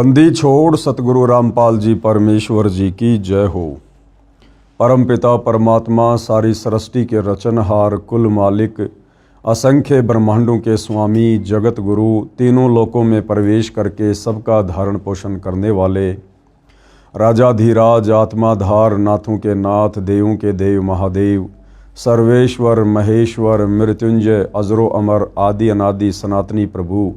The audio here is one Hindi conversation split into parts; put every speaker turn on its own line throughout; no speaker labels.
बंदी छोड़ सतगुरु रामपाल जी परमेश्वर जी की जय हो। परम पिता परमात्मा सारी सृष्टि के रचनहार कुल मालिक असंख्य ब्रह्मांडों के स्वामी जगत गुरु तीनों लोकों में प्रवेश करके सबका धारण पोषण करने वाले राजाधीराज आत्माधार नाथों के नाथ देवों के देव महादेव सर्वेश्वर महेश्वर मृत्युंजय अजरो अमर आदि अनादि सनातनी प्रभु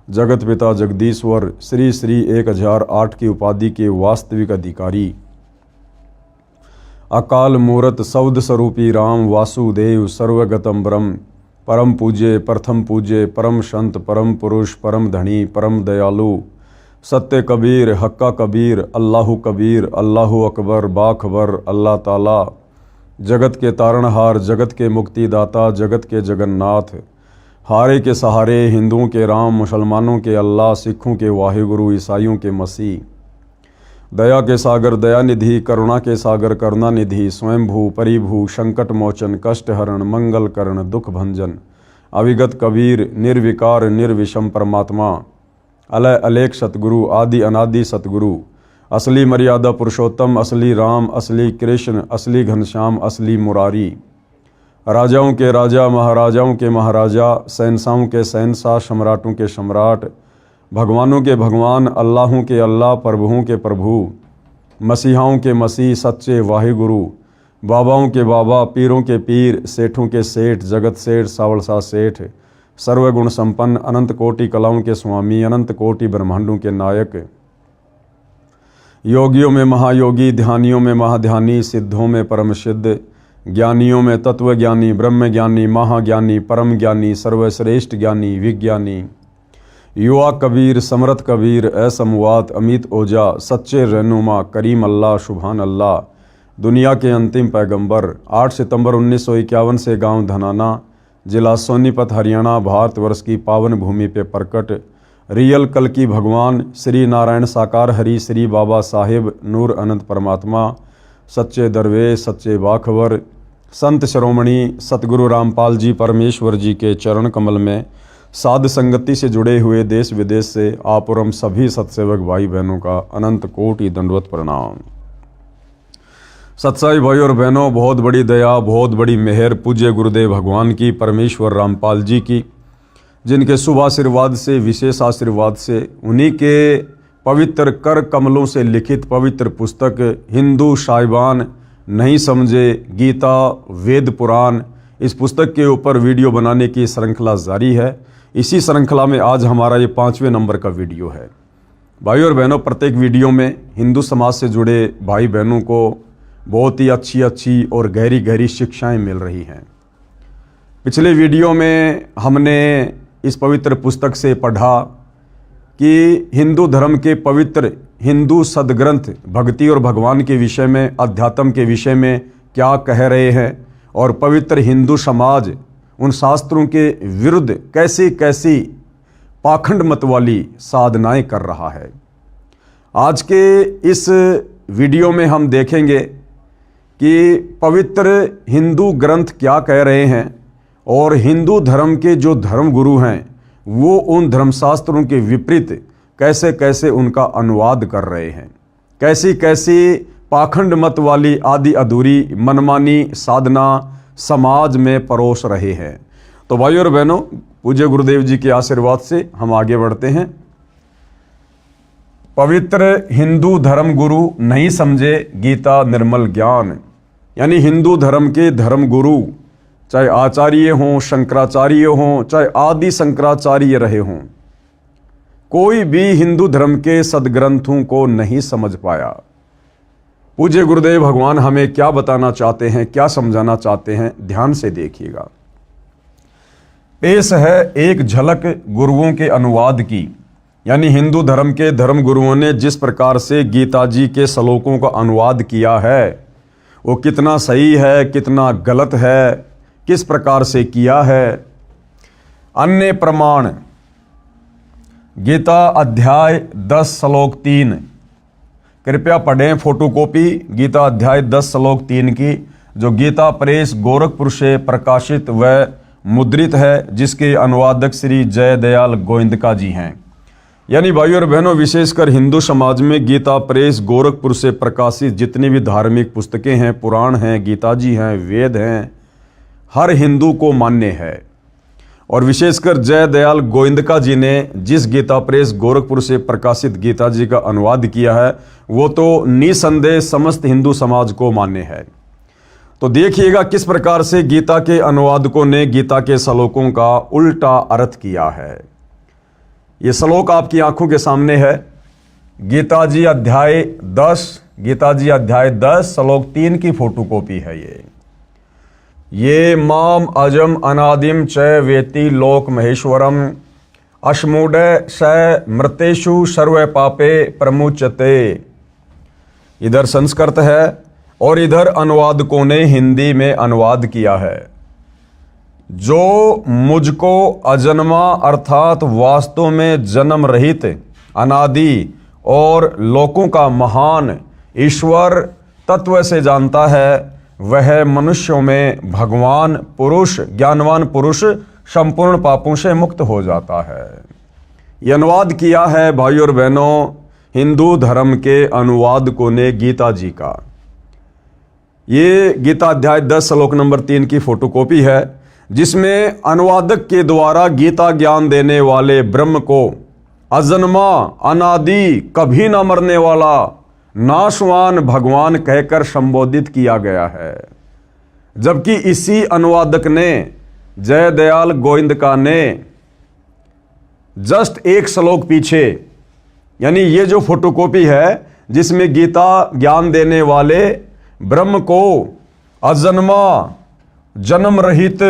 जगत पिता जगदीश्वर श्री श्री 1008 की उपाधि के वास्तविक अधिकारी अकाल मूरत सौद स्वरूपी राम वासुदेव सर्वगतम ब्रह्म परम पूज्य प्रथम पूज्य परम संत परम पुरुष परम धनी परम दयालु सत्य कबीर हक्का कबीर अल्लाहु कबीर अल्लाहु अकबर बाखबर अल्लाह ताला जगत के तारणहार जगत के मुक्तिदाता जगत के जगन्नाथ हारे के सहारे हिंदुओं के राम मुसलमानों के अल्लाह सिखों के वाहिगुरु ईसाइयों के मसीह दया के सागर दयानिधि करुणा के सागर करुणानिधि स्वयंभू परिभू संकट मोचन कष्ट हरण मंगल करण दुख भंजन अविगत कबीर निर्विकार निर्विषम परमात्मा अलय अलेख सतगुरु आदि अनादि सतगुरु असली मर्यादा पुरुषोत्तम असली राम असली कृष्ण असली घनश्याम असली मुरारी राजाओं के राजा महाराजाओं के महाराजा शहंशाहों के शहंशाह सम्राटों के सम्राट भगवानों के भगवान अल्लाहों के अल्लाह प्रभुओं के प्रभु मसीहाओं के मसीह सच्चे वाहिगुरु बाबाओं के बाबा पीरों के पीर सेठों के सेठ जगत सेठ सावलसा सेठ सर्वगुण संपन्न अनंत कोटि कलाओं के स्वामी अनंत कोटि ब्रह्मांडों के नायक योगियों में महायोगी ध्यानियों में महाध्यानी सिद्धों में परम सिद्ध ज्ञानियों में तत्वज्ञानी ब्रह्म ज्ञानी महाज्ञानी परम ज्ञानी सर्वश्रेष्ठ ज्ञानी विज्ञानी युवा कबीर समरथ कबीर असमवात अमित ओझा सच्चे रहनुमा करीम अल्लाह सुभान अल्लाह दुनिया के अंतिम पैगंबर 8 सितंबर 1951 से गांव धनाना जिला सोनीपत हरियाणा भारतवर्ष की पावन भूमि पे प्रकट रियल कल की भगवान श्री नारायण साकार हरि श्री बाबा साहेब नूर अनंत परमात्मा सच्चे दरवेश सच्चे बाखबर संत शिरोमणि सतगुरु रामपाल जी परमेश्वर जी के चरण कमल में साध संगति से जुड़े हुए देश विदेश से आप और हम सभी सत्सेवक भाई बहनों का अनंत कोटि दंडवत प्रणाम। सत्साई भाई और बहनों, बहुत बड़ी दया बहुत बड़ी मेहर पूज्य गुरुदेव भगवान की परमेश्वर रामपाल जी की, जिनके शुभ आशीर्वाद से विशेष आशीर्वाद से उन्हीं के पवित्र कर कमलों से लिखित पवित्र पुस्तक हिंदू साहिबान नहीं समझे गीता वेद पुराण, इस पुस्तक के ऊपर वीडियो बनाने की श्रृंखला जारी है। इसी श्रृंखला में आज हमारा ये 5वें नंबर का वीडियो है। भाई और बहनों, प्रत्येक वीडियो में हिंदू समाज से जुड़े भाई बहनों को बहुत ही अच्छी और गहरी गहरी शिक्षाएं मिल रही हैं। पिछले वीडियो में हमने इस पवित्र पुस्तक से पढ़ा कि हिंदू धर्म के पवित्र हिंदू सदग्रंथ भक्ति और भगवान के विषय में अध्यात्म के विषय में क्या कह रहे हैं और पवित्र हिंदू समाज उन शास्त्रों के विरुद्ध कैसी कैसी पाखंड मत वाली साधनाएं कर रहा है। आज के इस वीडियो में हम देखेंगे कि पवित्र हिंदू ग्रंथ क्या कह रहे हैं और हिंदू धर्म के जो धर्म गुरु हैं वो उन धर्मशास्त्रों के विपरीत कैसे कैसे उनका अनुवाद कर रहे हैं, कैसी कैसी पाखंड मत वाली आदि अधूरी मनमानी साधना समाज में परोस रहे हैं। तो भाई और बहनों, पूज्य गुरुदेव जी के आशीर्वाद से हम आगे बढ़ते हैं। पवित्र हिंदू धर्म गुरु नहीं समझे गीता निर्मल ज्ञान, यानी हिंदू धर्म के धर्म गुरु चाहे आचार्य हों शंकराचार्य हों चाहे आदि शंकराचार्य रहे हों, कोई भी हिंदू धर्म के सदग्रंथों को नहीं समझ पाया। पूज्य गुरुदेव भगवान हमें क्या बताना चाहते हैं, क्या समझाना चाहते हैं, ध्यान से देखिएगा। पेश है एक झलक गुरुओं के अनुवाद की, यानी हिंदू धर्म के धर्म गुरुओं ने जिस प्रकार से गीता जी के श्लोकों का अनुवाद किया है वो कितना सही है कितना गलत है, किस प्रकार से किया है। अन्य प्रमाण गीता अध्याय 10 श्लोक 3, कृपया पढ़ें फोटोकॉपी गीता अध्याय 10 श्लोक 3 की, जो गीता प्रेस गोरखपुर से प्रकाशित व मुद्रित है, जिसके अनुवादक श्री जय दयाल गोविंदका जी हैं। यानी भाइयों और बहनों, विशेषकर हिंदू समाज में गीता प्रेस गोरखपुर से प्रकाशित जितनी भी धार्मिक पुस्तकें हैं, पुराण हैं, गीता जी हैं, वेद हैं, हर हिंदू को मान्य है। और विशेषकर जय दयाल गोविंदका जी ने जिस गीता प्रेस गोरखपुर से प्रकाशित गीता जी का अनुवाद किया है, वो तो निसंदेह समस्त हिंदू समाज को मान्य है। तो देखिएगा किस प्रकार से गीता के अनुवादकों ने गीता के श्लोकों का उल्टा अर्थ किया है। ये श्लोक आपकी आंखों के सामने है। गीता जी अध्याय 10 श्लोक 3 की फोटोकॉपी है ये माम अजम अनादिम च वेति लोक महेश्वरम अश्मूढ़ स मृतेषु सर्व पापे प्रमुचते। इधर संस्कृत है और इधर अनुवादकों ने हिंदी में अनुवाद किया है। जो मुझको अजन्मा अर्थात वास्तव में जन्म रहित अनादि और लोकों का महान ईश्वर तत्व से जानता है, वह मनुष्यों में भगवान पुरुष, ज्ञानवान पुरुष संपूर्ण पापों से मुक्त हो जाता है। यह अनुवाद किया है भाइयों और बहनों हिंदू धर्म के अनुवादकों ने गीता जी का। ये गीता अध्याय 10 श्लोक नंबर 3 की फोटोकॉपी है, जिसमें अनुवादक के द्वारा गीता ज्ञान देने वाले ब्रह्म को अजन्मा अनादि कभी ना मरने वाला नाशवान भगवान कहकर संबोधित किया गया है। जबकि इसी अनुवादक ने जय दयाल गोविंदका ने जस्ट एक श्लोक पीछे, यानी ये जो फोटोकॉपी है जिसमें गीता ज्ञान देने वाले ब्रह्म को अजन्मा, जन्म रहित,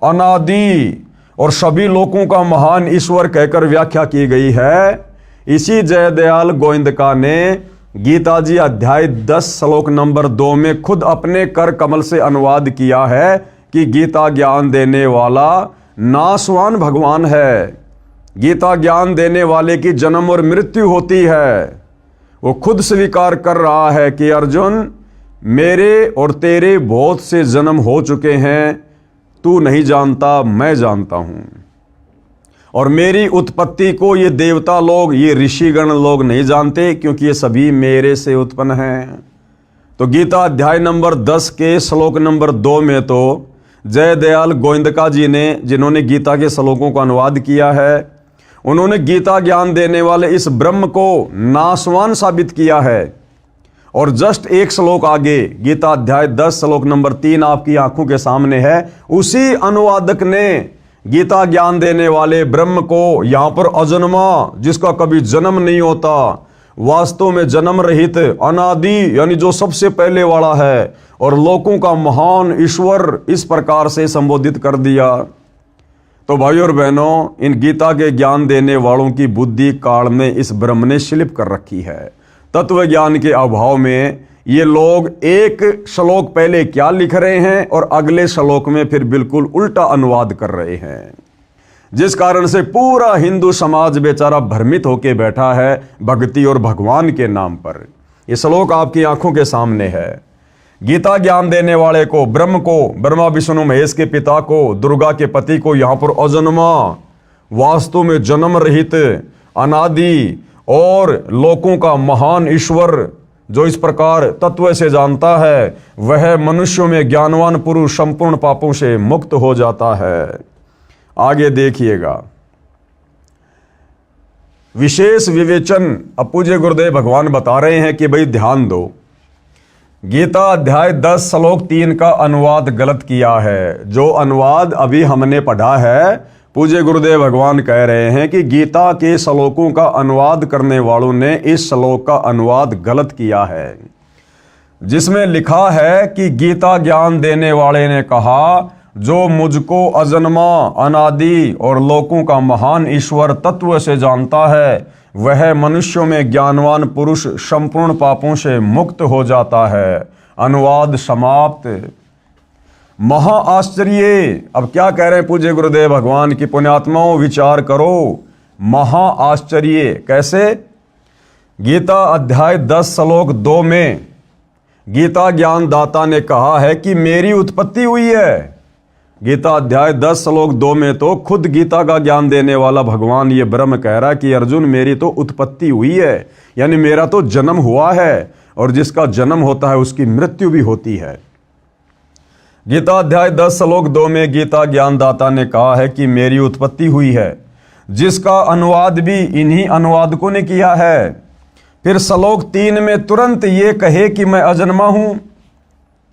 अनादि और सभी लोगों का महान ईश्वर कहकर व्याख्या की गई है, इसी जय दयाल गोविंदका ने गीता जी अध्याय 10 श्लोक नंबर 2 में खुद अपने कर कमल से अनुवाद किया है कि गीता ज्ञान देने वाला नाशवान भगवान है। गीता ज्ञान देने वाले की जन्म और मृत्यु होती है। वो खुद स्वीकार कर रहा है कि अर्जुन, मेरे और तेरे बहुत से जन्म हो चुके हैं, तू नहीं जानता, मैं जानता हूं। और मेरी उत्पत्ति को ये देवता लोग, ये ऋषिगण लोग नहीं जानते, क्योंकि ये सभी मेरे से उत्पन्न हैं। तो गीता अध्याय नंबर 10 के श्लोक नंबर 2 में तो जय दयाल गोविंदका जी ने, जिन्होंने गीता के श्लोकों का अनुवाद किया है, उन्होंने गीता ज्ञान देने वाले इस ब्रह्म को नाशवान साबित किया है। और जस्ट एक श्लोक आगे गीता अध्याय 10 श्लोक नंबर 3 आपकी आंखों के सामने है। उसी अनुवादक ने गीता ज्ञान देने वाले ब्रह्म को यहां पर अजन्मा, जिसका कभी जन्म नहीं होता, वास्तव में जन्म रहित, अनादि यानी जो सबसे पहले वाला है, और लोकों का महान ईश्वर इस प्रकार से संबोधित कर दिया। तो भाइयों और बहनों, इन गीता के ज्ञान देने वालों की बुद्धि काल में इस ब्रह्म ने स्लिप कर रखी है। तत्व ज्ञान के अभाव में ये लोग एक श्लोक पहले क्या लिख रहे हैं और अगले श्लोक में फिर बिल्कुल उल्टा अनुवाद कर रहे हैं, जिस कारण से पूरा हिंदू समाज बेचारा भ्रमित होकर बैठा है भक्ति और भगवान के नाम पर। ये श्लोक आपकी आंखों के सामने है। गीता ज्ञान देने वाले को, ब्रह्म को, ब्रह्मा विष्णु महेश के पिता को, दुर्गा के पति को यहां पर अजन्मा, वास्तव में जन्म रहित, अनादि और लोकों का महान ईश्वर जो इस प्रकार तत्व से जानता है, वह मनुष्यों में ज्ञानवान पुरुष संपूर्ण पापों से मुक्त हो जाता है। आगे देखिएगा, विशेष विवेचन अब पूज्य गुरुदेव भगवान बता रहे हैं कि भाई ध्यान दो, गीता अध्याय 10 श्लोक 3 का अनुवाद गलत किया है। जो अनुवाद अभी हमने पढ़ा है, पूज्य गुरुदेव भगवान कह रहे हैं कि गीता के श्लोकों का अनुवाद करने वालों ने इस श्लोक का अनुवाद गलत किया है, जिसमें लिखा है कि गीता ज्ञान देने वाले ने कहा, जो मुझको अजन्मा, अनादि और लोकों का महान ईश्वर तत्व से जानता है, वह मनुष्यों में ज्ञानवान पुरुष संपूर्ण पापों से मुक्त हो जाता है। अनुवाद समाप्त। महा आश्चर्य। अब क्या कह रहे हैं पूज्य गुरुदेव भगवान की पुण्यात्माओं, विचार करो। महा आश्चर्य कैसे? गीता अध्याय 10 श्लोक 2 में गीता ज्ञान दाता ने कहा है कि मेरी उत्पत्ति हुई है, गीता अध्याय 10 श्लोक 2 में तो खुद गीता का ज्ञान देने वाला भगवान ये ब्रह्म कह रहा है कि अर्जुन मेरी तो उत्पत्ति हुई है, यानी मेरा तो जन्म हुआ है, और जिसका जन्म होता है उसकी मृत्यु भी होती है। गीता अध्याय 10 श्लोक 2 में गीता ज्ञानदाता ने कहा है कि मेरी उत्पत्ति हुई है, जिसका अनुवाद भी इन्हीं अनुवादकों ने किया है। फिर श्लोक 3 में तुरंत ये कहे कि मैं अजन्मा हूं,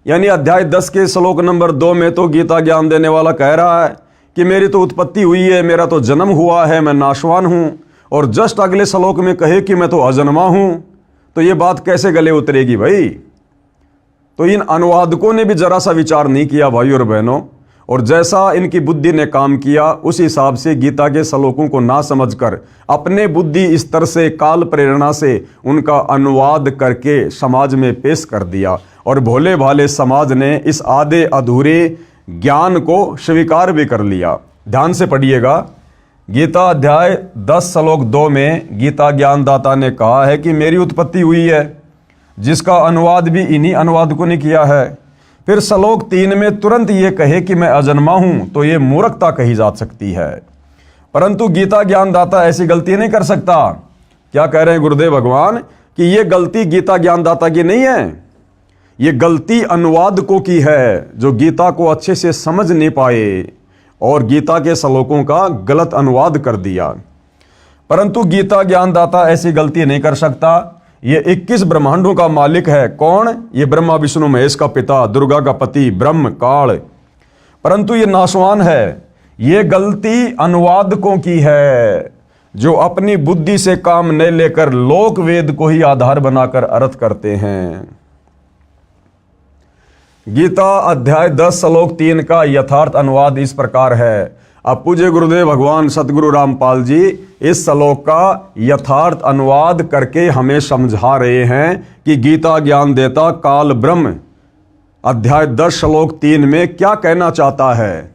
यानी अध्याय 10 के श्लोक नंबर 2 में तो गीता ज्ञान देने वाला कह रहा है कि मेरी तो उत्पत्ति हुई है, मेरा तो जन्म हुआ है, मैं नाशवान हूं, और जस्ट अगले श्लोक में कहे कि मैं तो अजन्मा हूं, तो ये बात कैसे गले उतरेगी भाई। तो इन अनुवादकों ने भी जरा सा विचार नहीं किया भाई और बहनों, और जैसा इनकी बुद्धि ने काम किया उस हिसाब से गीता के श्लोकों को ना समझकर अपने बुद्धि स्तर से काल प्रेरणा से उनका अनुवाद करके समाज में पेश कर दिया, और भोले भाले समाज ने इस आधे अधूरे ज्ञान को स्वीकार भी कर लिया। ध्यान से पढ़िएगा, गीता अध्याय 10 श्लोक 2 में गीता ज्ञानदाता ने कहा है कि मेरी उत्पत्ति हुई है, जिसका अनुवाद भी इन्हीं अनुवादकों ने किया है। फिर श्लोक 3 में तुरंत ये कहे कि मैं अजन्मा हूं, तो ये मूर्खता कही जा सकती है। परंतु गीता ज्ञानदाता ऐसी गलती नहीं कर सकता। क्या कह रहे हैं गुरुदेव भगवान कि ये गलती गीता ज्ञानदाता की नहीं है, ये गलती अनुवादकों की है, जो गीता को अच्छे से समझ नहीं पाए और गीता के श्लोकों का गलत अनुवाद कर दिया। परंतु गीता ज्ञानदाता ऐसी गलती नहीं कर सकता। ये 21 ब्रह्मांडों का मालिक है। कौन? ये ब्रह्मा विष्णु महेश का पिता, दुर्गा का पति, ब्रह्म काल। परंतु ये नाशवान है। ये गलती अनुवादकों की है, जो अपनी बुद्धि से काम नहीं लेकर लोक वेद को ही आधार बनाकर अर्थ करते हैं। गीता अध्याय 10 श्लोक 3 का यथार्थ अनुवाद इस प्रकार है। अब पूज्य गुरुदेव भगवान सतगुरु रामपाल जी इस श्लोक का यथार्थ अनुवाद करके हमें समझा रहे हैं कि गीता ज्ञान देता काल ब्रह्म अध्याय 10 श्लोक 3 में क्या कहना चाहता है।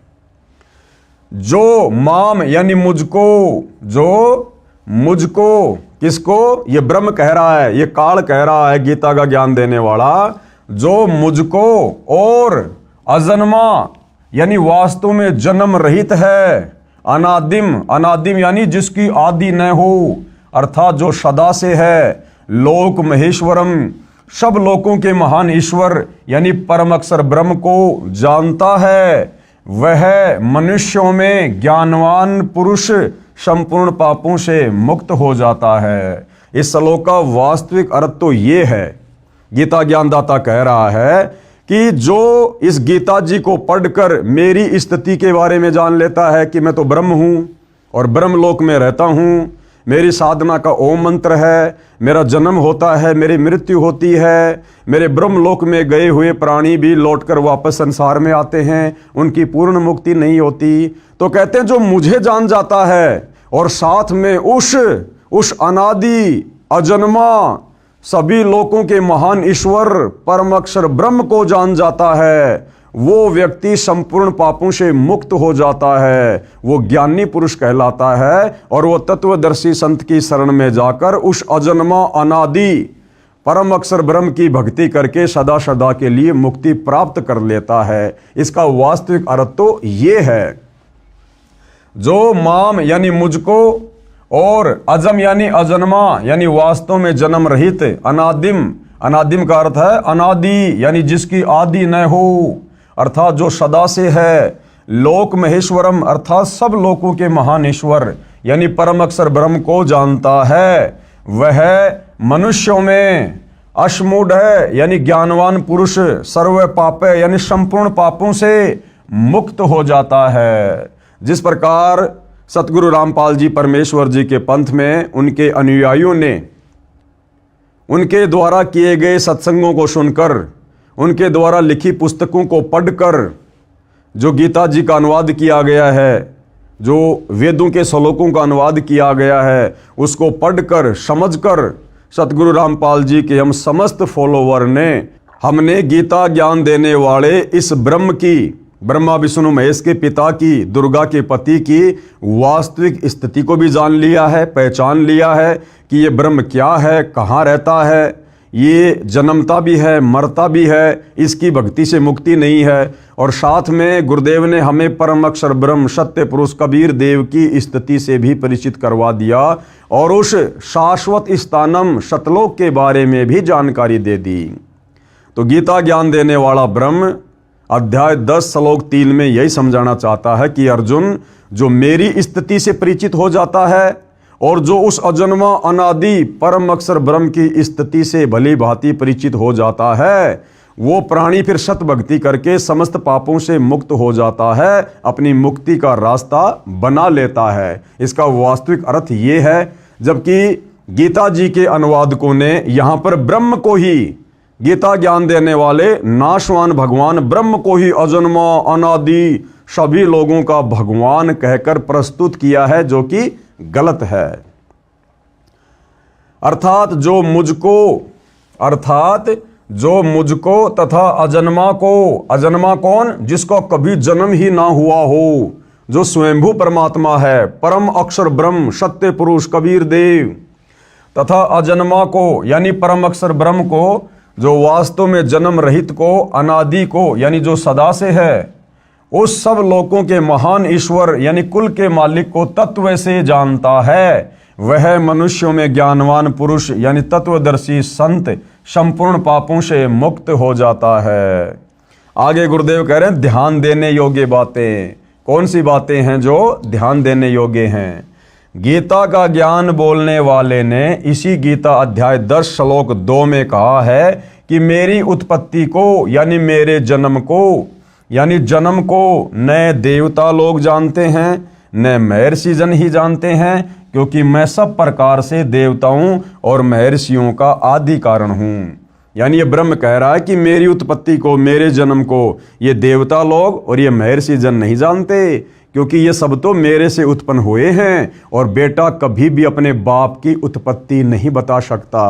जो माम यानी मुझको, जो मुझको, किसको? ये ब्रह्म कह रहा है, ये काल कह रहा है, गीता का ज्ञान देने वाला, जो मुझको और अजन्मा यानी वास्तव में जन्म रहित है, अनादिम, अनादिम यानी जिसकी आदि न हो, अर्थात जो सदा से है, लोक महेश्वरम, सब लोकों के महान ईश्वर यानी परम अक्षर ब्रह्म को जानता है, वह मनुष्यों में ज्ञानवान पुरुष संपूर्ण पापों से मुक्त हो जाता है। इस श्लोक का वास्तविक अर्थ तो ये है, गीता ज्ञानदाता कह रहा है कि जो इस गीता जी को पढ़कर मेरी स्थिति के बारे में जान लेता है कि मैं तो ब्रह्म हूं और ब्रह्मलोक में रहता हूं, मेरी साधना का ओम मंत्र है, मेरा जन्म होता है, मेरी मृत्यु होती है, मेरे ब्रह्मलोक में गए हुए प्राणी भी लौटकर वापस संसार में आते हैं, उनकी पूर्ण मुक्ति नहीं होती। तो कहते हैं जो मुझे जान जाता है और साथ में उस अनादि अजन्मा सभी लोकों के महान ईश्वर परम अक्षर ब्रह्म को जान जाता है, वो व्यक्ति संपूर्ण पापों से मुक्त हो जाता है, वो ज्ञानी पुरुष कहलाता है, और वो तत्वदर्शी संत की शरण में जाकर उस अजन्मा अनादि परम अक्षर ब्रह्म की भक्ति करके सदा सदा के लिए मुक्ति प्राप्त कर लेता है। इसका वास्तविक अर्थ तो ये है, जो माम यानी मुझको और अजम यानी अजन्मा यानी वास्तव में जन्म रहित, अनादिम, अनादिम का अर्थ है अनादि यानी जिसकी आदि न हो, अर्थात जो सदा से है, लोक महेश्वरम अर्थात सब लोकों के महान ईश्वर यानी परम अक्षर ब्रह्म को जानता है, वह मनुष्यों में अश्मूढ़ है यानी ज्ञानवान पुरुष, सर्व पाप यानी संपूर्ण पापों से मुक्त हो जाता है। जिस प्रकार सतगुरु रामपाल जी परमेश्वर जी के पंथ में उनके अनुयायियों ने उनके द्वारा किए गए सत्संगों को सुनकर, उनके द्वारा लिखी पुस्तकों को पढ़कर जो गीता जी का अनुवाद किया गया है, जो वेदों के श्लोकों का अनुवाद किया गया है, उसको पढ़कर समझकर सतगुरु रामपाल जी के हम समस्त फॉलोवर ने, हमने गीता ज्ञान देने वाले इस ब्रह्म की, ब्रह्मा विष्णु महेश के पिता की, दुर्गा के पति की वास्तविक स्थिति को भी जान लिया है, पहचान लिया है कि ये ब्रह्म क्या है, कहाँ रहता है, ये जन्मता भी है, मरता भी है, इसकी भक्ति से मुक्ति नहीं है। और साथ में गुरुदेव ने हमें परम अक्षर ब्रह्म सत्य पुरुष कबीर देव की स्थिति से भी परिचित करवा दिया और उस शाश्वत स्थानम सतलोक के बारे में भी जानकारी दे दी। तो गीता ज्ञान देने वाला ब्रह्म अध्याय 10 श्लोक 3 में यही समझाना चाहता है कि अर्जुन, जो मेरी स्थिति से परिचित हो जाता है और जो उस अजन्मा अनादि परम अक्षर ब्रह्म की स्थिति से भली भांति परिचित हो जाता है, वो प्राणी फिर सत भक्ति करके समस्त पापों से मुक्त हो जाता है, अपनी मुक्ति का रास्ता बना लेता है। इसका वास्तविक अर्थ ये है, जबकि गीता जी के अनुवादकों ने यहाँ पर ब्रह्म को ही, गीता ज्ञान देने वाले नाशवान भगवान ब्रह्म को ही अजन्मा अनादि सभी लोगों का भगवान कहकर प्रस्तुत किया है, जो कि गलत है। अर्थात जो मुझको तथा अजन्मा को, अजन्मा कौन? जिसको कभी जन्म ही ना हुआ हो, जो स्वयंभू परमात्मा है, परम अक्षर ब्रह्म सत्य पुरुष कबीर देव, तथा अजन्मा को यानी परम अक्षर ब्रह्म को, जो वास्तव में जन्म रहित को, अनादि को यानी जो सदा से है, उस सब लोगों के महान ईश्वर यानी कुल के मालिक को तत्व से जानता है, वह मनुष्यों में ज्ञानवान पुरुष यानी तत्वदर्शी संत संपूर्ण पापों से मुक्त हो जाता है। आगे गुरुदेव कह रहे हैं ध्यान देने योग्य बातें। कौन सी बातें हैं जो ध्यान देने योग्य हैं? गीता का ज्ञान बोलने वाले ने इसी गीता अध्याय 10 श्लोक 2 में कहा है कि मेरी उत्पत्ति को यानी मेरे जन्म को, यानी जन्म को न देवता लोग जानते हैं न महर्षि जन ही जानते हैं, क्योंकि मैं सब प्रकार से देवताओं और महर्षियों का आदि कारण हूँ। यानी ये ब्रह्म कह रहा है कि मेरी उत्पत्ति को, मेरे जन्म को ये देवता लोग और ये महर्षि जन नहीं जानते, क्योंकि ये सब तो मेरे से उत्पन्न हुए हैं और बेटा कभी भी अपने बाप की उत्पत्ति नहीं बता सकता।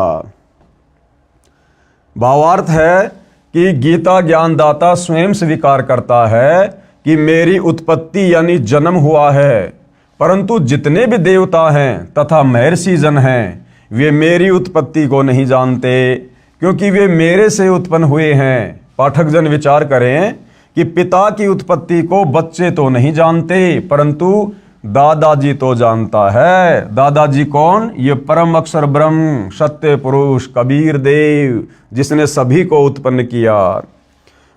भावार्थ है कि गीता ज्ञानदाता स्वयं स्वीकार करता है कि मेरी उत्पत्ति यानी जन्म हुआ है, परंतु जितने भी देवता हैं तथा महर्षि जन हैं वे मेरी उत्पत्ति को नहीं जानते, क्योंकि वे मेरे से उत्पन्न हुए हैं। पाठक जन विचार करें कि पिता की उत्पत्ति को बच्चे तो नहीं जानते, परंतु दादाजी तो जानता है। दादाजी कौन? ये परम अक्षर ब्रह्म सत्य पुरुष कबीर देव, जिसने सभी को उत्पन्न किया।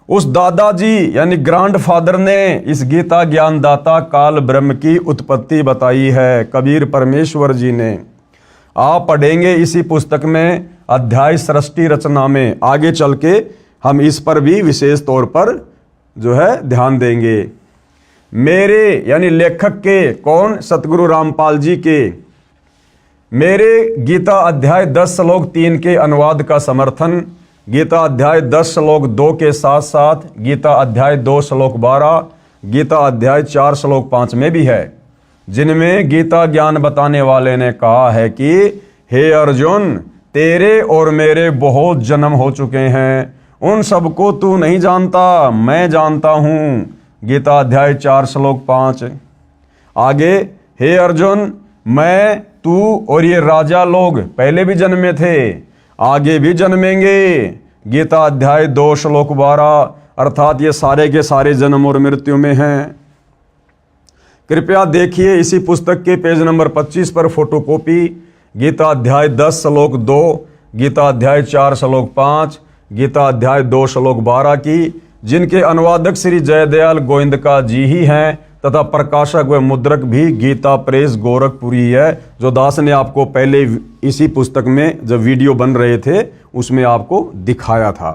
उस दादाजी यानी ग्रैंडफादर ने इस गीता ज्ञानदाता काल ब्रह्म की उत्पत्ति बताई है, कबीर परमेश्वर जी ने। आप पढ़ेंगे इसी पुस्तक में अध्याय सृष्टि रचना में, आगे चल के हम इस पर भी विशेष तौर पर जो है ध्यान देंगे। मेरे यानी लेखक के, कौन? सतगुरु रामपाल जी के मेरे गीता अध्याय 10 श्लोक 3 के अनुवाद का समर्थन गीता अध्याय 10 श्लोक 2 के साथ साथ गीता अध्याय 2 श्लोक 12, गीता अध्याय 4 श्लोक 5 में भी है, जिनमें गीता ज्ञान बताने वाले ने कहा है कि हे अर्जुन, तेरे और मेरे बहुत जन्म हो चुके हैं, उन सबको तू नहीं जानता, मैं जानता हूँ। गीता अध्याय 4 श्लोक 5। आगे, हे अर्जुन, मैं, तू और ये राजा लोग पहले भी जन्मे थे, आगे भी जन्मेंगे। गीता अध्याय 2 श्लोक 12, अर्थात ये सारे के सारे जन्म और मृत्यु में हैं। कृपया देखिए इसी पुस्तक के पेज नंबर 25 पर फोटोकॉपी गीता अध्याय 10 श्लोक 2, गीता अध्याय 4 श्लोक 5, गीता अध्याय 2 श्लोक 12 की, जिनके अनुवादक श्री जयदयाल गोविंदका जी ही हैं तथा प्रकाशक व मुद्रक भी गीता प्रेस गोरखपुरी है, जो दास ने आपको पहले इसी पुस्तक में जब वीडियो बन रहे थे उसमें आपको दिखाया था।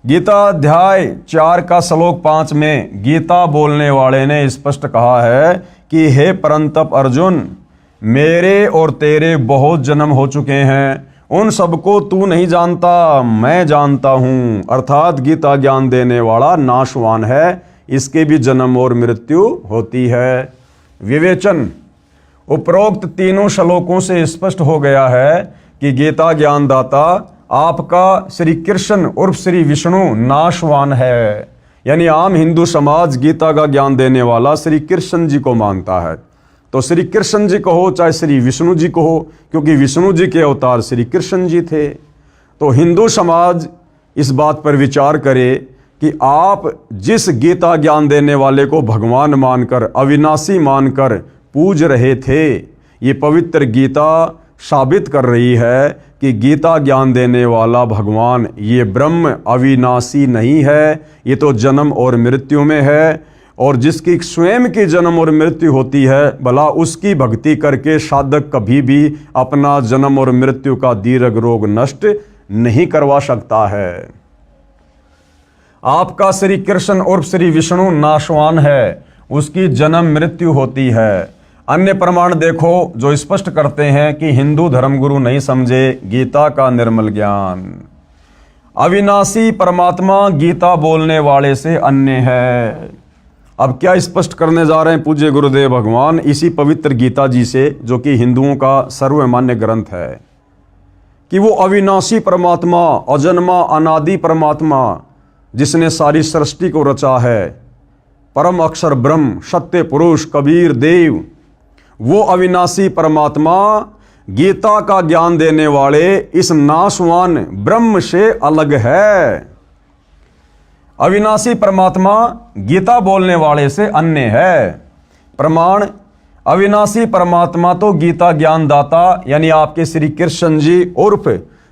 गीता अध्याय 4 का श्लोक 5 में गीता बोलने वाले ने स्पष्ट कहा है कि हे परंतप अर्जुन, मेरे और तेरे बहुत जन्म हो चुके हैं, उन सबको तू नहीं जानता, मैं जानता हूँ। अर्थात गीता ज्ञान देने वाला नाशवान है, इसके भी जन्म और मृत्यु होती है। विवेचन, उपरोक्त तीनों श्लोकों से स्पष्ट हो गया है कि गीता ज्ञानदाता आपका श्री कृष्ण उर्फ श्री विष्णु नाशवान है। यानी आम हिंदू समाज गीता का ज्ञान देने वाला श्री कृष्ण जी को मानता है, तो श्री कृष्ण जी कहो चाहे श्री विष्णु जी कहो, क्योंकि विष्णु जी के अवतार श्री कृष्ण जी थे। तो हिंदू समाज इस बात पर विचार करे कि आप जिस गीता ज्ञान देने वाले को भगवान मानकर, अविनाशी मानकर पूज रहे थे, ये पवित्र गीता साबित कर रही है कि गीता ज्ञान देने वाला भगवान ये ब्रह्म अविनाशी नहीं है, ये तो जन्म और मृत्यु में है। और जिसकी स्वयं की जन्म और मृत्यु होती है, भला उसकी भक्ति करके साधक कभी भी अपना जन्म और मृत्यु का दीर्घ रोग नष्ट नहीं करवा सकता है। आपका श्री कृष्ण और श्री विष्णु नाशवान है, उसकी जन्म मृत्यु होती है। अन्य प्रमाण देखो जो स्पष्ट करते हैं कि हिंदू धर्मगुरु नहीं समझे गीता का निर्मल ज्ञान। अविनाशी परमात्मा गीता बोलने वाले से अन्य है। अब क्या स्पष्ट करने जा रहे हैं पूज्य गुरुदेव भगवान इसी पवित्र गीता जी से, जो कि हिंदुओं का सर्वमान्य ग्रंथ है, कि वो अविनाशी परमात्मा, अजन्मा अनादि परमात्मा जिसने सारी सृष्टि को रचा है, परम अक्षर ब्रह्म, सत्य पुरुष, कबीर देव, वो अविनाशी परमात्मा गीता का ज्ञान देने वाले इस नाशवान ब्रह्म से अलग है। अविनाशी परमात्मा गीता बोलने वाले से अन्य है। प्रमाण, अविनाशी परमात्मा तो गीता ज्ञान दाता यानी आपके श्री कृष्ण जी उर्फ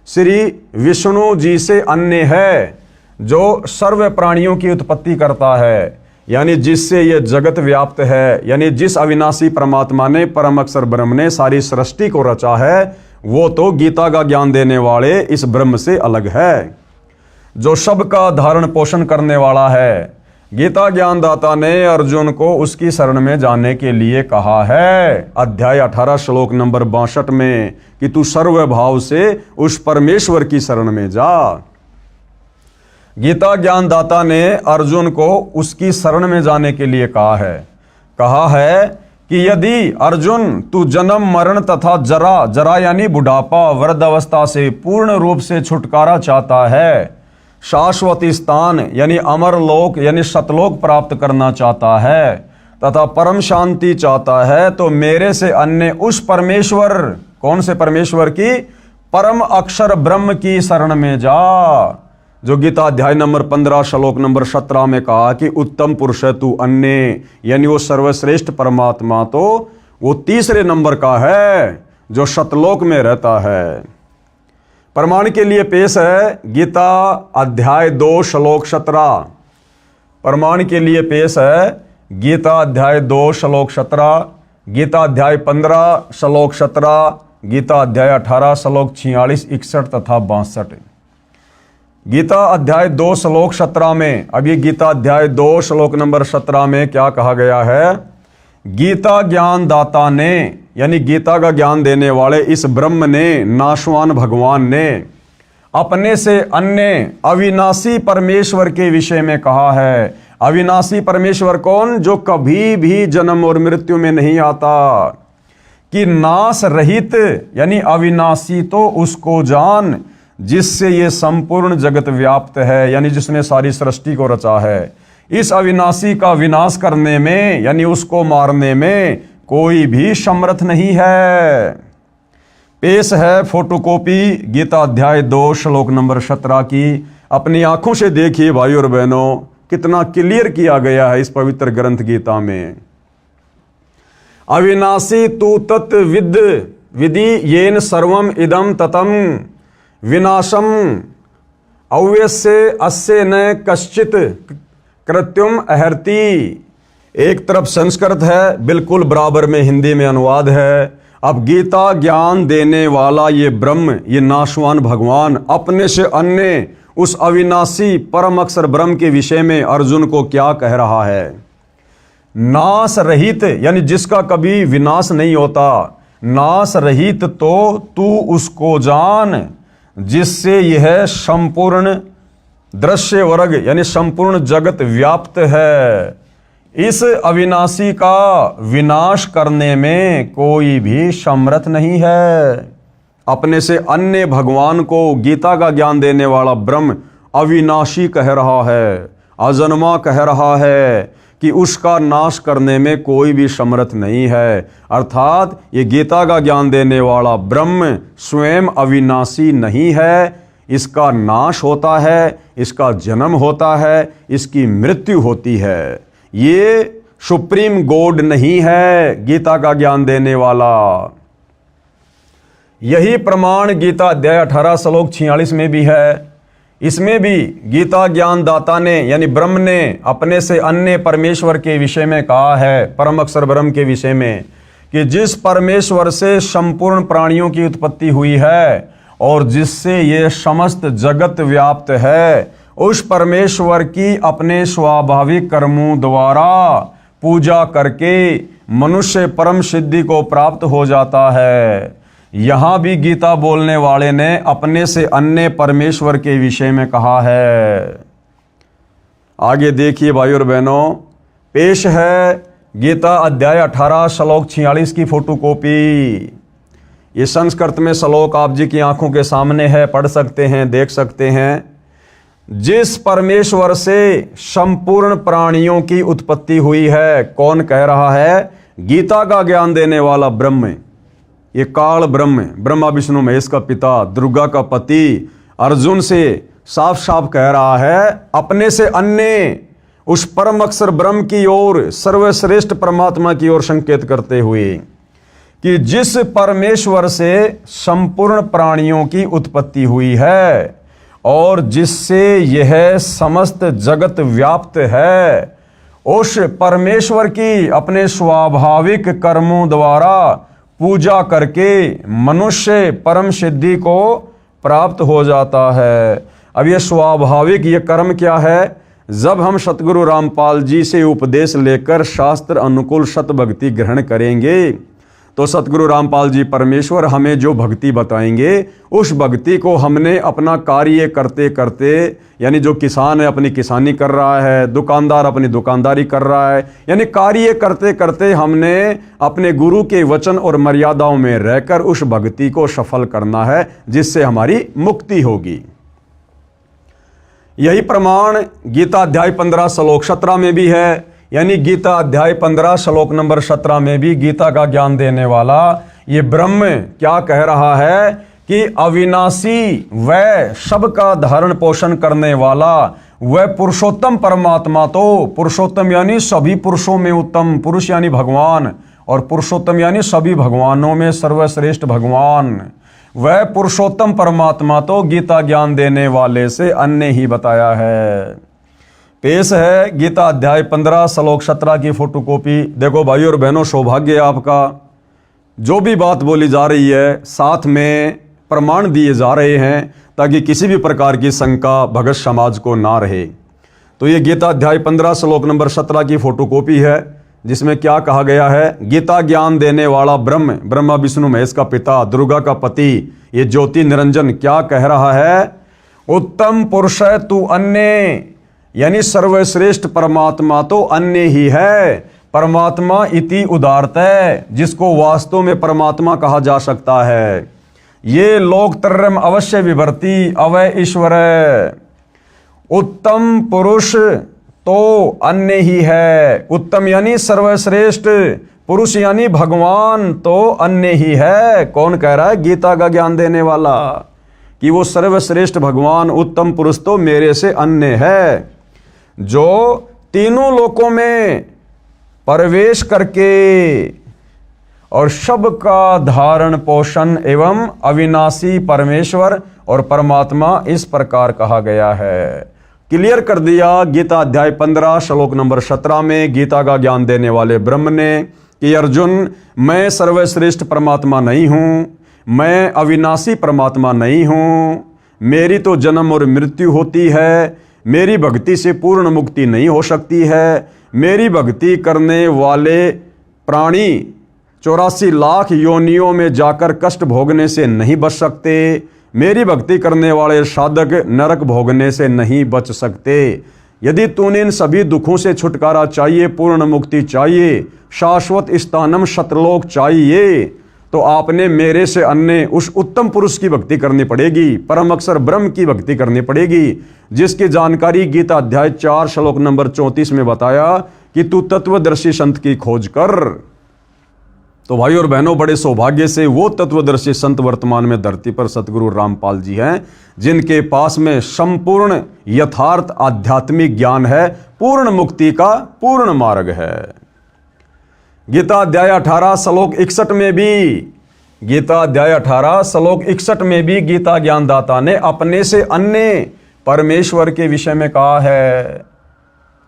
श्री विष्णु जी से अन्य है, जो सर्व प्राणियों की उत्पत्ति करता है, यानी जिससे ये जगत व्याप्त है। यानी जिस अविनाशी परमात्मा ने, परम अक्षर ब्रह्म ने सारी सृष्टि को रचा है, वो तो गीता का ज्ञान देने वाले इस ब्रह्म से अलग है, जो सबका धारण पोषण करने वाला है। गीता ज्ञानदाता ने अर्जुन को उसकी शरण में जाने के लिए कहा है, अध्याय 18 श्लोक नंबर 62 में, कि तू सर्वभाव से उस परमेश्वर की शरण में जा। गीता ज्ञानदाता ने अर्जुन को उसकी शरण में जाने के लिए कहा है कि यदि अर्जुन तू जन्म मरण तथा जरा यानी बुढ़ापा, वृद्धावस्था से पूर्ण रूप से छुटकारा चाहता है, शाश्वत स्थान यानी अमर लोक यानी सतलोक प्राप्त करना चाहता है, तथा परम शांति चाहता है, तो मेरे से अन्य उस परमेश्वर, कौन से परमेश्वर की? परम अक्षर ब्रह्म की शरण में जा, जो गीता अध्याय नंबर 15 श्लोक नंबर 17 में कहा कि उत्तम पुरुष है तू अन्य, यानी वो सर्वश्रेष्ठ परमात्मा तो वो तीसरे नंबर का है जो सतलोक में रहता है। प्रमाण के लिए पेश है गीता अध्याय 2 श्लोक 17। प्रमाण के लिए पेश है गीता अध्याय 2 श्लोक 17, गीता अध्याय 15 श्लोक 17, गीता अध्याय 18 श्लोक 46, 61 तथा 62। गीता अध्याय 2 श्लोक 17 में, अब ये गीता अध्याय 2 श्लोक नंबर 17 में क्या कहा गया है? गीता ज्ञान दाता ने, यानी गीता का ज्ञान देने वाले इस ब्रह्म ने, नाशवान भगवान ने अपने से अन्य अविनाशी परमेश्वर के विषय में कहा है। अविनाशी परमेश्वर कौन? जो कभी भी जन्म और मृत्यु में नहीं आता, कि नाश रहित यानी अविनाशी तो उसको जान जिससे ये संपूर्ण जगत व्याप्त है, यानी जिसने सारी सृष्टि को रचा है। इस अविनाशी का विनाश करने में यानी उसको मारने में कोई भी समर्थ नहीं है। पेश है फोटोकॉपी गीता अध्याय 2 श्लोक नंबर 17 की। अपनी आंखों से देखिए भाई और बहनों, कितना क्लियर किया गया है इस पवित्र ग्रंथ गीता में। अविनाशी तु तत् विधि येन सर्वम इदम ततम विनाशम अव्यस्य अस्य न कश्चित कृत्युम अहर्ति। एक तरफ संस्कृत है, बिल्कुल बराबर में हिंदी में अनुवाद है। अब गीता ज्ञान देने वाला ये ब्रह्म, ये नाशवान भगवान अपने से अन्य उस अविनाशी परम अक्षर ब्रह्म के विषय में अर्जुन को क्या कह रहा है? नाश रहित यानी जिसका कभी विनाश नहीं होता, नाश रहित तो तू उसको जान जिससे यह संपूर्ण दृश्य वर्ग यानी संपूर्ण जगत व्याप्त है। इस अविनाशी का विनाश करने में कोई भी समर्थ नहीं है। अपने से अन्य भगवान को गीता का ज्ञान देने वाला ब्रह्म अविनाशी कह रहा है, अजन्मा कह रहा है कि उसका नाश करने में कोई भी समर्थ नहीं है। अर्थात ये गीता का ज्ञान देने वाला ब्रह्म स्वयं अविनाशी नहीं है, इसका नाश होता है, इसका जन्म होता है, इसकी मृत्यु होती है। ये सुप्रीम गॉड नहीं है गीता का ज्ञान देने वाला। यही प्रमाण गीता अध्याय 18 श्लोक 46 में भी है। इसमें भी गीता ज्ञान दाता ने यानी ब्रह्म ने अपने से अन्य परमेश्वर के विषय में कहा है, परम अक्षर ब्रह्म के विषय में, कि जिस परमेश्वर से संपूर्ण प्राणियों की उत्पत्ति हुई है और जिससे ये समस्त जगत व्याप्त है, उस परमेश्वर की अपने स्वाभाविक कर्मों द्वारा पूजा करके मनुष्य परम सिद्धि को प्राप्त हो जाता है। यहां भी गीता बोलने वाले ने अपने से अन्य परमेश्वर के विषय में कहा है। आगे देखिए भाई और बहनों, पेश है गीता अध्याय 18 श्लोक 46 की फोटोकॉपी। ये संस्कृत में श्लोक आप जी की आंखों के सामने है, पढ़ सकते हैं, देख सकते हैं। जिस परमेश्वर से संपूर्ण प्राणियों की उत्पत्ति हुई है, कौन कह रहा है? गीता का ज्ञान देने वाला ब्रह्म। ये काल ब्रह्म, ब्रह्मा विष्णु महेश का पिता, दुर्गा का पति, अर्जुन से साफ साफ कह रहा है अपने से अन्य उस परम अक्षर ब्रह्म की ओर, सर्वश्रेष्ठ परमात्मा की ओर संकेत करते हुए कि जिस परमेश्वर से संपूर्ण प्राणियों की उत्पत्ति हुई है और जिससे यह समस्त जगत व्याप्त है, उस परमेश्वर की अपने स्वाभाविक कर्मों द्वारा पूजा करके मनुष्य परम सिद्धि को प्राप्त हो जाता है। अब ये स्वाभाविक ये कर्म क्या है? जब हम सतगुरु रामपाल जी से उपदेश लेकर शास्त्र अनुकूल सत भक्ति ग्रहण करेंगे तो सतगुरु रामपाल जी परमेश्वर हमें जो भक्ति बताएंगे, उस भक्ति को हमने अपना कार्य करते करते, यानी जो किसान है अपनी किसानी कर रहा है, दुकानदार अपनी दुकानदारी कर रहा है, यानी कार्य करते करते हमने अपने गुरु के वचन और मर्यादाओं में रहकर उस भक्ति को सफल करना है, जिससे हमारी मुक्ति होगी। यही प्रमाण गीता अध्याय 15 श्लोक 17 में भी है। यानी गीता अध्याय 15 श्लोक नंबर 17 में भी गीता का ज्ञान देने वाला ये ब्रह्म क्या कह रहा है कि अविनाशी व सबका धारण पोषण करने वाला वह पुरुषोत्तम परमात्मा, तो पुरुषोत्तम यानी सभी पुरुषों में उत्तम, पुरुष यानी भगवान, और पुरुषोत्तम यानी सभी भगवानों में सर्वश्रेष्ठ भगवान, वह पुरुषोत्तम परमात्मा तो गीता ज्ञान देने वाले से अन्य ही बताया है। पेश है गीता अध्याय 15 श्लोक 17 की फोटोकॉपी। देखो भाई और बहनों, सौभाग्य है आपका, जो भी बात बोली जा रही है साथ में प्रमाण दिए जा रहे हैं ताकि किसी भी प्रकार की शंका भगत समाज को ना रहे। तो ये गीता अध्याय 15 श्लोक नंबर 17 की फोटोकॉपी है, जिसमें क्या कहा गया है? गीता ज्ञान देने वाला ब्रह्म, ब्रह्मा विष्णु महेश का पिता, दुर्गा का पति, ये ज्योति निरंजन क्या कह रहा है? उत्तम पुरुष है तू अन्य, यानी सर्वश्रेष्ठ परमात्मा तो अन्य ही है। परमात्मा इति उदारत है, जिसको वास्तव में परमात्मा कहा जा सकता है। ये लोकत्रयम अवश्य विभर्ति अवय ईश्वर। उत्तम पुरुष तो अन्य ही है, उत्तम यानी सर्वश्रेष्ठ, पुरुष यानी भगवान तो अन्य ही है। कौन कह रहा है? गीता का ज्ञान देने वाला, कि वो सर्वश्रेष्ठ भगवान उत्तम पुरुष तो मेरे से अन्य है, जो तीनों लोकों में प्रवेश करके और सबका धारण पोषण एवं अविनाशी परमेश्वर और परमात्मा इस प्रकार कहा गया है। क्लियर कर दिया गीता अध्याय 15 श्लोक नंबर 17 में गीता का ज्ञान देने वाले ब्रह्म ने कि अर्जुन, मैं सर्वश्रेष्ठ परमात्मा नहीं हूं, मैं अविनाशी परमात्मा नहीं हूं, मेरी तो जन्म और मृत्यु होती है, मेरी भक्ति से पूर्ण मुक्ति नहीं हो सकती है, मेरी भक्ति करने वाले प्राणी 84 लाख योनियों में जाकर कष्ट भोगने से नहीं बच सकते, मेरी भक्ति करने वाले साधक नरक भोगने से नहीं बच सकते। यदि तूने इन सभी दुखों से छुटकारा चाहिए, पूर्ण मुक्ति चाहिए, शाश्वत स्थानम सतलोक चाहिए, तो आपने मेरे से अन्य उस उत्तम पुरुष की भक्ति करनी पड़ेगी, परम अक्षर ब्रह्म की भक्ति करनी पड़ेगी, जिसकी जानकारी गीता अध्याय 4 श्लोक नंबर 34 में बताया कि तू तत्वदर्शी संत की खोज कर। तो भाई और बहनों, बड़े सौभाग्य से वो तत्वदर्शी संत वर्तमान में धरती पर सतगुरु रामपाल जी हैं, जिनके पास में संपूर्ण यथार्थ आध्यात्मिक ज्ञान है, पूर्ण मुक्ति का पूर्ण मार्ग है। गीता अध्याय 18 श्लोक 61 में भी, गीता अध्याय 18 श्लोक 61 में भी गीता ज्ञानदाता ने अपने से अन्य परमेश्वर के विषय में कहा है।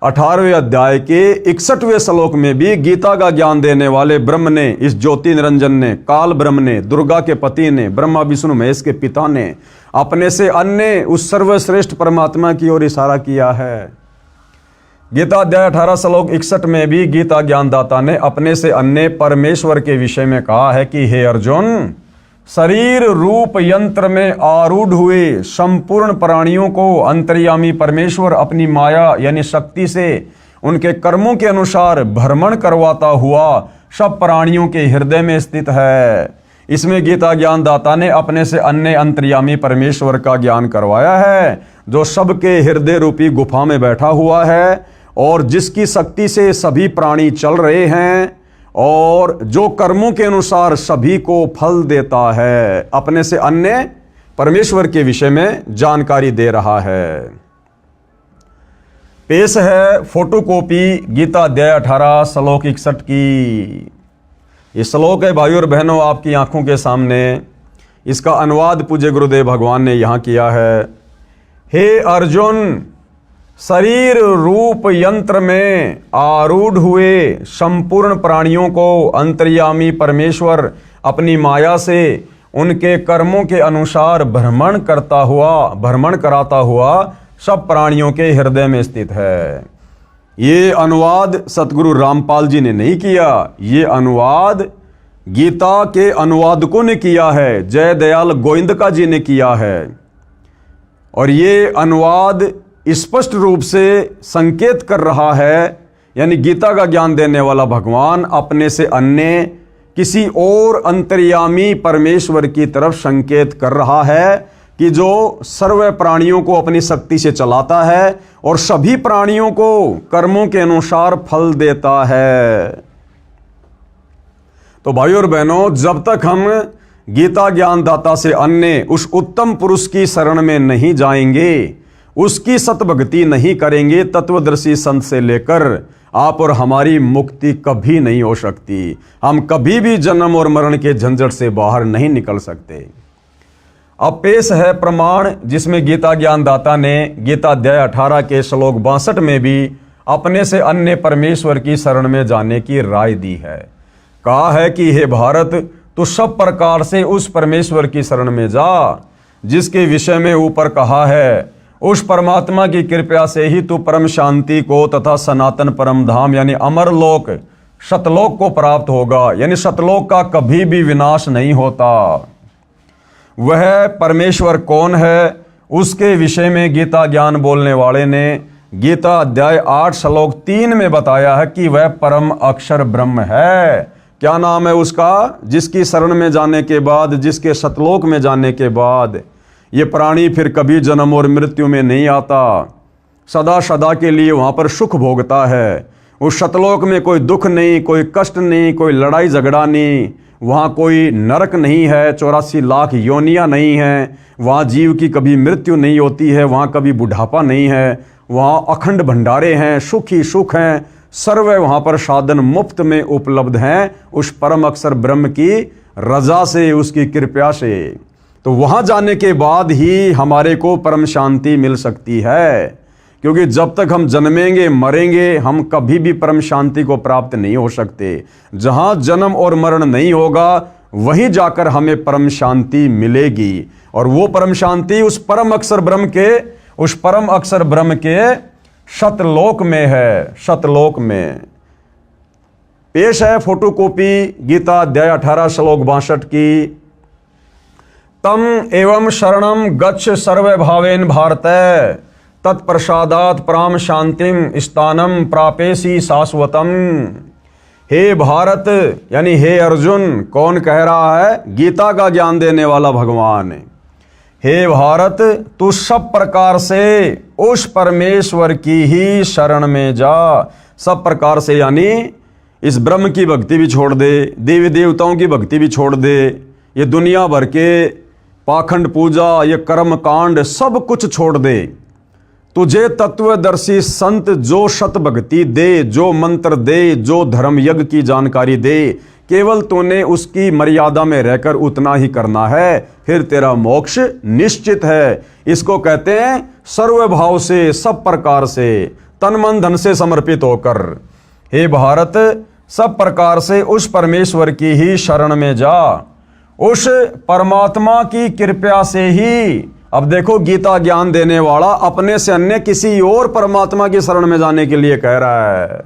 18वें अध्याय के 61वें श्लोक में भी गीता का ज्ञान देने वाले ब्रह्म ने, इस ज्योति निरंजन ने, काल ब्रह्म ने, दुर्गा के पति ने, ब्रह्मा विष्णु महेश के पिता ने अपने से अन्य उस सर्वश्रेष्ठ परमात्मा की ओर इशारा किया है। गीता अध्याय 18 श्लोक 61 में भी गीता ज्ञानदाता ने अपने से अन्य परमेश्वर के विषय में कहा है कि हे अर्जुन, शरीर रूप यंत्र में आरूढ़ हुए संपूर्ण प्राणियों को अंतर्यामी परमेश्वर अपनी माया यानी शक्ति से उनके कर्मों के अनुसार भ्रमण करवाता हुआ सब प्राणियों के हृदय में स्थित है। इसमें गीता ज्ञानदाता ने अपने से अन्य अंतर्यामी परमेश्वर का ज्ञान करवाया है, जो सबके हृदय रूपी गुफा में बैठा हुआ है और जिसकी शक्ति से सभी प्राणी चल रहे हैं और जो कर्मों के अनुसार सभी को फल देता है। अपने से अन्य परमेश्वर के विषय में जानकारी दे रहा है। पेश है फोटोकॉपी गीता अध्याय 18 श्लोक 61 की। ये श्लोक है भाइयों और बहनों आपकी आंखों के सामने। इसका अनुवाद पूज्य गुरुदेव भगवान ने यहां किया है। हे अर्जुन, शरीर रूप यंत्र में आरूढ़ हुए संपूर्ण प्राणियों को अंतर्यामी परमेश्वर अपनी माया से उनके कर्मों के अनुसार भ्रमण कराता हुआ सब प्राणियों के हृदय में स्थित है। ये अनुवाद सतगुरु रामपाल जी ने नहीं किया, ये अनुवाद गीता के अनुवादकों ने किया है, जय दयाल गोविंदका जी ने किया है। और ये अनुवाद स्पष्ट रूप से संकेत कर रहा है, यानी गीता का ज्ञान देने वाला भगवान अपने से अन्य किसी और अंतर्यामी परमेश्वर की तरफ संकेत कर रहा है कि जो सर्व प्राणियों को अपनी शक्ति से चलाता है और सभी प्राणियों को कर्मों के अनुसार फल देता है। तो भाइयों और बहनों, जब तक हम गीता ज्ञानदाता से अन्य उस उत्तम पुरुष की शरण में नहीं जाएंगे, उसकी सतभक्ति नहीं करेंगे, तत्वदर्शी संत से लेकर आप और हमारी मुक्ति कभी नहीं हो सकती। हम कभी भी जन्म और मरण के झंझट से बाहर नहीं निकल सकते। अब पेश है प्रमाण, जिसमें गीता ज्ञानदाता ने गीता अध्याय 18 के श्लोक 62 में भी अपने से अन्य परमेश्वर की शरण में जाने की राय दी है। कहा है कि हे भारत, तू सब प्रकार से उस परमेश्वर की शरण में जा जिसके विषय में ऊपर कहा है। उस परमात्मा की कृपा से ही तू परम शांति को तथा सनातन परम धाम यानी अमर लोक सतलोक को प्राप्त होगा, यानी सतलोक का कभी भी विनाश नहीं होता। वह परमेश्वर कौन है, उसके विषय में गीता ज्ञान बोलने वाले ने गीता अध्याय 8 श्लोक 3 में बताया है कि वह परम अक्षर ब्रह्म है। क्या नाम है उसका? जिसकी शरण में जाने के बाद, जिसके सतलोक में जाने के बाद ये प्राणी फिर कभी जन्म और मृत्यु में नहीं आता, सदा सदा के लिए वहाँ पर सुख भोगता है। उस सतलोक में कोई दुख नहीं, कोई कष्ट नहीं, कोई लड़ाई झगड़ा नहीं, वहाँ कोई नरक नहीं है, 84 लाख योनियाँ नहीं हैं, वहाँ जीव की कभी मृत्यु नहीं होती है, वहाँ कभी बुढ़ापा नहीं है, वहाँ अखंड भंडारे हैं, सुख ही सुख हैं, सर्व वहाँ पर साधन मुफ्त में उपलब्ध हैं उस परम अक्षर ब्रह्म की रजा से, उसकी कृपा से। तो वहाँ जाने के बाद ही हमारे को परम शांति मिल सकती है, क्योंकि जब तक हम जन्मेंगे मरेंगे हम कभी भी परम शांति को प्राप्त नहीं हो सकते। जहाँ जन्म और मरण नहीं होगा वहीं जाकर हमें परम शांति मिलेगी, और वो परम शांति उस परम अक्षर ब्रह्म के सतलोक में है, सतलोक में। पेश है फोटोकॉपी गीता अध्याय 18 श्लोक 62 की। तम एवं शरणम गच्छ सर्वभावेन भारत, तत्प्रसादात् प्राम शांतिम स्थानम प्रापेसी शाश्वतम। हे भारत, यानी हे अर्जुन, कौन कह रहा है? गीता का ज्ञान देने वाला भगवान। हे भारत, तू सब प्रकार से उस परमेश्वर की ही शरण में जा। सब प्रकार से यानी इस ब्रह्म की भक्ति भी छोड़ दे, देवी देवताओं की भक्ति भी छोड़ दे, ये दुनिया भर के पाखंड पूजा, ये कर्म कांड सब कुछ छोड़ दे। तुझे तत्वदर्शी संत जो शत भक्ति दे, जो मंत्र दे, जो धर्म यज्ञ की जानकारी दे, केवल तूने उसकी मर्यादा में रहकर उतना ही करना है, फिर तेरा मोक्ष निश्चित है। इसको कहते हैं सर्वभाव से, सब प्रकार से, तन मन धन से समर्पित होकर। हे भारत, सब प्रकार से उस परमेश्वर की ही शरण में जा, उस परमात्मा की कृपा से ही। अब देखो, गीता ज्ञान देने वाला अपने से अन्य किसी और परमात्मा की शरण में जाने के लिए कह रहा है।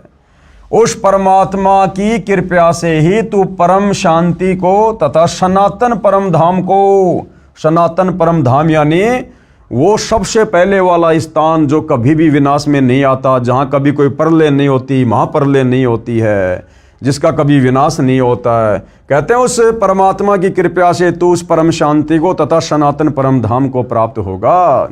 उस परमात्मा की कृपा से ही तू परम शांति को तथा सनातन परम धाम को, सनातन परम धाम यानी वो सबसे पहले वाला स्थान जो कभी भी विनाश में नहीं आता, जहाँ कभी कोई प्रलय नहीं होती, महाप्रलय नहीं होती है, जिसका कभी विनाश नहीं होता है। कहते हैं उस परमात्मा की कृपा से तू उस परम शांति को तथा सनातन परम धाम को प्राप्त होगा।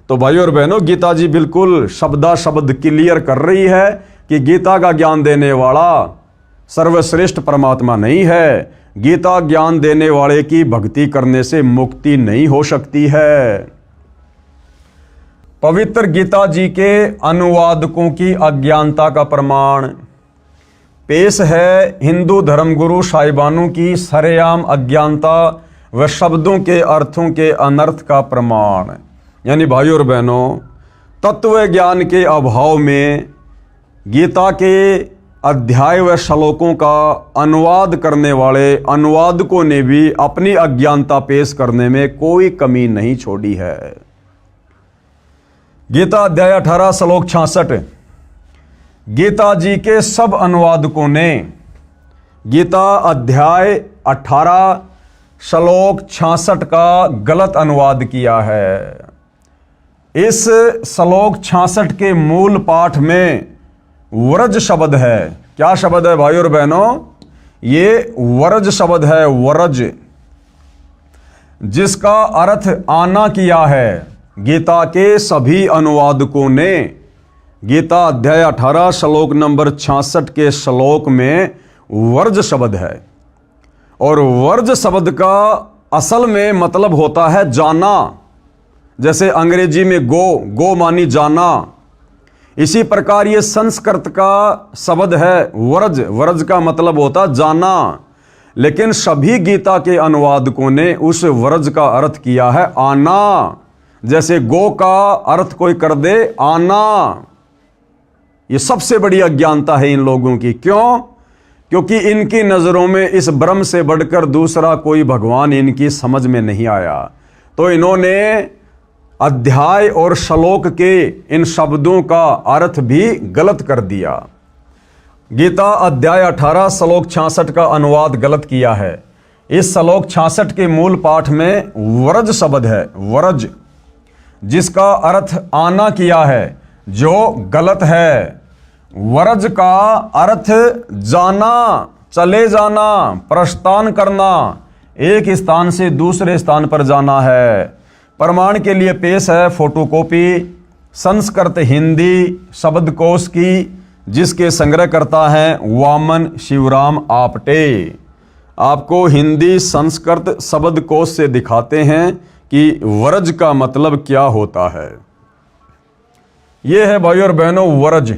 तो भाइयों और बहनों, गीता जी बिल्कुल शब्दा शब्द क्लियर कर रही है कि गीता का ज्ञान देने वाला सर्वश्रेष्ठ परमात्मा नहीं है। गीता ज्ञान देने वाले की भक्ति करने से मुक्ति नहीं हो सकती है। पवित्र गीता जी के अनुवादकों की अज्ञानता का प्रमाण पेश है हिंदू धर्मगुरु साहिबानों की सरेआम अज्ञानता व शब्दों के अर्थों के अनर्थ का प्रमाण। यानी भाइयों और बहनों, तत्व ज्ञान के अभाव में गीता के अध्याय व श्लोकों का अनुवाद करने वाले अनुवादकों ने भी अपनी अज्ञानता पेश करने में कोई कमी नहीं छोड़ी है। गीता अध्याय 18 श्लोक 66। गीता जी के सब अनुवादकों ने गीता अध्याय 18 श्लोक 66 का गलत अनुवाद किया है। इस श्लोक 66 के मूल पाठ में वरज शब्द है। क्या शब्द है भाइयों और बहनों? ये वरज शब्द है, वरज, जिसका अर्थ आना किया है। गीता के सभी अनुवादकों ने गीता अध्याय 18 श्लोक नंबर 66 के श्लोक में वर्ज शब्द है, और वर्ज शब्द का असल में मतलब होता है जाना। जैसे अंग्रेजी में गो मानी जाना, इसी प्रकार ये संस्कृत का शब्द है वर्ज। वर्ज का मतलब होता जाना, लेकिन सभी गीता के अनुवादकों ने उस वर्ज का अर्थ किया है आना। जैसे गो का अर्थ कोई कर दे आना। ये सबसे बड़ी अज्ञानता है इन लोगों की। क्यों? क्योंकि इनकी नजरों में इस ब्रह्म से बढ़कर दूसरा कोई भगवान इनकी समझ में नहीं आया, तो इन्होंने अध्याय और श्लोक के इन शब्दों का अर्थ भी गलत कर दिया। गीता अध्याय 18 श्लोक 66 का अनुवाद गलत किया है। इस श्लोक 66 के मूल पाठ में वरज शब्द है, वरज, जिसका अर्थ आना किया है, जो गलत है। वरज का अर्थ जाना, चले जाना, प्रस्थान करना, एक स्थान से दूसरे स्थान पर जाना है। प्रमाण के लिए पेश है फोटोकॉपी संस्कृत हिंदी शब्दकोश की, जिसके संग्रहकर्ता हैं वामन शिवराम आपटे। आपको हिंदी संस्कृत शब्दकोश से दिखाते हैं कि वरज का मतलब क्या होता है। यह है भाइयों और बहनों वरज,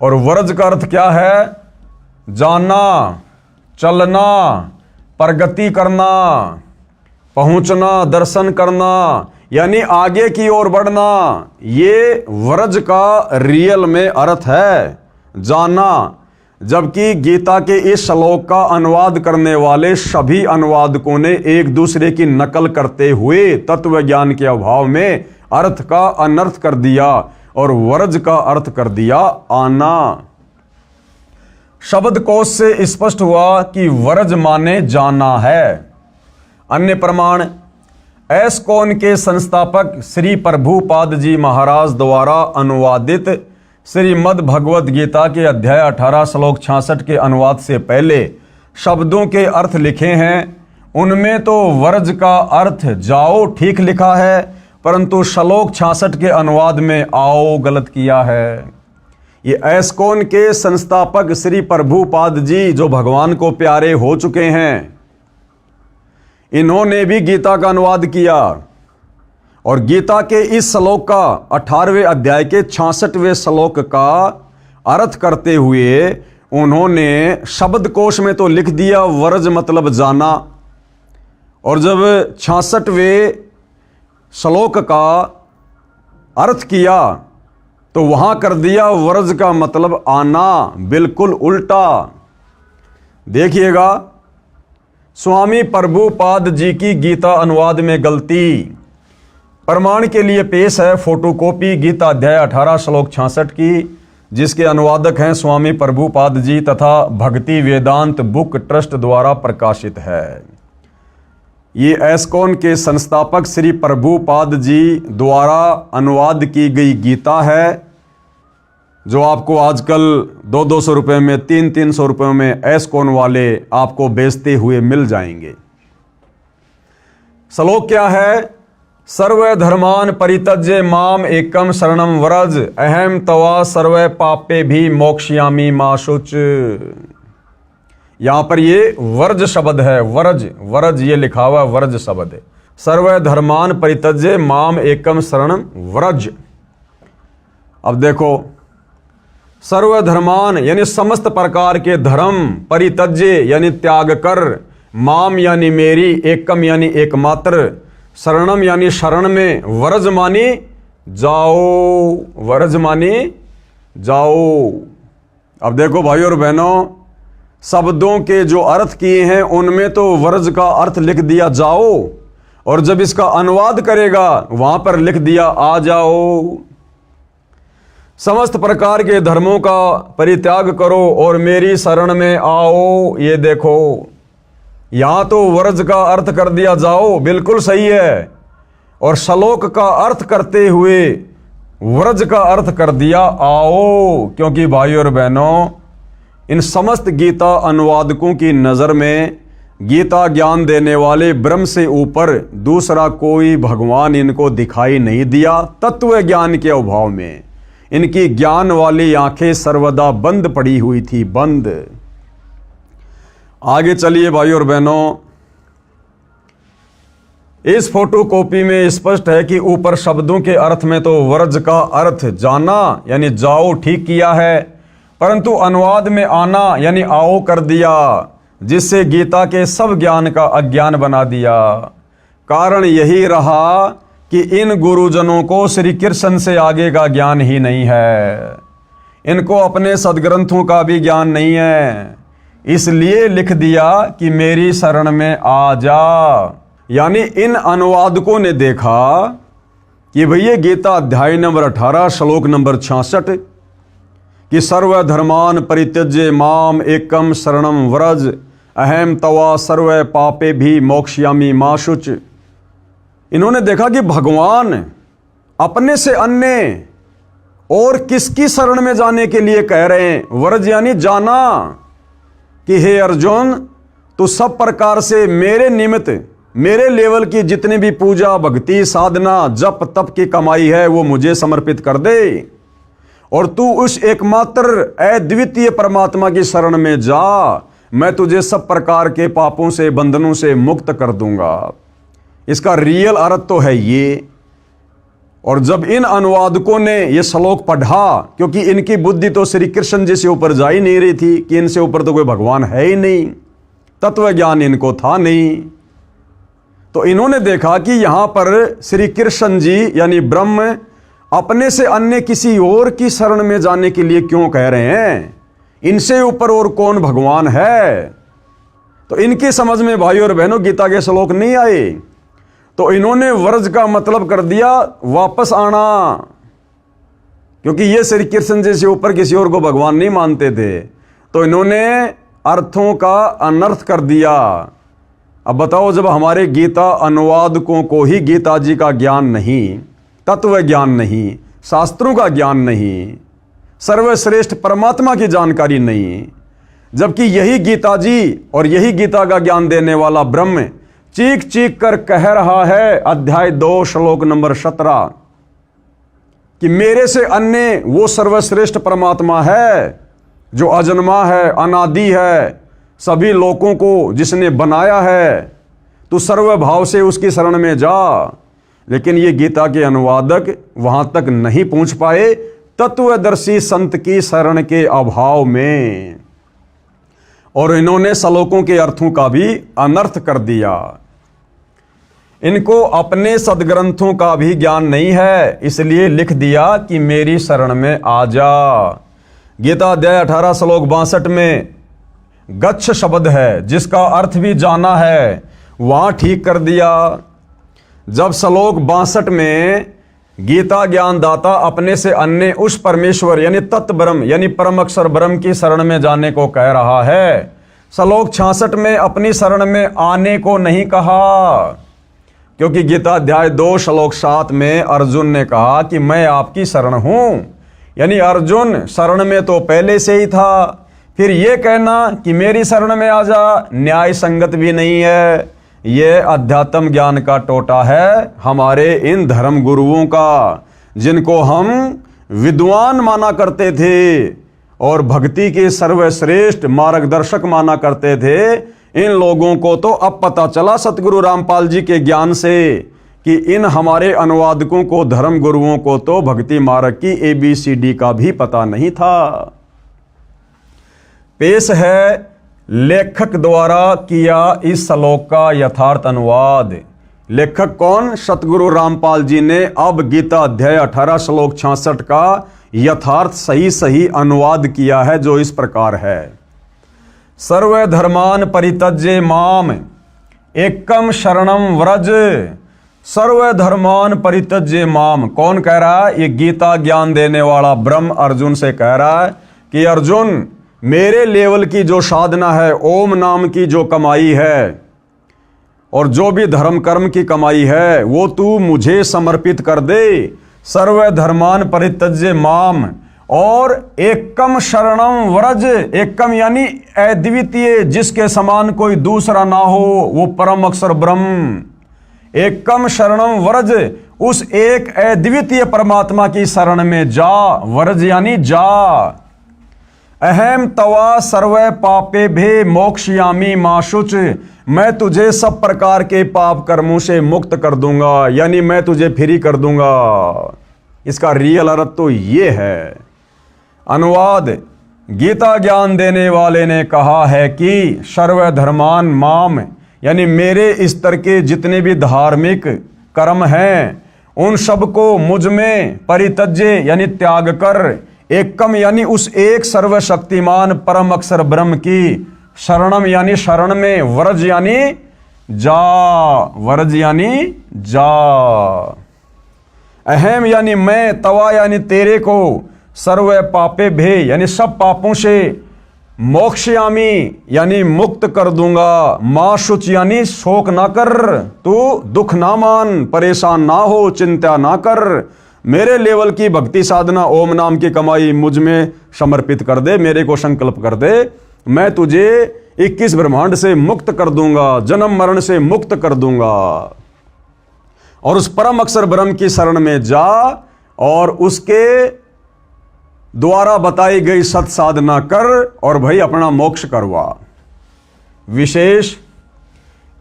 और वरज का अर्थ क्या है? जाना, चलना, प्रगति करना, पहुंचना, दर्शन करना, यानी आगे की ओर बढ़ना। ये वरज का रियल में अर्थ है, जाना। जबकि गीता के इस श्लोक का अनुवाद करने वाले सभी अनुवादकों ने एक दूसरे की नकल करते हुए तत्व ज्ञान के अभाव में अर्थ का अनर्थ कर दिया और वरज का अर्थ कर दिया आना। शब्दकोश से स्पष्ट हुआ कि वरज माने जाना है। अन्य प्रमाण एस्कॉन के संस्थापक श्री प्रभुपाद जी महाराज द्वारा अनुवादित श्रीमद् भगवद गीता के अध्याय 18 श्लोक 66 के अनुवाद से पहले शब्दों के अर्थ लिखे हैं। उनमें तो वर्ज का अर्थ जाओ ठीक लिखा है, परंतु श्लोक 66 के अनुवाद में आओ गलत किया है। ये एस्कॉन के संस्थापक श्री प्रभुपाद जी जो भगवान को प्यारे हो चुके हैं, इन्होंने भी गीता का अनुवाद किया और गीता के इस श्लोक का 18वें अध्याय के 66वें श्लोक का अर्थ करते हुए उन्होंने शब्दकोश में तो लिख दिया वर्ज मतलब जाना, और जब 66वें श्लोक का अर्थ किया तो वहां कर दिया वर्ज का मतलब आना, बिल्कुल उल्टा। देखिएगा, स्वामी प्रभुपाद जी की गीता अनुवाद में गलती प्रमाण के लिए पेश है फोटोकॉपी गीता अध्याय 18 श्लोक 66 की, जिसके अनुवादक हैं स्वामी प्रभुपाद जी तथा भक्ति वेदांत बुक ट्रस्ट द्वारा प्रकाशित है। ये एस्कॉन के संस्थापक श्री प्रभुपाद जी द्वारा अनुवाद की गई गीता है, जो आपको आजकल 200-200 रुपये में, 300-300 रुपये में एस्कॉन वाले आपको बेचते हुए मिल जाएंगे। श्लोक क्या है? सर्व धर्मान परित्यज्य माम एकम शरणम व्रज अहम तवा सर्व पापे भी मोक्ष्यामि मा शुच। यहां पर ये वर्ज शब्द है, वर्ज, वर्ज ये लिखा हुआ वर्ज शब्द है। सर्व धर्मान परित्यज्य माम एकम शरणम व्रज। अब देखो, सर्वधर्मान यानी समस्त प्रकार के धर्म, परित्यज्य यानी त्याग कर, माम यानी मेरी, एकम यानी एकमात्र, शरणम यानी शरण में, व्रज मानी जाओ, व्रज मानी जाओ। अब देखो भाई और बहनों, शब्दों के जो अर्थ किए हैं उनमें तो व्रज का अर्थ लिख दिया जाओ, और जब इसका अनुवाद करेगा वहां पर लिख दिया आ जाओ। समस्त प्रकार के धर्मों का परित्याग करो और मेरी शरण में आओ। ये देखो, यहां तो व्रज का अर्थ कर दिया जाओ, बिल्कुल सही है, और श्लोक का अर्थ करते हुए व्रज का अर्थ कर दिया आओ। क्योंकि भाई और बहनों, इन समस्त गीता अनुवादकों की नजर में गीता ज्ञान देने वाले ब्रह्म से ऊपर दूसरा कोई भगवान इनको दिखाई नहीं दिया। तत्व ज्ञान के अभाव में इनकी ज्ञान वाली आंखें सर्वदा बंद पड़ी हुई थी, बंद। आगे चलिए भाई और बहनों, इस फोटोकॉपी में स्पष्ट है कि ऊपर शब्दों के अर्थ में तो व्रज का अर्थ जाना यानी जाओ ठीक किया है, परंतु अनुवाद में आना यानी आओ कर दिया, जिससे गीता के सब ज्ञान का अज्ञान बना दिया। कारण यही रहा कि इन गुरुजनों को श्री कृष्ण से आगे का ज्ञान ही नहीं है, इनको अपने सदग्रंथों का भी ज्ञान नहीं है, इसलिए लिख दिया कि मेरी शरण में आ जा। यानी इन अनुवादकों ने देखा कि भैया गीता अध्याय नंबर 18 श्लोक नंबर 66 कि सर्वधर्मान परित्यज्य माम एकम शरणम व्रज अहम तवा सर्व पापे भी मोक्ष्यामि मा शुच। इन्होंने देखा कि भगवान अपने से अन्य और किसकी शरण में जाने के लिए कह रहे हैं? व्रज यानी जाना, कि हे अर्जुन, तू सब प्रकार से मेरे निमित्त, मेरे लेवल की जितनी भी पूजा भक्ति साधना जप तप की कमाई है वो मुझे समर्पित कर दे, और तू उस एकमात्र अद्वितीय परमात्मा की शरण में जा। मैं तुझे सब प्रकार के पापों से, बंधनों से मुक्त कर दूंगा। इसका रियल अर्थ तो है ये। और जब इन अनुवादकों ने यह श्लोक पढ़ा, क्योंकि इनकी बुद्धि तो श्री कृष्ण जी से ऊपर जा ही नहीं रही थी कि इनसे ऊपर तो कोई भगवान है ही नहीं, तत्व ज्ञान इनको था नहीं, तो इन्होंने देखा कि यहां पर श्री कृष्ण जी यानी ब्रह्म अपने से अन्य किसी और की शरण में जाने के लिए क्यों कह रहे हैं? इनसे ऊपर और कौन भगवान है? तो इनकी समझ में भाई और बहनों गीता के श्लोक नहीं आए, तो इन्होंने व्रज का मतलब कर दिया वापस आना, क्योंकि ये श्री कृष्ण जी से ऊपर किसी और को भगवान नहीं मानते थे, तो इन्होंने अर्थों का अनर्थ कर दिया। अब बताओ, जब हमारे गीता अनुवादकों को ही गीता जी का ज्ञान नहीं, तत्व ज्ञान नहीं, शास्त्रों का ज्ञान नहीं, सर्वश्रेष्ठ परमात्मा की जानकारी नहीं, जबकि यही गीता जी और यही गीता का ज्ञान देने वाला ब्रह्म चीख चीख कर कह रहा है, अध्याय 2 श्लोक नंबर 17 कि मेरे से अन्य वो सर्वश्रेष्ठ परमात्मा है जो अजन्मा है, अनादि है, सभी लोगों को जिसने बनाया है, तो सर्वभाव से उसकी शरण में जा। लेकिन ये गीता के अनुवादक वहां तक नहीं पहुंच पाए तत्वदर्शी संत की शरण के अभाव में, और इन्होंने श्लोकों के अर्थों का भी अनर्थ कर दिया। इनको अपने सदग्रंथों का भी ज्ञान नहीं है, इसलिए लिख दिया कि मेरी शरण में आ जा। गीता अध्याय 18 श्लोक 62 में गच्छ शब्द है जिसका अर्थ भी जाना है, वहां ठीक कर दिया। जब श्लोक 62 में गीता ज्ञानदाता अपने से अन्य उस परमेश्वर यानी तत्व ब्रह्म यानी परम अक्षर ब्रह्म की शरण में जाने को कह रहा है, श्लोक 66 में अपनी शरण में आने को नहीं कहा, क्योंकि गीता अध्याय 2 श्लोक 7 में अर्जुन ने कहा कि मैं आपकी शरण हूं, यानी अर्जुन शरण में तो पहले से ही था। फिर ये कहना कि मेरी शरण में आ जा न्याय संगत भी नहीं है। ये अध्यात्म ज्ञान का टोटा है हमारे इन धर्म गुरुओं का, जिनको हम विद्वान माना करते थे और भक्ति के सर्वश्रेष्ठ मार्गदर्शक माना करते थे। इन लोगों को तो अब पता चला सतगुरु रामपाल जी के ज्ञान से कि इन हमारे अनुवादकों को, धर्म गुरुओं को तो भक्ति मार्ग की ABCD का भी पता नहीं था। पेश है लेखक द्वारा किया इस श्लोक का यथार्थ अनुवाद। लेखक कौन? सतगुरु रामपाल जी ने अब गीता अध्याय 18 श्लोक 66 का यथार्थ सही अनुवाद किया है, जो इस प्रकार है। सर्वधर्मान परित्यज्य माम एकम शरणम व्रज। सर्वधर्मान परित्यज्य माम कौन कह रहा है? ये गीता ज्ञान देने वाला ब्रह्म अर्जुन से कह रहा है कि अर्जुन, मेरे लेवल की जो साधना है, ओम नाम की जो कमाई है और जो भी धर्म कर्म की कमाई है, वो तू मुझे समर्पित कर दे। सर्वधर्मान परित्यज्य माम और एकम शरणम व्रज। एकम यानी अद्वितीय, जिसके समान कोई दूसरा ना हो, वो परम अक्षर ब्रह्म। एकम शरणम व्रज, उस एक अद्वितीय परमात्मा की शरण में जा। व्रज यानी जा। अहम तवा सर्व पापे भे मोक्षयामी माशुच। मैं तुझे सब प्रकार के पाप कर्मों से मुक्त कर दूंगा, यानी मैं तुझे फ्री कर दूंगा। इसका रियल अर्थ तो ये है। अनुवाद, गीता ज्ञान देने वाले ने कहा है कि सर्वधर्मान माम, यानी मेरे स्तर के जितने भी धार्मिक कर्म हैं उन सबको मुझ में परित्यज्य यानी त्याग कर, एकम यानी उस एक सर्वशक्तिमान परम अक्षर ब्रह्म की शरणम यानी शरण में, व्रज यानी जा। व्रज यानी जा। अहम यानी मैं, तवा यानी तेरे को, सर्व पापे भे यानी सब पापों से, मोक्षयामी यानी मुक्त कर दूंगा, मां शुच यानी शोक ना कर, तू दुख ना मान, परेशान ना हो, चिंता ना कर। मेरे लेवल की भक्ति साधना, ओम नाम की कमाई मुझ में समर्पित कर दे, मेरे को संकल्प कर दे। मैं तुझे 21 ब्रह्मांड से मुक्त कर दूंगा, जन्म मरण से मुक्त कर दूंगा। और उस परम अक्षर ब्रह्म की शरण में जा और उसके द्वारा बताई गई सत साधना कर और भाई अपना मोक्ष करवा। विशेष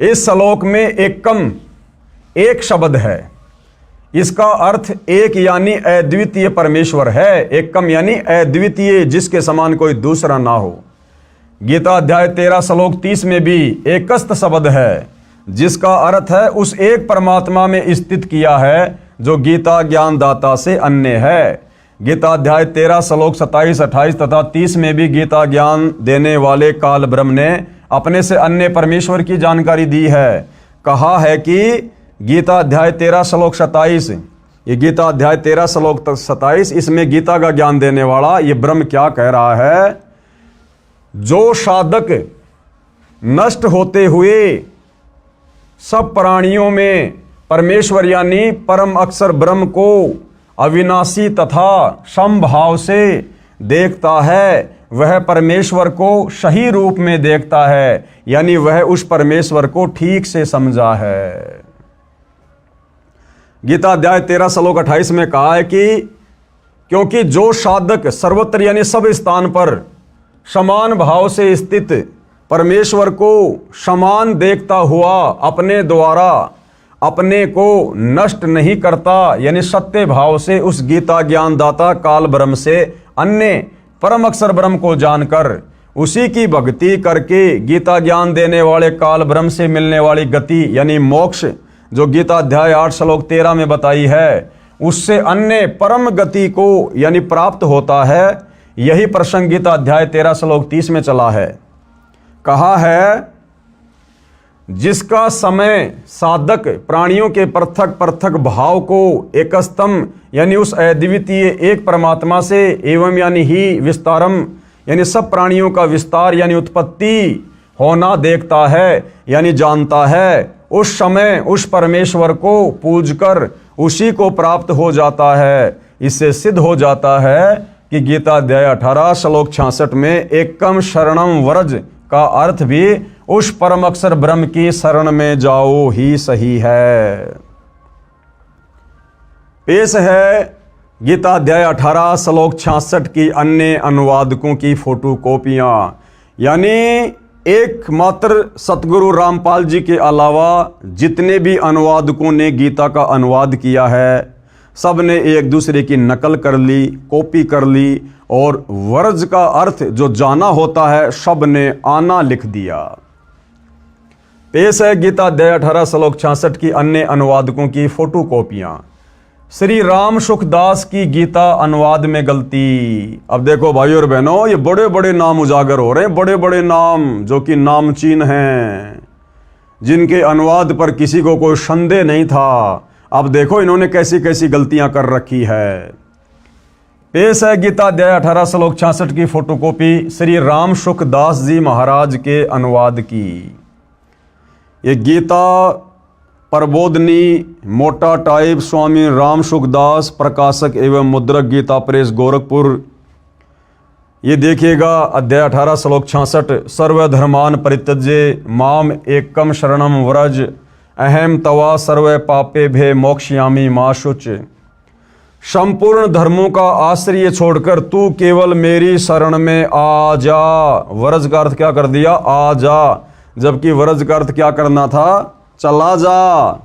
इस श्लोक में एकम एक शब्द है, इसका अर्थ एक यानी अद्वितीय परमेश्वर है। एकम यानी अद्वितीय, जिसके समान कोई दूसरा ना हो। गीता अध्याय 13 श्लोक 30 में भी एकस्त शब्द है, जिसका अर्थ है उस एक परमात्मा में स्थित किया है जो गीता ज्ञानदाता से अन्य है। गीता अध्याय 13 श्लोक 27, 28 तथा 30 में भी गीता ज्ञान देने वाले काल ब्रह्म ने अपने से अन्य परमेश्वर की जानकारी दी है। कहा है कि गीता अध्याय 13 श्लोक 27, ये गीता अध्याय 13 श्लोक 27, इसमें गीता का ज्ञान देने वाला ये ब्रह्म क्या कह रहा है? जो साधक नष्ट होते हुए सब प्राणियों में परमेश्वर यानी परम अक्षर ब्रह्म को अविनाशी तथा समभाव से देखता है, वह परमेश्वर को सही रूप में देखता है, यानी वह उस परमेश्वर को ठीक से समझा है। गीता अध्याय 13 श्लोक 28 में कहा है कि क्योंकि जो साधक सर्वत्र यानी सब स्थान पर समान भाव से स्थित परमेश्वर को समान देखता हुआ अपने द्वारा अपने को नष्ट नहीं करता, यानी सत्य भाव से उस गीता ज्ञानदाता काल ब्रह्म से अन्य परम अक्षर ब्रह्म को जानकर उसी की भक्ति करके गीता ज्ञान देने वाले काल ब्रह्म से मिलने वाली गति यानी मोक्ष जो गीता अध्याय 8 श्लोक 13 में बताई है, उससे अन्य परम गति को यानी प्राप्त होता है। यही प्रसंग गीता अध्याय 13 श्लोक 30 में चला है। कहा है, जिसका समय साधक प्राणियों के पृथक पृथक भाव को एकस्तम यानी उस अद्वितीय एक परमात्मा से एवं यानी ही विस्तारम यानी सब प्राणियों का विस्तार यानी उत्पत्ति होना देखता है यानी जानता है, उस समय उस परमेश्वर को पूजकर उसी को प्राप्त हो जाता है। इससे सिद्ध हो जाता है कि गीता अध्याय 18 श्लोक 66 में एकम शरणम व्रज का अर्थ भी उस परम अक्षर ब्रह्म की शरण में जाओ ही सही है। पेश है गीता अध्याय 18 श्लोक 66 की अन्य अनुवादकों की फोटो कॉपियां, यानी एकमात्र सतगुरु रामपाल जी के अलावा जितने भी अनुवादकों ने गीता का अनुवाद किया है, सब ने एक दूसरे की नकल कर ली, कॉपी कर ली और वर्ज का अर्थ जो जाना होता है सब ने आना लिख दिया। पेश है गीता अध्याय 18 श्लोक 66 की अन्य अनुवादकों की फोटो कॉपियां। श्री राम सुखदास की गीता अनुवाद में गलती। अब देखो भाई और बहनों, ये बड़े बड़े नाम उजागर हो रहे हैं, बड़े बड़े नाम जो कि नामचीन हैं, जिनके अनुवाद पर किसी को कोई संदेह नहीं था। अब देखो इन्होंने कैसी कैसी गलतियां कर रखी है। पेश है गीता अध्याय 18 श्लोक 66 की फोटोकॉपी श्री राम सुखदास जी महाराज के अनुवाद की। ये गीता प्रबोधनी मोटा टाइप स्वामी राम सुखदास प्रकाशक एवं मुद्रक गीता प्रेस गोरखपुर। ये देखिएगा अध्याय 18 श्लोक 66 सर्वधर्मान परित्यज्य माम एकम शरणम व्रज अहम तवा सर्व पापे भे मोक्षयामि मा शुच। संपूर्ण धर्मों का आश्रय छोड़कर तू केवल मेरी शरण में आ जा। व्रज का अर्थ क्या कर दिया? आ जा, जबकि व्रज का अर्थ क्या करना था? चला जा।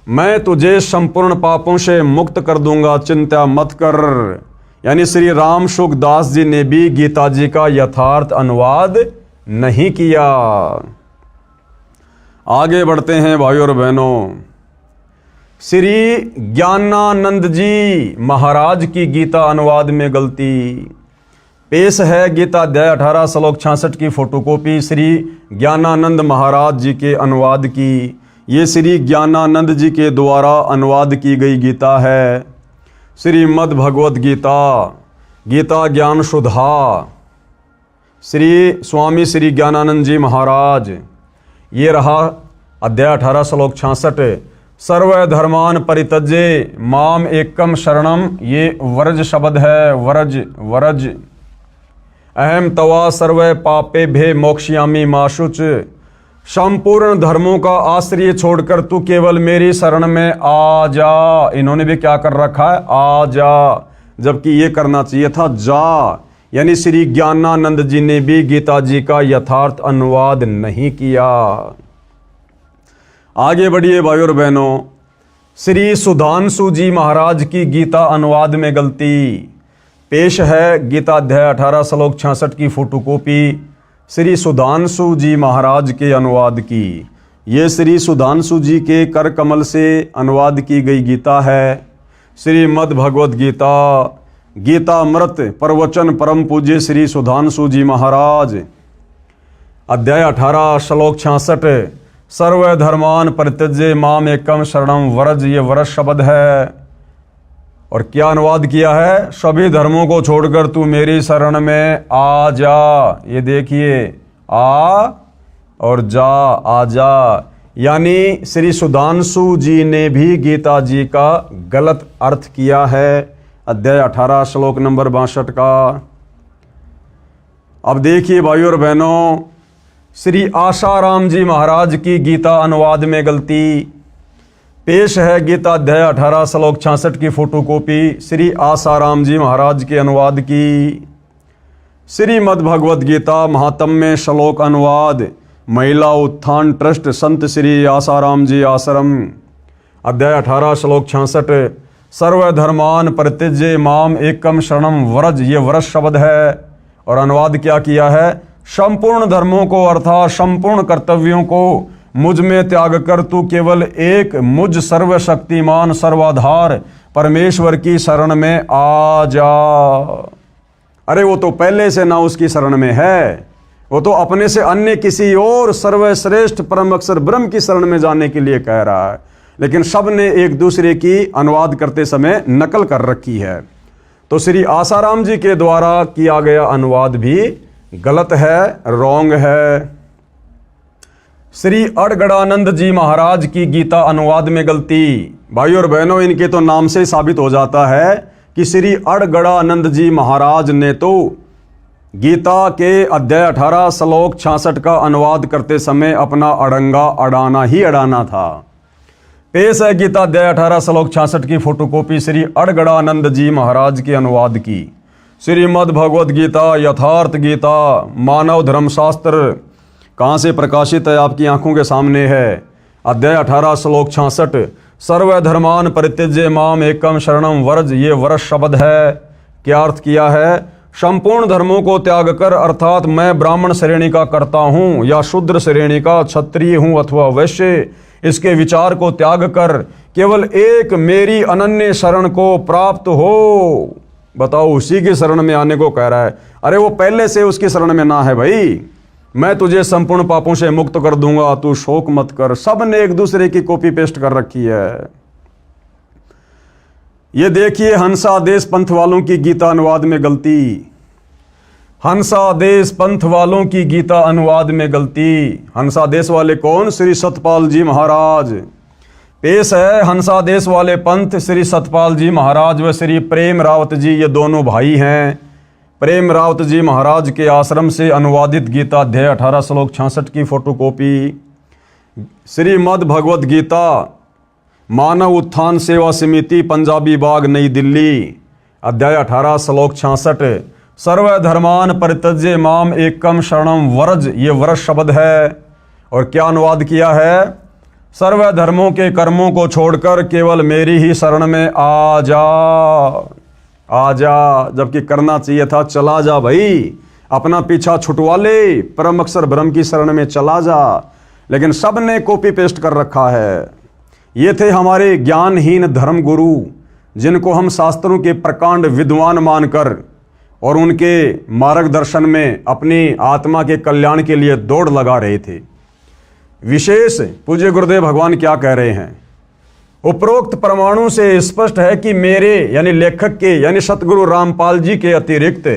मैं तुझे संपूर्ण पापों से मुक्त कर दूंगा, चिंता मत कर। यानी श्री राम सुखदास जी ने भी गीता जी का यथार्थ अनुवाद नहीं किया। आगे बढ़ते हैं भाई और बहनों। श्री ज्ञानानंद जी महाराज की गीता अनुवाद में गलती। पेश है गीता अध्याय 18 श्लोक 66 की फोटोकॉपी श्री ज्ञानानंद महाराज जी के अनुवाद की। ये श्री ज्ञानानंद जी के द्वारा अनुवाद की गई गीता है। श्रीमद् भगवत गीता, गीता ज्ञान सुधा, श्री स्वामी श्री ज्ञानानंद जी महाराज। ये रहा अध्याय 18 श्लोक 66 सर्वधर्मान परित्यज्य माम एकम शरणम। ये व्रज शब्द है, व्रज व्रज। अहम तवा सर्व पापे भे मोक्षयामि मा शुच। संपूर्ण धर्मों का आश्रय छोड़कर तू केवल मेरी शरण में आ जा। इन्होंने भी क्या कर रखा है? आ जा, जबकि ये करना चाहिए था जा। यानी श्री ज्ञानानंद जी ने भी गीता जी का यथार्थ अनुवाद नहीं किया। आगे बढ़िए भाई और बहनों। श्री सुधांशु जी महाराज की गीता अनुवाद में गलती। पेश है गीता अध्याय 18 श्लोक 66 की फोटोकॉपी श्री सुधांशु जी महाराज के अनुवाद की। ये श्री सुधांशु जी के कर कमल से अनुवाद की गई गीता है। श्रीमद् भगवत गीता, गीतामृत प्रवचन परम पूज्य श्री सुधांशु जी महाराज। अध्याय 18 श्लोक 66 सर्वधर्मान परित्यज्य माम एकम शरणम व्रज। ये व्रज शब्द है। और क्या अनुवाद किया है? सभी धर्मों को छोड़कर तू मेरी शरण में आ जा। ये देखिए, आ और जा, आ जा। यानी श्री सुधांशु जी ने भी गीता जी का गलत अर्थ किया है अध्याय 18 श्लोक नंबर 62 का। अब देखिए भाई और बहनों, श्री आसाराम जी महाराज की गीता अनुवाद में गलती। पेश है गीता अध्याय 18 श्लोक 66 की फोटोकॉपी श्री आसाराम जी महाराज के अनुवाद की। श्रीमद् भगवद गीता महात्म्य श्लोक अनुवाद महिला उत्थान ट्रस्ट संत श्री आसाराम जी आश्रम। अध्याय 18 श्लोक 66। सर्वधर्मान परित्यज्य माम एकम शरणम व्रज, ये व्रज शब्द है। और अनुवाद क्या किया है? संपूर्ण धर्मों को अर्थात संपूर्ण कर्तव्यों को मुझ में त्याग कर तू केवल एक मुझ सर्वशक्तिमान सर्वाधार परमेश्वर की शरण में आ जा। अरे वो तो पहले से ना उसकी शरण में है, वो तो अपने से अन्य किसी और सर्वश्रेष्ठ परम अक्षर ब्रह्म की शरण में जाने के लिए कह रहा है। लेकिन सब ने एक दूसरे की अनुवाद करते समय नकल कर रखी है। तो श्री आसाराम जी के द्वारा किया गया अनुवाद भी गलत है, रॉन्ग है। श्री अड़गड़ानंद जी महाराज की गीता अनुवाद में गलती। भाई और बहनों, इनके तो नाम से साबित हो जाता है कि श्री अड़गड़ानंद जी महाराज ने तो गीता के अध्याय 18 श्लोक 66 का अनुवाद करते समय अपना अड़ंगा अड़ाना ही अड़ाना था। पेश है गीता अध्याय 18 श्लोक 66 की फोटोकॉपी श्री अड़गड़ानंद जी महाराज के अनुवाद की। श्रीमद् भगवद गीता यथार्थ गीता मानव धर्मशास्त्र कहाँ से प्रकाशित है? आपकी आंखों के सामने है। अध्याय 18 श्लोक 66। सर्वधर्मान परित्यज्य माम एकम शरणम व्रज, ये व्रज शब्द है। क्या अर्थ किया है? संपूर्ण धर्मों को त्याग कर, अर्थात मैं ब्राह्मण श्रेणी का करता हूँ या शूद्र श्रेणी का, क्षत्रिय हूँ अथवा वैश्य, इसके विचार को त्याग कर केवल एक मेरी अनन्य शरण को प्राप्त हो। बताओ, उसी की शरण में आने को कह रहा है। अरे वो पहले से उसकी शरण में ना है भाई। मैं तुझे संपूर्ण पापों से मुक्त कर दूंगा, तू शोक मत कर। सब ने एक दूसरे की कॉपी पेस्ट कर रखी है। ये देखिए हंसादेश पंथ वालों की गीता अनुवाद में गलती। हंसादेश पंथ वालों की गीता अनुवाद में गलती। हंसादेश वाले कौन? श्री सतपाल जी महाराज। पेश है हंसादेश वाले पंथ श्री सतपाल जी महाराज व श्री प्रेम रावत जी, ये दोनों भाई हैं। प्रेम रावत जी महाराज के आश्रम से अनुवादित गीता अध्याय 18 श्लोक 66 की फोटोकॉपी। श्रीमद् भगवद गीता मानव उत्थान सेवा समिति पंजाबी बाग नई दिल्ली अध्याय 18 श्लोक 66। सर्वधर्मान परित्यज्य माम एकम शरणम व्रज, ये व्रज शब्द है। और क्या अनुवाद किया है? सर्वधर्मों के कर्मों को छोड़कर केवल मेरी ही शरण में आ जा, जबकि करना चाहिए था चला जा भाई, अपना पीछा छुटवा ले, परम अक्षर ब्रह्म की शरण में चला जा। लेकिन सब ने कॉपी पेस्ट कर रखा है। ये थे हमारे ज्ञानहीन धर्म गुरु, जिनको हम शास्त्रों के प्रकांड विद्वान मानकर और उनके मार्गदर्शन में अपनी आत्मा के कल्याण के लिए दौड़ लगा रहे थे। विशेष पूज्य गुरुदेव भगवान क्या कह रहे हैं? उपरोक्त परमाणु से स्पष्ट है कि मेरे यानी लेखक के यानी सतगुरु रामपाल जी के अतिरिक्त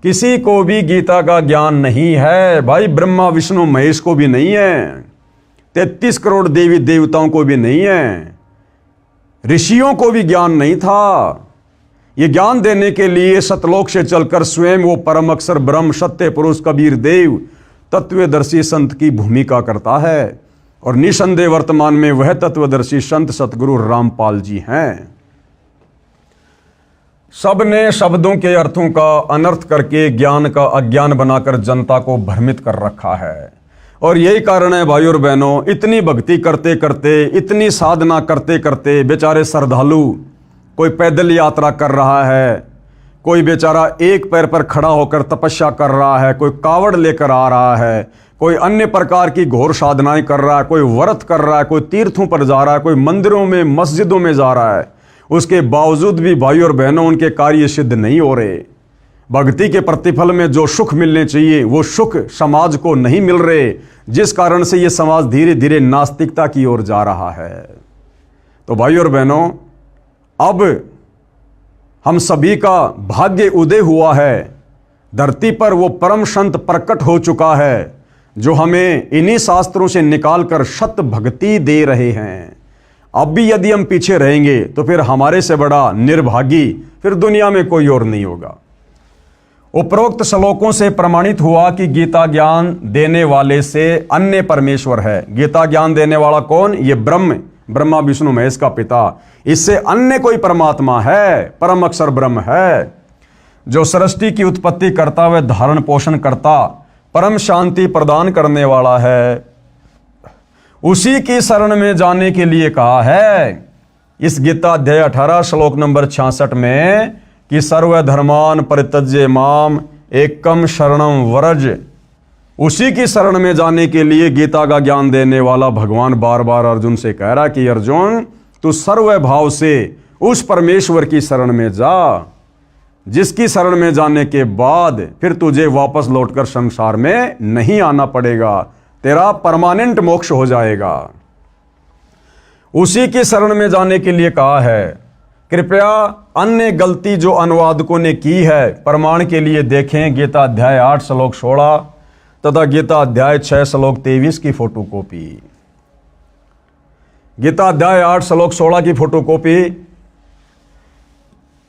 किसी को भी गीता का ज्ञान नहीं है। भाई ब्रह्मा विष्णु महेश को भी नहीं है, 33 करोड़ देवी देवताओं को भी नहीं है, ऋषियों को भी ज्ञान नहीं था। ये ज्ञान देने के लिए सतलोक से चलकर स्वयं वो परम अक्षर ब्रह्म सत्य पुरुष कबीर देव तत्वदर्शी संत की भूमिका करता है। और निसंदेह वर्तमान में वह तत्वदर्शी संत सतगुरु रामपाल जी हैं। सब ने शब्दों के अर्थों का अनर्थ करके ज्ञान का अज्ञान बनाकर जनता को भ्रमित कर रखा है। और यही कारण है भाई और बहनों, इतनी भक्ति करते करते, इतनी साधना करते करते बेचारे श्रद्धालु, कोई पैदल यात्रा कर रहा है, कोई बेचारा एक पैर पर खड़ा होकर तपस्या कर रहा है, कोई कावड़ लेकर आ रहा है, कोई अन्य प्रकार की घोर साधनाएं कर रहा है, कोई व्रत कर रहा है, कोई तीर्थों पर जा रहा है, कोई मंदिरों में मस्जिदों में जा रहा है। उसके बावजूद भी भाई और बहनों उनके कार्य सिद्ध नहीं हो रहे। भक्ति के प्रतिफल में जो सुख मिलने चाहिए वो सुख समाज को नहीं मिल रहे, जिस कारण से ये समाज धीरे धीरे नास्तिकता की ओर जा रहा है। तो भाई और बहनों, अब हम सभी का भाग्य उदय हुआ है। धरती पर वो परम संत प्रकट हो चुका है जो हमें इन्हीं शास्त्रों से निकालकर सत भक्ति दे रहे हैं। अब भी यदि हम पीछे रहेंगे तो फिर हमारे से बड़ा निर्भागी फिर दुनिया में कोई और नहीं होगा। उपरोक्त श्लोकों से प्रमाणित हुआ कि गीता ज्ञान देने वाले से अन्य परमेश्वर है। गीता ज्ञान देने वाला कौन? ये ब्रह्म ब्रह्मा विष्णु महेश का पिता, इससे अन्य कोई परमात्मा है, परम अक्षर ब्रह्म है, जो सृष्टि की उत्पत्ति करता व धारण पोषण करता, परम शांति प्रदान करने वाला है, उसी की शरण में जाने के लिए कहा है इस गीता अध्याय 18 श्लोक नंबर 66 में कि सर्वधर्मान परित्यज्य माम एकम शरणम व्रज। उसी की शरण में जाने के लिए गीता का ज्ञान देने वाला भगवान बार बार अर्जुन से कह रहा कि अर्जुन तू सर्व भाव से उस परमेश्वर की शरण में जा, जिसकी शरण में जाने के बाद फिर तुझे वापस लौटकर संसार में नहीं आना पड़ेगा, तेरा परमानेंट मोक्ष हो जाएगा। उसी की शरण में जाने के लिए कहा है। कृपया अन्य गलती जो अनुवादकों ने की है प्रमाण के लिए देखें गीता अध्याय 8 श्लोक 16 तथा गीता अध्याय 6 श्लोक 23 की फोटोकॉपी। गीता अध्याय 8 श्लोक 16 की फोटोकॉपी,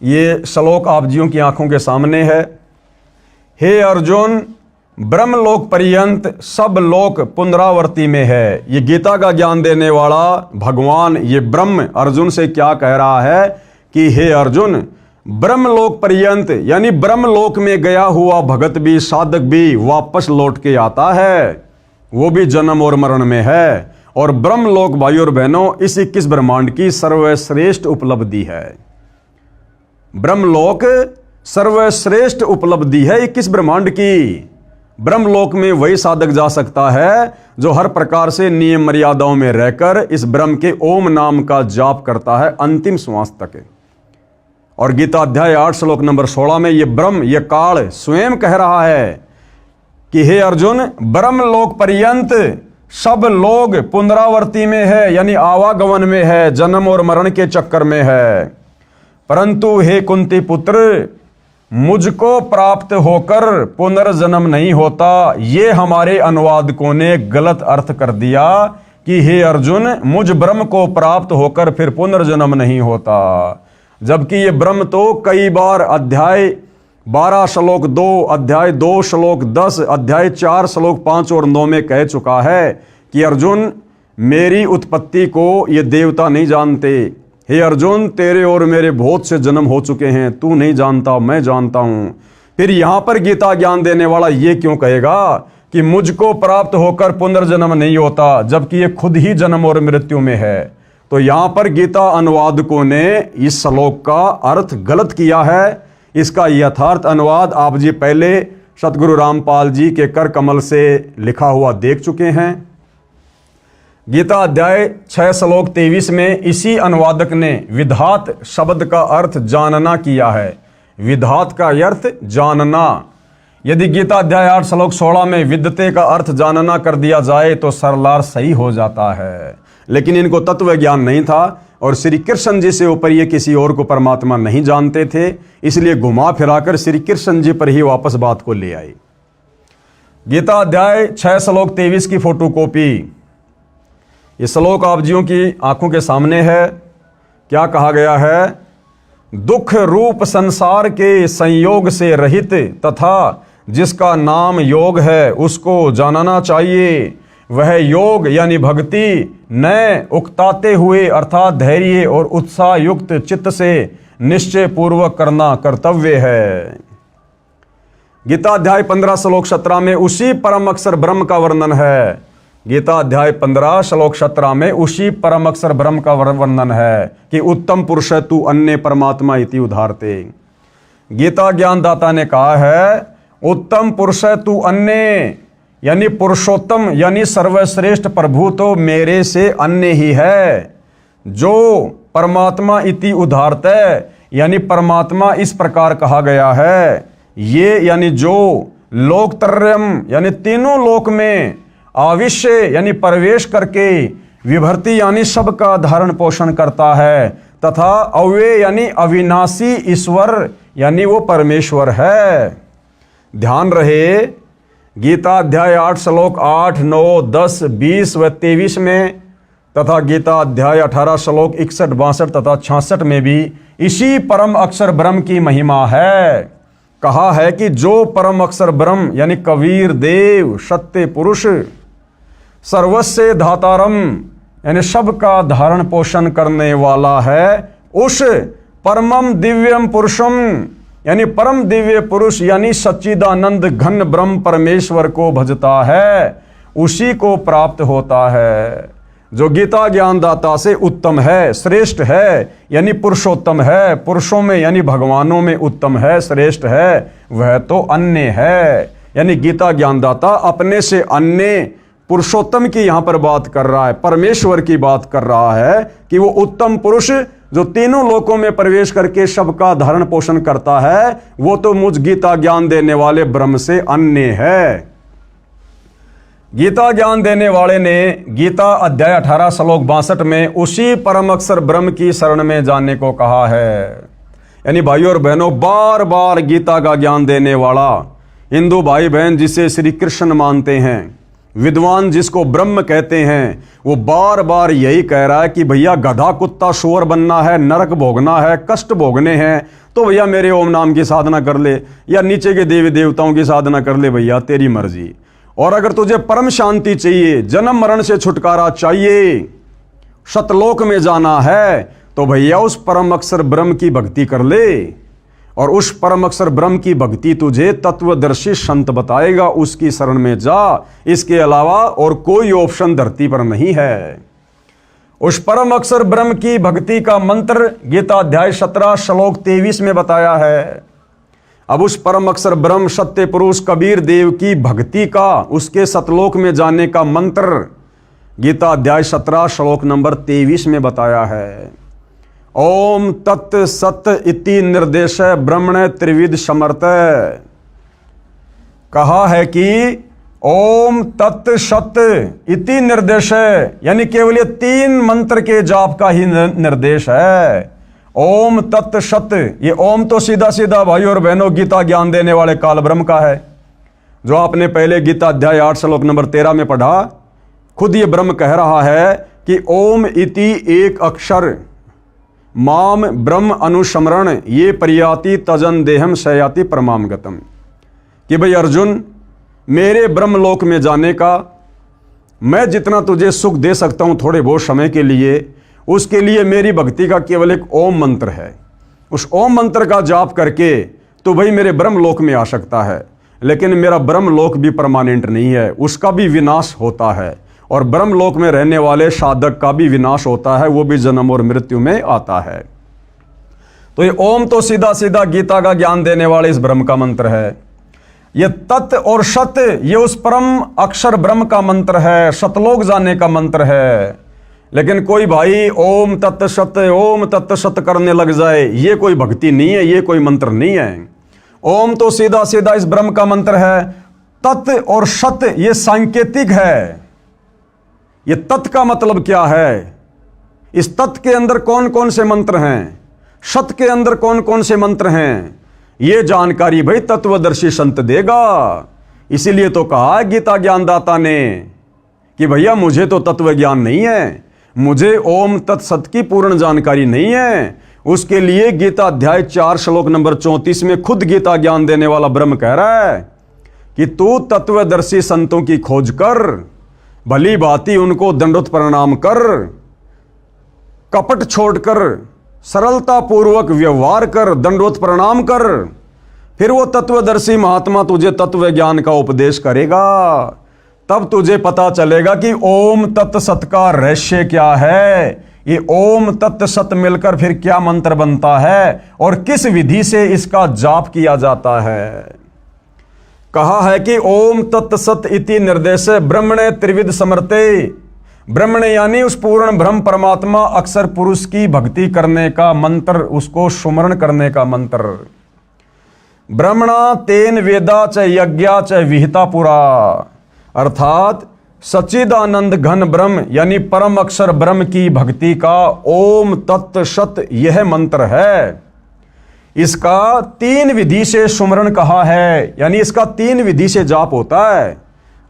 ये श्लोक आप जियों की आंखों के सामने है। हे अर्जुन, ब्रह्मलोक पर्यंत सब लोक पुनरावर्ती में है। ये गीता का ज्ञान देने वाला भगवान, ये ब्रह्म अर्जुन से क्या कह रहा है कि हे अर्जुन, ब्रह्मलोक पर्यंत यानी ब्रह्मलोक में गया हुआ भगत भी, साधक भी वापस लौट के आता है, वो भी जन्म और मरण में है। और ब्रह्मलोक भाई और बहनों इस 21 ब्रह्मांड की सर्वश्रेष्ठ उपलब्धि है। ब्रह्मलोक सर्वश्रेष्ठ उपलब्धि है 21 ब्रह्मांड की। ब्रह्मलोक में वही साधक जा सकता है जो हर प्रकार से नियम मर्यादाओं में रहकर इस ब्रह्म के ओम नाम का जाप करता है अंतिम श्वास तक। और गीता अध्याय 8 श्लोक नंबर 16 में ये ब्रह्म, ये काल स्वयं कह रहा है कि हे अर्जुन, ब्रह्मलोक पर्यंत सब लोग पुनरावर्ती में है यानी आवागमन में है, जन्म और मरण के चक्कर में है। परंतु हे कुंती पुत्र, मुझको प्राप्त होकर पुनर्जन्म नहीं होता। ये हमारे अनुवादकों ने गलत अर्थ कर दिया कि हे अर्जुन, मुझ ब्रह्म को प्राप्त होकर फिर पुनर्जन्म नहीं होता, जबकि ये ब्रह्म तो कई बार अध्याय 12 श्लोक 2, अध्याय 2 श्लोक 10, अध्याय 4 श्लोक 5 और 9 में कह चुका है कि अर्जुन, मेरी उत्पत्ति को ये देवता नहीं जानते। हे अर्जुन, तेरे और मेरे बहुत से जन्म हो चुके हैं, तू नहीं जानता, मैं जानता हूं। फिर यहां पर गीता ज्ञान देने वाला ये क्यों कहेगा कि मुझको प्राप्त होकर पुनर्जन्म नहीं होता, जबकि ये खुद ही जन्म और मृत्यु में है? तो यहां पर गीता अनुवादकों ने इस श्लोक का अर्थ गलत किया है। इसका यथार्थ अनुवाद आप जी पहले सतगुरु रामपाल जी के कर कमल से लिखा हुआ देख चुके हैं। गीता अध्याय 6 श्लोक 23 में इसी अनुवादक ने विधात शब्द का अर्थ जानना किया है। विधात का अर्थ जानना। यदि गीता अध्याय 8 श्लोक 16 में विद्यते का अर्थ जानना कर दिया जाए तो सरलार सही हो जाता है, लेकिन इनको तत्व ज्ञान नहीं था और श्री कृष्ण जी से ऊपर ये किसी और को परमात्मा नहीं जानते थे, इसलिए घुमा फिराकर श्री कृष्ण जी पर ही वापस बात को ले आए। गीता अध्याय 6 श्लोक 23 की फोटोकॉपी। ये श्लोक आप जियों की आंखों के सामने है। क्या कहा गया है? दुख रूप संसार के संयोग से रहित तथा जिसका नाम योग है उसको जानना चाहिए। वह योग यानी भक्ति न उकताते हुए अर्थात धैर्य और उत्साह युक्त चित्त से निश्चय पूर्वक करना कर्तव्य है। गीता अध्याय 15 श्लोक 17 में उसी परम अक्षर ब्रह्म का वर्णन है। गीता अध्याय 15 श्लोक 17 में उसी परम अक्षर ब्रह्म का वर्णन है कि उत्तम पुरुष तू अन्य परमात्मा इति उदाहरते। गीता ज्ञानदाता ने कहा है उत्तम पुरुष तू अन्य यानी पुरुषोत्तम यानी सर्वश्रेष्ठ प्रभु तो मेरे से अन्य ही है। जो परमात्मा इति उदाहरते यानी परमात्मा इस प्रकार कहा गया है, ये यानी जो लोकत्रयम यानी तीनों लोक में आविश्य यानी प्रवेश करके विभर्ति यानी सबका धारण पोषण करता है तथा अव्यय यानी अविनाशी ईश्वर यानी वो परमेश्वर है। ध्यान रहे गीता अध्याय 8 श्लोक 8, 9, 10, 20 व 23 में तथा गीता अध्याय 18 श्लोक 61, 62 तथा 66 में भी इसी परम अक्षर ब्रह्म की महिमा है। कहा है कि जो परम अक्षर ब्रह्म यानी कबीर देव सत्य पुरुष सर्वस्य धातारम यानी सबका धारण पोषण करने वाला है, उस परमम दिव्यम पुरुषम यानी परम दिव्य पुरुष यानी सच्चिदानंद घन ब्रह्म परमेश्वर को भजता है, उसी को प्राप्त होता है। जो गीता ज्ञानदाता से उत्तम है, श्रेष्ठ है, यानी पुरुषोत्तम है, पुरुषों में यानी भगवानों में उत्तम है, श्रेष्ठ है, वह तो अन्य है। यानी गीता ज्ञानदाता अपने से अन्य पुरुषोत्तम की यहां पर बात कर रहा है, परमेश्वर की बात कर रहा है कि वो उत्तम पुरुष जो तीनों लोकों में प्रवेश करके सबका धारण पोषण करता है, वो तो मुझ गीता ज्ञान देने वाले ब्रह्म से अन्य है। गीता ज्ञान देने वाले ने गीता अध्याय 18 श्लोक 62 में उसी परम अक्षर ब्रह्म की शरण में जाने को कहा है। यानी भाइयों और बहनों, बार बार गीता का ज्ञान देने वाला हिंदू भाई बहन जिसे श्री कृष्ण मानते हैं, विद्वान जिसको ब्रह्म कहते हैं, वो बार बार यही कह रहा है कि भैया गधा कुत्ता शुअर बनना है, नरक भोगना है, कष्ट भोगने हैं, तो भैया मेरे ओम नाम की साधना कर ले, या नीचे के देवी देवताओं की साधना कर ले, भैया तेरी मर्जी। और अगर तुझे परम शांति चाहिए, जन्म मरण से छुटकारा चाहिए, सतलोक में जाना है, तो भैया उस परम अक्षर ब्रह्म की भक्ति कर ले। और उस परम अक्षर ब्रह्म की भक्ति तुझे तत्वदर्शी संत बताएगा, उसकी शरण में जा। इसके अलावा और कोई ऑप्शन धरती पर नहीं है। उस परम अक्षर ब्रह्म की भक्ति का मंत्र गीता अध्याय 17 श्लोक 23 में बताया है। अब उस परम अक्षर ब्रह्म सत्य पुरुष कबीर देव की भक्ति का, उसके सतलोक में जाने का मंत्र गीता अध्याय 17 श्लोक नंबर 23 में बताया है। ओम तत् सत इति निर्देश ब्रह्मण त्रिविध समर्थ। कहा है कि ओम तत् सत इति निर्देश, यानी केवल ये 3 मंत्र के जाप का ही निर्देश है। ओम तत् सत, ये ओम तो सीधा सीधा भाई और बहनों गीता ज्ञान देने वाले काल ब्रह्म का है, जो आपने पहले गीता अध्याय 8 श्लोक नंबर 13 में पढ़ा। खुद ये ब्रह्म कह रहा है कि ओम इति एक अक्षर माम ब्रह्म अनुस्मरण ये परियाति तजन देहम सयाति परमाम गतम। कि भाई अर्जुन, मेरे ब्रह्मलोक में जाने का मैं जितना तुझे सुख दे सकता हूं थोड़े बहुत समय के लिए, उसके लिए मेरी भक्ति का केवल एक ओम मंत्र है। उस ओम मंत्र का जाप करके तो भाई मेरे ब्रह्मलोक में आ सकता है, लेकिन मेरा ब्रह्मलोक भी परमानेंट नहीं है, उसका भी विनाश होता है। और ब्रह्मलोक में रहने वाले साधक का भी विनाश होता है, वो भी जन्म और मृत्यु में आता है। तो ये ओम तो सीधा सीधा गीता का ज्ञान देने वाले इस ब्रह्म का मंत्र है। ये तत् और सत, ये उस परम अक्षर ब्रह्म का मंत्र है, सतलोक जाने का मंत्र है। लेकिन कोई भाई ओम तत् सत करने लग जाए, ये कोई भक्ति नहीं है, ये कोई मंत्र नहीं है। ओम तो सीधा सीधा इस ब्रह्म का मंत्र है। तत् और सत ये सांकेतिक है। ये तत् का मतलब क्या है? इस तत् के अंदर कौन कौन से मंत्र हैं, सत के अंदर कौन कौन से मंत्र हैं, ये जानकारी भाई तत्वदर्शी संत देगा। इसीलिए तो कहा गीता ज्ञानदाता ने कि भैया मुझे तो तत्व ज्ञान नहीं है, मुझे ओम तत्सत की पूर्ण जानकारी नहीं है। उसके लिए गीता अध्याय 4 श्लोक नंबर 34 में खुद गीता ज्ञान देने वाला ब्रह्म कह रहा है कि तू तत्वदर्शी संतों की खोज कर, भली भांति उनको दंडोत प्रणाम कर, कपट छोड़कर सरलता पूर्वक व्यवहार कर, दंडोत प्रणाम कर, फिर वो तत्वदर्शी महात्मा तुझे तत्व ज्ञान का उपदेश करेगा। तब तुझे पता चलेगा कि ओम तत् सत का रहस्य क्या है, ये ओम तत् सत मिलकर फिर क्या मंत्र बनता है और किस विधि से इसका जाप किया जाता है। कहा है कि ओम तत् सत इति निर्देश ब्रह्मणे त्रिविध समर्थे। ब्रह्मण यानी उस पूर्ण ब्रह्म परमात्मा अक्षर पुरुष की भक्ति करने का मंत्र, उसको सुमरण करने का मंत्र। ब्रह्मणा तेन वेदा च यज्ञा च विहिता पुरा, अर्थात सच्चिदानंद घन ब्रह्म यानी परम अक्षर ब्रह्म की भक्ति का ओम तत् सत यह मंत्र है। इसका 3 विधि से सुमरण कहा है, यानी इसका 3 विधि से जाप होता है।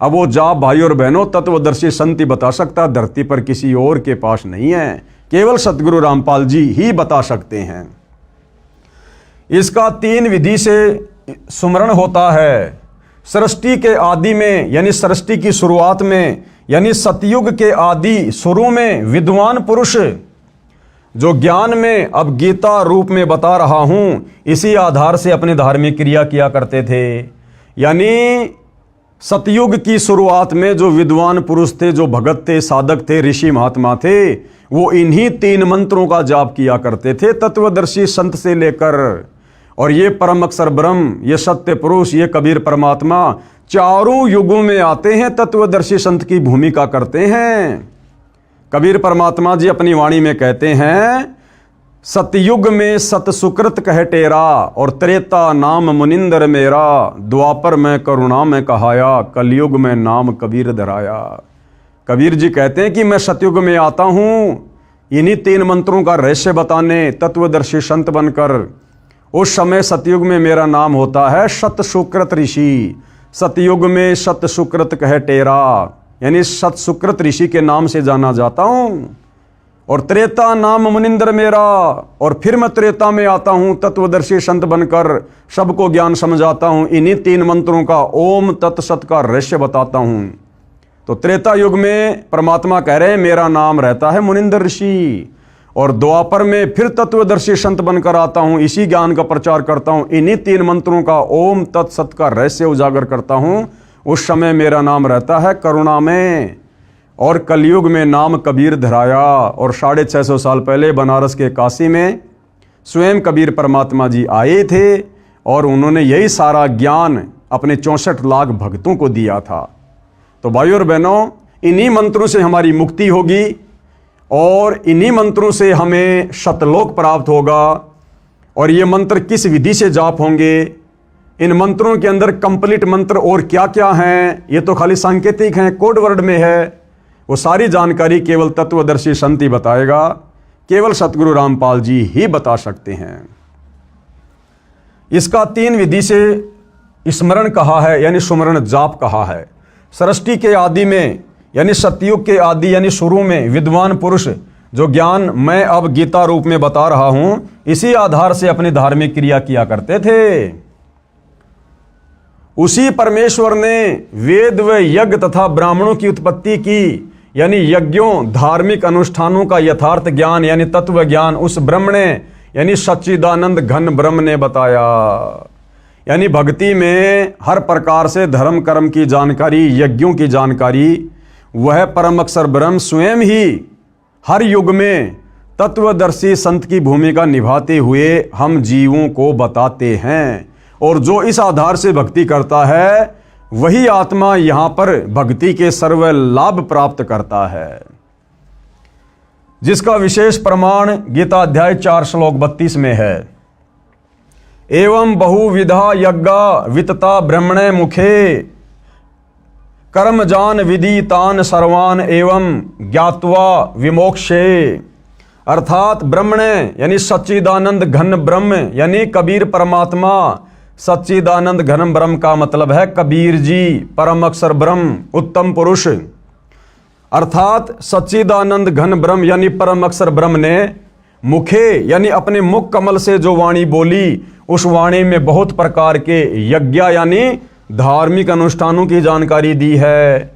अब वो जाप भाई और बहनों तत्वदर्शी संत ही बता सकता, धरती पर किसी और के पास नहीं है, केवल सतगुरु रामपाल जी ही बता सकते हैं। इसका 3 विधि से सुमरण होता है। सृष्टि के आदि में यानी सृष्टि की शुरुआत में यानी सतयुग के आदि शुरू में विद्वान पुरुष जो ज्ञान में अब गीता रूप में बता रहा हूं, इसी आधार से अपनी धार्मिक क्रिया किया करते थे। यानी सतयुग की शुरुआत में जो विद्वान पुरुष थे, जो भगत थे, साधक थे, ऋषि महात्मा थे, वो इन्हीं 3 मंत्रों का जाप किया करते थे, तत्वदर्शी संत से लेकर। और ये परम अक्षर ब्रह्म, ये सत्य पुरुष, ये कबीर परमात्मा चारों युगों में आते हैं, तत्वदर्शी संत की भूमिका करते हैं। कबीर परमात्मा जी अपनी वाणी में कहते हैं, सतयुग में सत सुकृत कह टेरा, और त्रेता नाम मुनिंदर मेरा, द्वापर में करुणा में कहाया, कलयुग में नाम कबीर धराया। कबीर जी कहते हैं कि मैं सतयुग में आता हूं इन्हीं 3 मंत्रों का रहस्य बताने, तत्वदर्शी संत बनकर। उस समय सतयुग में मेरा नाम होता है सत सुकृत ऋषि। सतयुग में सत सुकृत कह टेरा, यानी सत सुकृत ऋषि के नाम से जाना जाता हूं। और त्रेता नाम मुनिंदर मेरा, और फिर मैं त्रेता में आता हूं तत्वदर्शी संत बनकर, सबको ज्ञान समझाता हूं, इन्हीं 3 मंत्रों का ओम तत्सत का रहस्य बताता हूं। तो त्रेता युग में परमात्मा कह रहे हैं मेरा नाम रहता है मुनिंदर ऋषि, और द्वापर में फिर तत्वदर्शी संत बनकर आता हूं, इसी ज्ञान का प्रचार करता हूं, इन्हीं 3 मंत्रों का ओम तत्सत का रहस्य उजागर करता हूं। उस समय मेरा नाम रहता है करुणा में, और कलयुग में नाम कबीर धराया। और 650 साल पहले बनारस के काशी में स्वयं कबीर परमात्मा जी आए थे, और उन्होंने यही सारा ज्ञान अपने 64 लाख भक्तों को दिया था। तो भाइयों और बहनों, इन्हीं मंत्रों से हमारी मुक्ति होगी, और इन्हीं मंत्रों से हमें सतलोक प्राप्त होगा। और ये मंत्र किस विधि से जाप होंगे, इन मंत्रों के अंदर कंप्लीट मंत्र और क्या क्या हैं, ये तो खाली सांकेतिक हैं, कोड वर्ड में है, वो सारी जानकारी केवल तत्वदर्शी संत ही बताएगा, केवल सतगुरु रामपाल जी ही बता सकते हैं। इसका 3 विधि से स्मरण कहा है, यानी सुमरण जाप कहा है। सृष्टि के आदि में, यानी सतयुग के आदि यानी शुरू में विद्वान पुरुष जो ज्ञान मैं अब गीता रूप में बता रहा हूं, इसी आधार से अपनी धार्मिक क्रिया किया करते थे। उसी परमेश्वर ने वेद व यज्ञ तथा ब्राह्मणों की उत्पत्ति की, यानी यज्ञों धार्मिक अनुष्ठानों का यथार्थ ज्ञान यानी तत्व ज्ञान उस ब्रह्म ने, यानी सच्चिदानंद घन ब्रह्म ने बताया। यानी भक्ति में हर प्रकार से धर्म कर्म की जानकारी, यज्ञों की जानकारी, वह परम अक्षर ब्रह्म स्वयं ही हर युग में तत्वदर्शी संत की भूमिका निभाते हुए हम जीवों को बताते हैं। और जो इस आधार से भक्ति करता है, वही आत्मा यहां पर भक्ति के सर्व लाभ प्राप्त करता है, जिसका विशेष प्रमाण गीता अध्याय 4 श्लोक 32 में है। एवं बहुविधा यज्ञा वितता ब्रह्मणे मुखे, कर्म जान विदितान सर्वान एवं ज्ञात्वा विमोक्षे। अर्थात ब्रह्मणे यानी सच्चिदानंद घन ब्रह्म, यानी कबीर परमात्मा। सच्चिदानंद घन ब्रह्म का मतलब है कबीर जी, परम अक्षर ब्रह्म, उत्तम पुरुष। अर्थात सच्चिदानंद घन ब्रह्म यानी परम अक्षर ब्रह्म ने मुखे यानी अपने मुख कमल से जो वाणी बोली, उस वाणी में बहुत प्रकार के यज्ञ यानी धार्मिक अनुष्ठानों की जानकारी दी है।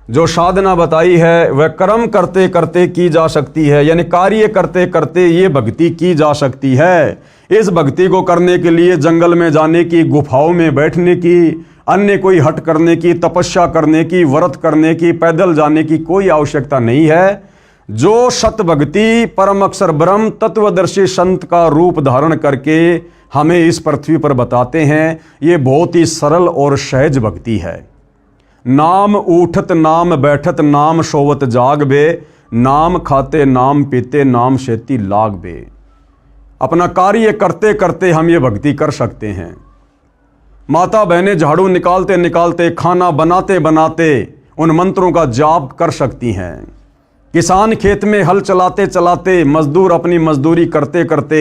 जो साधना बताई है वह कर्म करते करते की जा सकती है, यानी कार्य करते करते ये भक्ति की जा सकती है। इस भक्ति को करने के लिए जंगल में जाने की, गुफाओं में बैठने की, अन्य कोई हट करने की, तपस्या करने की, व्रत करने की, पैदल जाने की कोई आवश्यकता नहीं है। जो सत भक्ति परम अक्षर ब्रह्म तत्वदर्शी संत का रूप धारण करके हमें इस पृथ्वी पर बताते हैं, ये बहुत ही सरल और सहज भक्ति है। नाम उठत नाम बैठत नाम सोवत जाग बे, नाम खाते नाम पीते नाम शेती लाग बे। अपना कार्य करते करते हम ये भक्ति कर सकते हैं। माता बहनें झाड़ू निकालते निकालते, खाना बनाते बनाते उन मंत्रों का जाप कर सकती हैं। किसान खेत में हल चलाते चलाते, मजदूर अपनी मजदूरी करते करते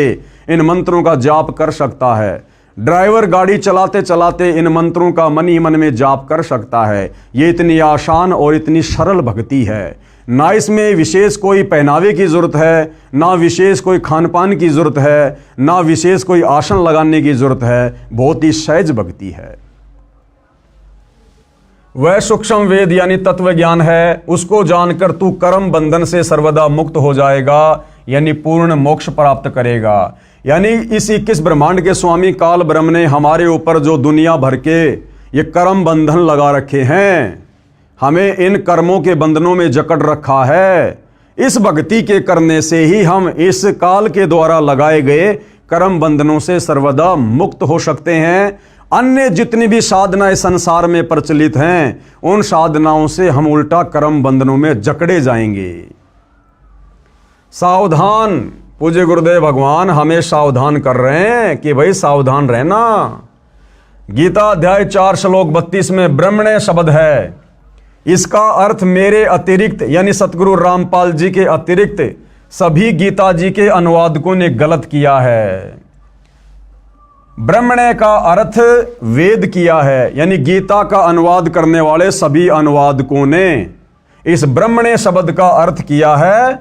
इन मंत्रों का जाप कर सकता है। ड्राइवर गाड़ी चलाते चलाते इन मंत्रों का मन ही मन में जाप कर सकता है। ये इतनी आसान और इतनी सरल भक्ति है। ना इसमें विशेष कोई पहनावे की जरूरत है, ना विशेष कोई खान पान की जरूरत है, ना विशेष कोई आसन लगाने की जरूरत है। बहुत ही सहज भक्ति है। वह सूक्ष्म वेद यानी तत्व ज्ञान है, उसको जानकर तू कर्म बंधन से सर्वदा मुक्त हो जाएगा, यानी पूर्ण मोक्ष प्राप्त करेगा। यानी इस 21 ब्रह्मांड के स्वामी काल ब्रह्म ने हमारे ऊपर जो दुनिया भर के ये कर्म बंधन लगा रखे हैं, हमें इन कर्मों के बंधनों में जकड़ रखा है। इस भक्ति के करने से ही हम इस काल के द्वारा लगाए गए कर्म बंधनों से सर्वदा मुक्त हो सकते हैं। अन्य जितनी भी साधनाएं संसार में प्रचलित हैं, उन साधनाओं से हम उल्टा कर्म बंधनों में जकड़े जाएंगे। सावधान, पूज्य गुरुदेव भगवान हमें सावधान कर रहे हैं कि भाई सावधान रहना। गीता अध्याय 4 श्लोक 32 में ब्रह्मण्य शब्द है, इसका अर्थ मेरे अतिरिक्त यानी सतगुरु रामपाल जी के अतिरिक्त सभी गीता जी के अनुवादकों ने गलत किया है। ब्रह्मण्य का अर्थ वेद किया है, यानी गीता का अनुवाद करने वाले सभी अनुवादकों ने इस ब्रह्मण्य शब्द का अर्थ किया है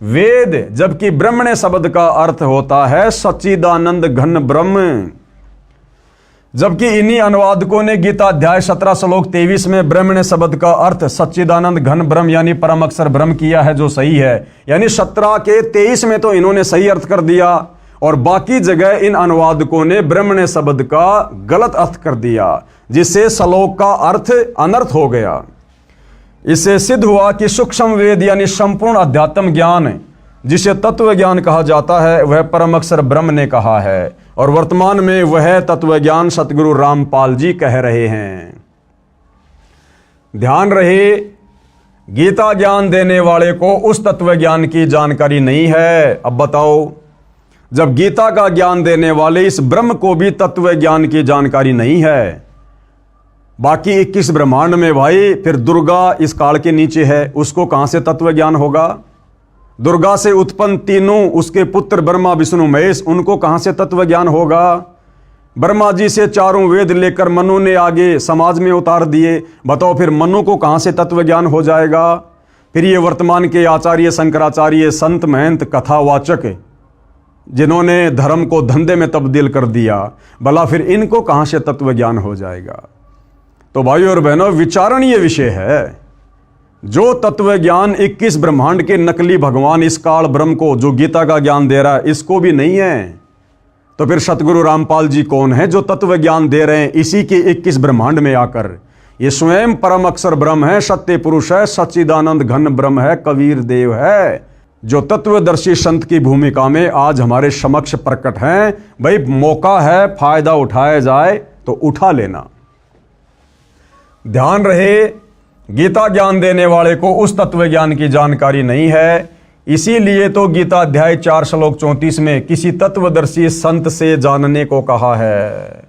वेद, जबकि ब्रह्मण्य शब्द का अर्थ होता है सच्चिदानंद घन ब्रह्म। जबकि इन्हीं अनुवादकों ने गीता अध्याय 17 श्लोक 23 में ब्रह्मण्य शब्द का अर्थ सच्चिदानंद घन ब्रह्म यानी परम अक्षर ब्रह्म किया है, जो सही है। यानी 17 के 23 में तो इन्होंने सही अर्थ कर दिया और बाकी जगह इन अनुवादकों ने ब्रह्मण्य शब्द का गलत अर्थ कर दिया, जिससे श्लोक का अर्थ अनर्थ हो गया। इससे सिद्ध हुआ कि सूक्ष्म वेद यानी संपूर्ण अध्यात्म ज्ञान, जिसे तत्व ज्ञान कहा जाता है, वह परम अक्षर ब्रह्म ने कहा है और वर्तमान में वह तत्व ज्ञान सतगुरु रामपाल जी कह रहे हैं। ध्यान रहे, गीता ज्ञान देने वाले को उस तत्व ज्ञान की जानकारी नहीं है। अब बताओ, जब गीता का ज्ञान देने वाले इस ब्रह्म को भी तत्व ज्ञान की जानकारी नहीं है, बाकी 21 ब्रह्मांड में भाई फिर दुर्गा इस काल के नीचे है, उसको कहां से तत्व ज्ञान होगा? दुर्गा से उत्पन्न तीनों उसके पुत्र ब्रह्मा विष्णु महेश, उनको कहां से तत्व ज्ञान होगा? ब्रह्मा जी से 4 वेद लेकर मनु ने आगे समाज में उतार दिए, बताओ फिर मनु को कहां से तत्व ज्ञान हो जाएगा? फिर ये वर्तमान के आचार्य शंकराचार्य संत महंत कथावाचक जिन्होंने धर्म को धंधे में तब्दील कर दिया, भला फिर इनको कहां से तत्व ज्ञान हो जाएगा? तो भाइयों और बहनों, विचारणीय विषय है। जो तत्व ज्ञान 21 ब्रह्मांड के नकली भगवान इस काल ब्रह्म को जो गीता का ज्ञान दे रहा है, इसको भी नहीं है, तो फिर सतगुरु रामपाल जी कौन है जो तत्व ज्ञान दे रहे हैं इसी के 21 ब्रह्मांड में आकर? ये स्वयं परम अक्षर ब्रह्म है, सत्य पुरुष है, सच्चिदानंद घन ब्रह्म है, कबीर देव है, जो तत्वदर्शी संत की भूमिका में आज हमारे समक्ष प्रकट हैं। भाई मौका है, फायदा उठाया जाए तो उठा लेना। ध्यान रहे, गीता ज्ञान देने वाले को उस तत्व ज्ञान की जानकारी नहीं है, इसीलिए तो गीता अध्याय 4 श्लोक 34 में किसी तत्वदर्शी संत से जानने को कहा है।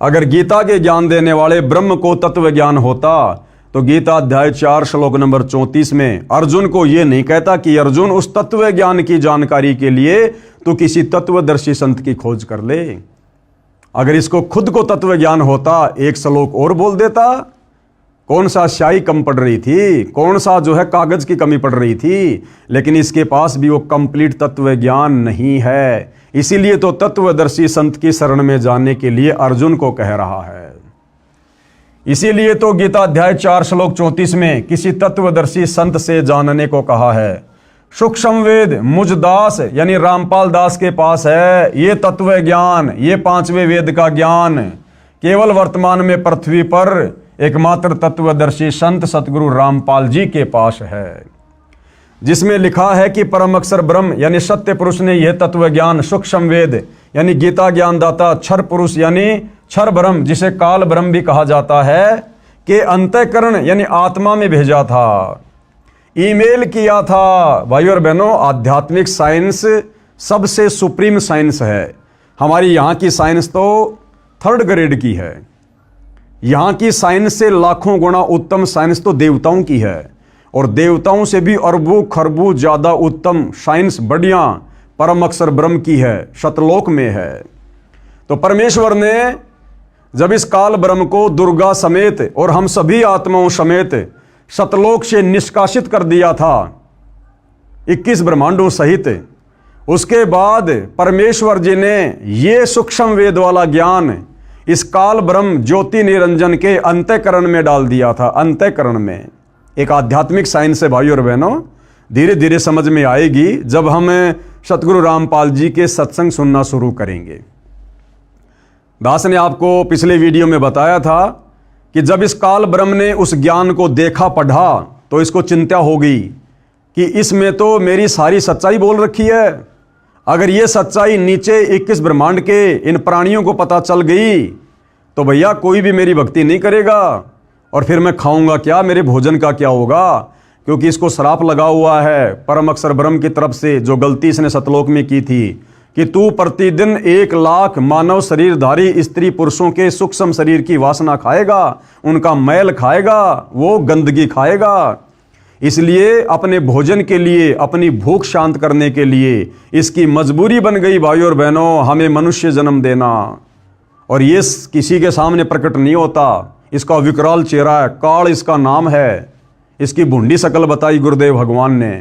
अगर गीता के ज्ञान देने वाले ब्रह्म को तत्व ज्ञान होता तो गीता अध्याय 4 श्लोक नंबर 34 में अर्जुन को यह नहीं कहता कि अर्जुन उस तत्व ज्ञान की जानकारी के लिए तो किसी तत्वदर्शी संत की खोज कर ले। अगर इसको खुद को तत्व ज्ञान होता, एक श्लोक और बोल देता। कौन सा स्याही कम पड़ रही थी, कौन सा जो है कागज की कमी पड़ रही थी, लेकिन इसके पास भी वो कंप्लीट तत्व ज्ञान नहीं है। इसीलिए तो तत्वदर्शी संत की शरण में जाने के लिए अर्जुन को कह रहा है। इसीलिए तो गीता अध्याय 4 श्लोक 34 में किसी तत्वदर्शी संत से जानने को कहा है। सूक्ष्म वेद मुझ दास यानी रामपाल दास के पास है। ये तत्व ज्ञान, ये 5वें वेद का ज्ञान केवल वर्तमान में पृथ्वी पर एकमात्र तत्वदर्शी संत सतगुरु रामपाल जी के पास है, जिसमें लिखा है कि परम अक्षर ब्रह्म यानी सत्य पुरुष ने यह तत्व ज्ञान सूक्ष्म वेद यानी गीता ज्ञान दाता क्षर पुरुष यानी क्षर ब्रह्म, जिसे काल ब्रह्म भी कहा जाता है, के अंतःकरण यानी आत्मा में भेजा था, ईमेल किया था। भाइयों और बहनों, आध्यात्मिक साइंस सबसे सुप्रीम साइंस है। हमारी यहाँ की साइंस तो 3rd ग्रेड की है। यहाँ की साइंस से लाखों गुना उत्तम साइंस तो देवताओं की है, और देवताओं से भी अरबों खरबों ज्यादा उत्तम साइंस बढ़िया परम अक्षर ब्रह्म की है, सतलोक में है। तो परमेश्वर ने जब इस काल ब्रह्म को दुर्गा समेत और हम सभी आत्माओं समेत सतलोक से निष्कासित कर दिया था 21 ब्रह्मांडों सहित, उसके बाद परमेश्वर जी ने ये सूक्ष्म वेद वाला ज्ञान इस काल ब्रह्म ज्योति निरंजन के अंतःकरण में डाल दिया था। अंतःकरण में एक आध्यात्मिक साइंस है भाइयों और बहनों, धीरे धीरे समझ में आएगी जब हम सतगुरु रामपाल जी के सत्संग सुनना शुरू करेंगे। दास ने आपको पिछले वीडियो में बताया था कि जब इस काल ब्रह्म ने उस ज्ञान को देखा पढ़ा तो इसको चिंता हो गई कि इसमें तो मेरी सारी सच्चाई बोल रखी है। अगर ये सच्चाई नीचे 21 ब्रह्मांड के इन प्राणियों को पता चल गई तो भैया कोई भी मेरी भक्ति नहीं करेगा, और फिर मैं खाऊंगा क्या, मेरे भोजन का क्या होगा। क्योंकि इसको श्राप लगा हुआ है परम अक्षर ब्रह्म की तरफ से, जो गलती इसने सतलोक में की थी कि तू प्रतिदिन 1 लाख मानव शरीरधारी स्त्री पुरुषों के सूक्ष्म शरीर की वासना खाएगा, उनका मैल खाएगा, वो गंदगी खाएगा। इसलिए अपने भोजन के लिए, अपनी भूख शांत करने के लिए इसकी मजबूरी बन गई भाइयों और बहनों हमें मनुष्य जन्म देना। और ये किसी के सामने प्रकट नहीं होता, इसका विकराल चेहरा है, काल इसका नाम है, इसकी भुंडी शकल बताई गुरुदेव भगवान ने।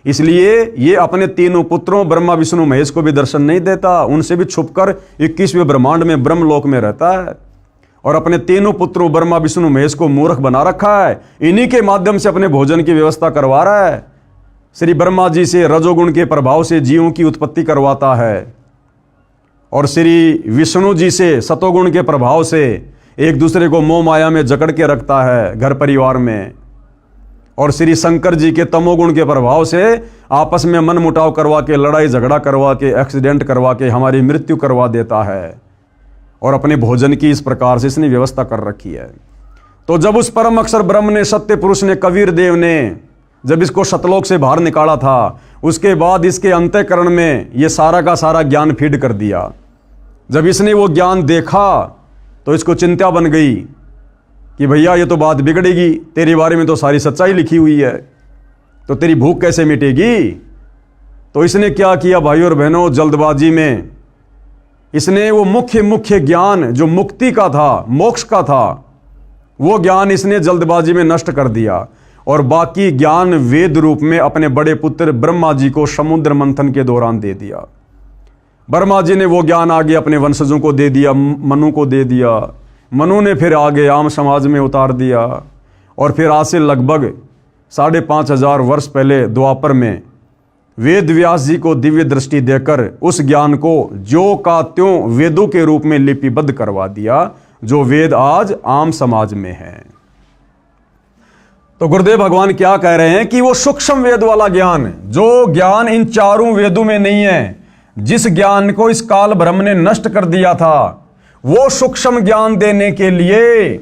इसलिए ये अपने तीनों पुत्रों ब्रह्मा विष्णु महेश को भी दर्शन नहीं देता, उनसे भी छुपकर 21वें ब्रह्मांड में ब्रह्मलोक में रहता है, और अपने तीनों पुत्रों ब्रह्मा विष्णु महेश को मूर्ख बना रखा है। इन्हीं के माध्यम से अपने भोजन की व्यवस्था करवा रहा है। श्री ब्रह्मा जी से रजोगुण के प्रभाव से जीवों की उत्पत्ति करवाता है, और श्री विष्णु जी से सतोगुण के प्रभाव से एक दूसरे को मोह माया में जकड़ के रखता है घर परिवार में, और श्री शंकर जी के तमोगुण के प्रभाव से आपस में मन मुटाव करवा के, लड़ाई झगड़ा करवा के, एक्सीडेंट करवा के हमारी मृत्यु करवा देता है। और अपने भोजन की इस प्रकार से इसने व्यवस्था कर रखी है। तो जब उस परम अक्षर ब्रह्म ने, सत्य पुरुष ने, कबीर देव ने जब इसको सतलोक से बाहर निकाला था, उसके बाद इसके अंतःकरण में ये सारा का सारा ज्ञान फीड कर दिया। जब इसने वो ज्ञान देखा तो इसको चिंता बन गई कि भैया ये तो बात बिगड़ेगी, तेरे बारे में तो सारी सच्चाई लिखी हुई है, तो तेरी भूख कैसे मिटेगी। तो इसने क्या किया भाइयों और बहनों, जल्दबाजी में इसने वो मुख्य ज्ञान जो मुक्ति का था, मोक्ष का था, वो ज्ञान इसने जल्दबाजी में नष्ट कर दिया, और बाकी ज्ञान वेद रूप में अपने बड़े पुत्र ब्रह्मा जी को समुद्र मंथन के दौरान दे दिया। ब्रह्मा जी ने वो ज्ञान आगे अपने वंशजों को दे दिया, मनु को दे दिया, मनु ने फिर आगे आम समाज में उतार दिया, और फिर आज से लगभग 5500 वर्ष पहले द्वापर में वेद व्यास जी को दिव्य दृष्टि देकर उस ज्ञान को जो का त्यों वेदों के रूप में लिपिबद्ध करवा दिया, जो वेद आज आम समाज में है। तो गुरुदेव भगवान क्या कह रहे हैं कि वो सूक्ष्म वेद वाला ज्ञान, जो ज्ञान इन चारों वेदों में नहीं है, जिस ज्ञान को इस काल ब्रह्म ने नष्ट कर दिया था, वो सूक्ष्म ज्ञान देने के लिए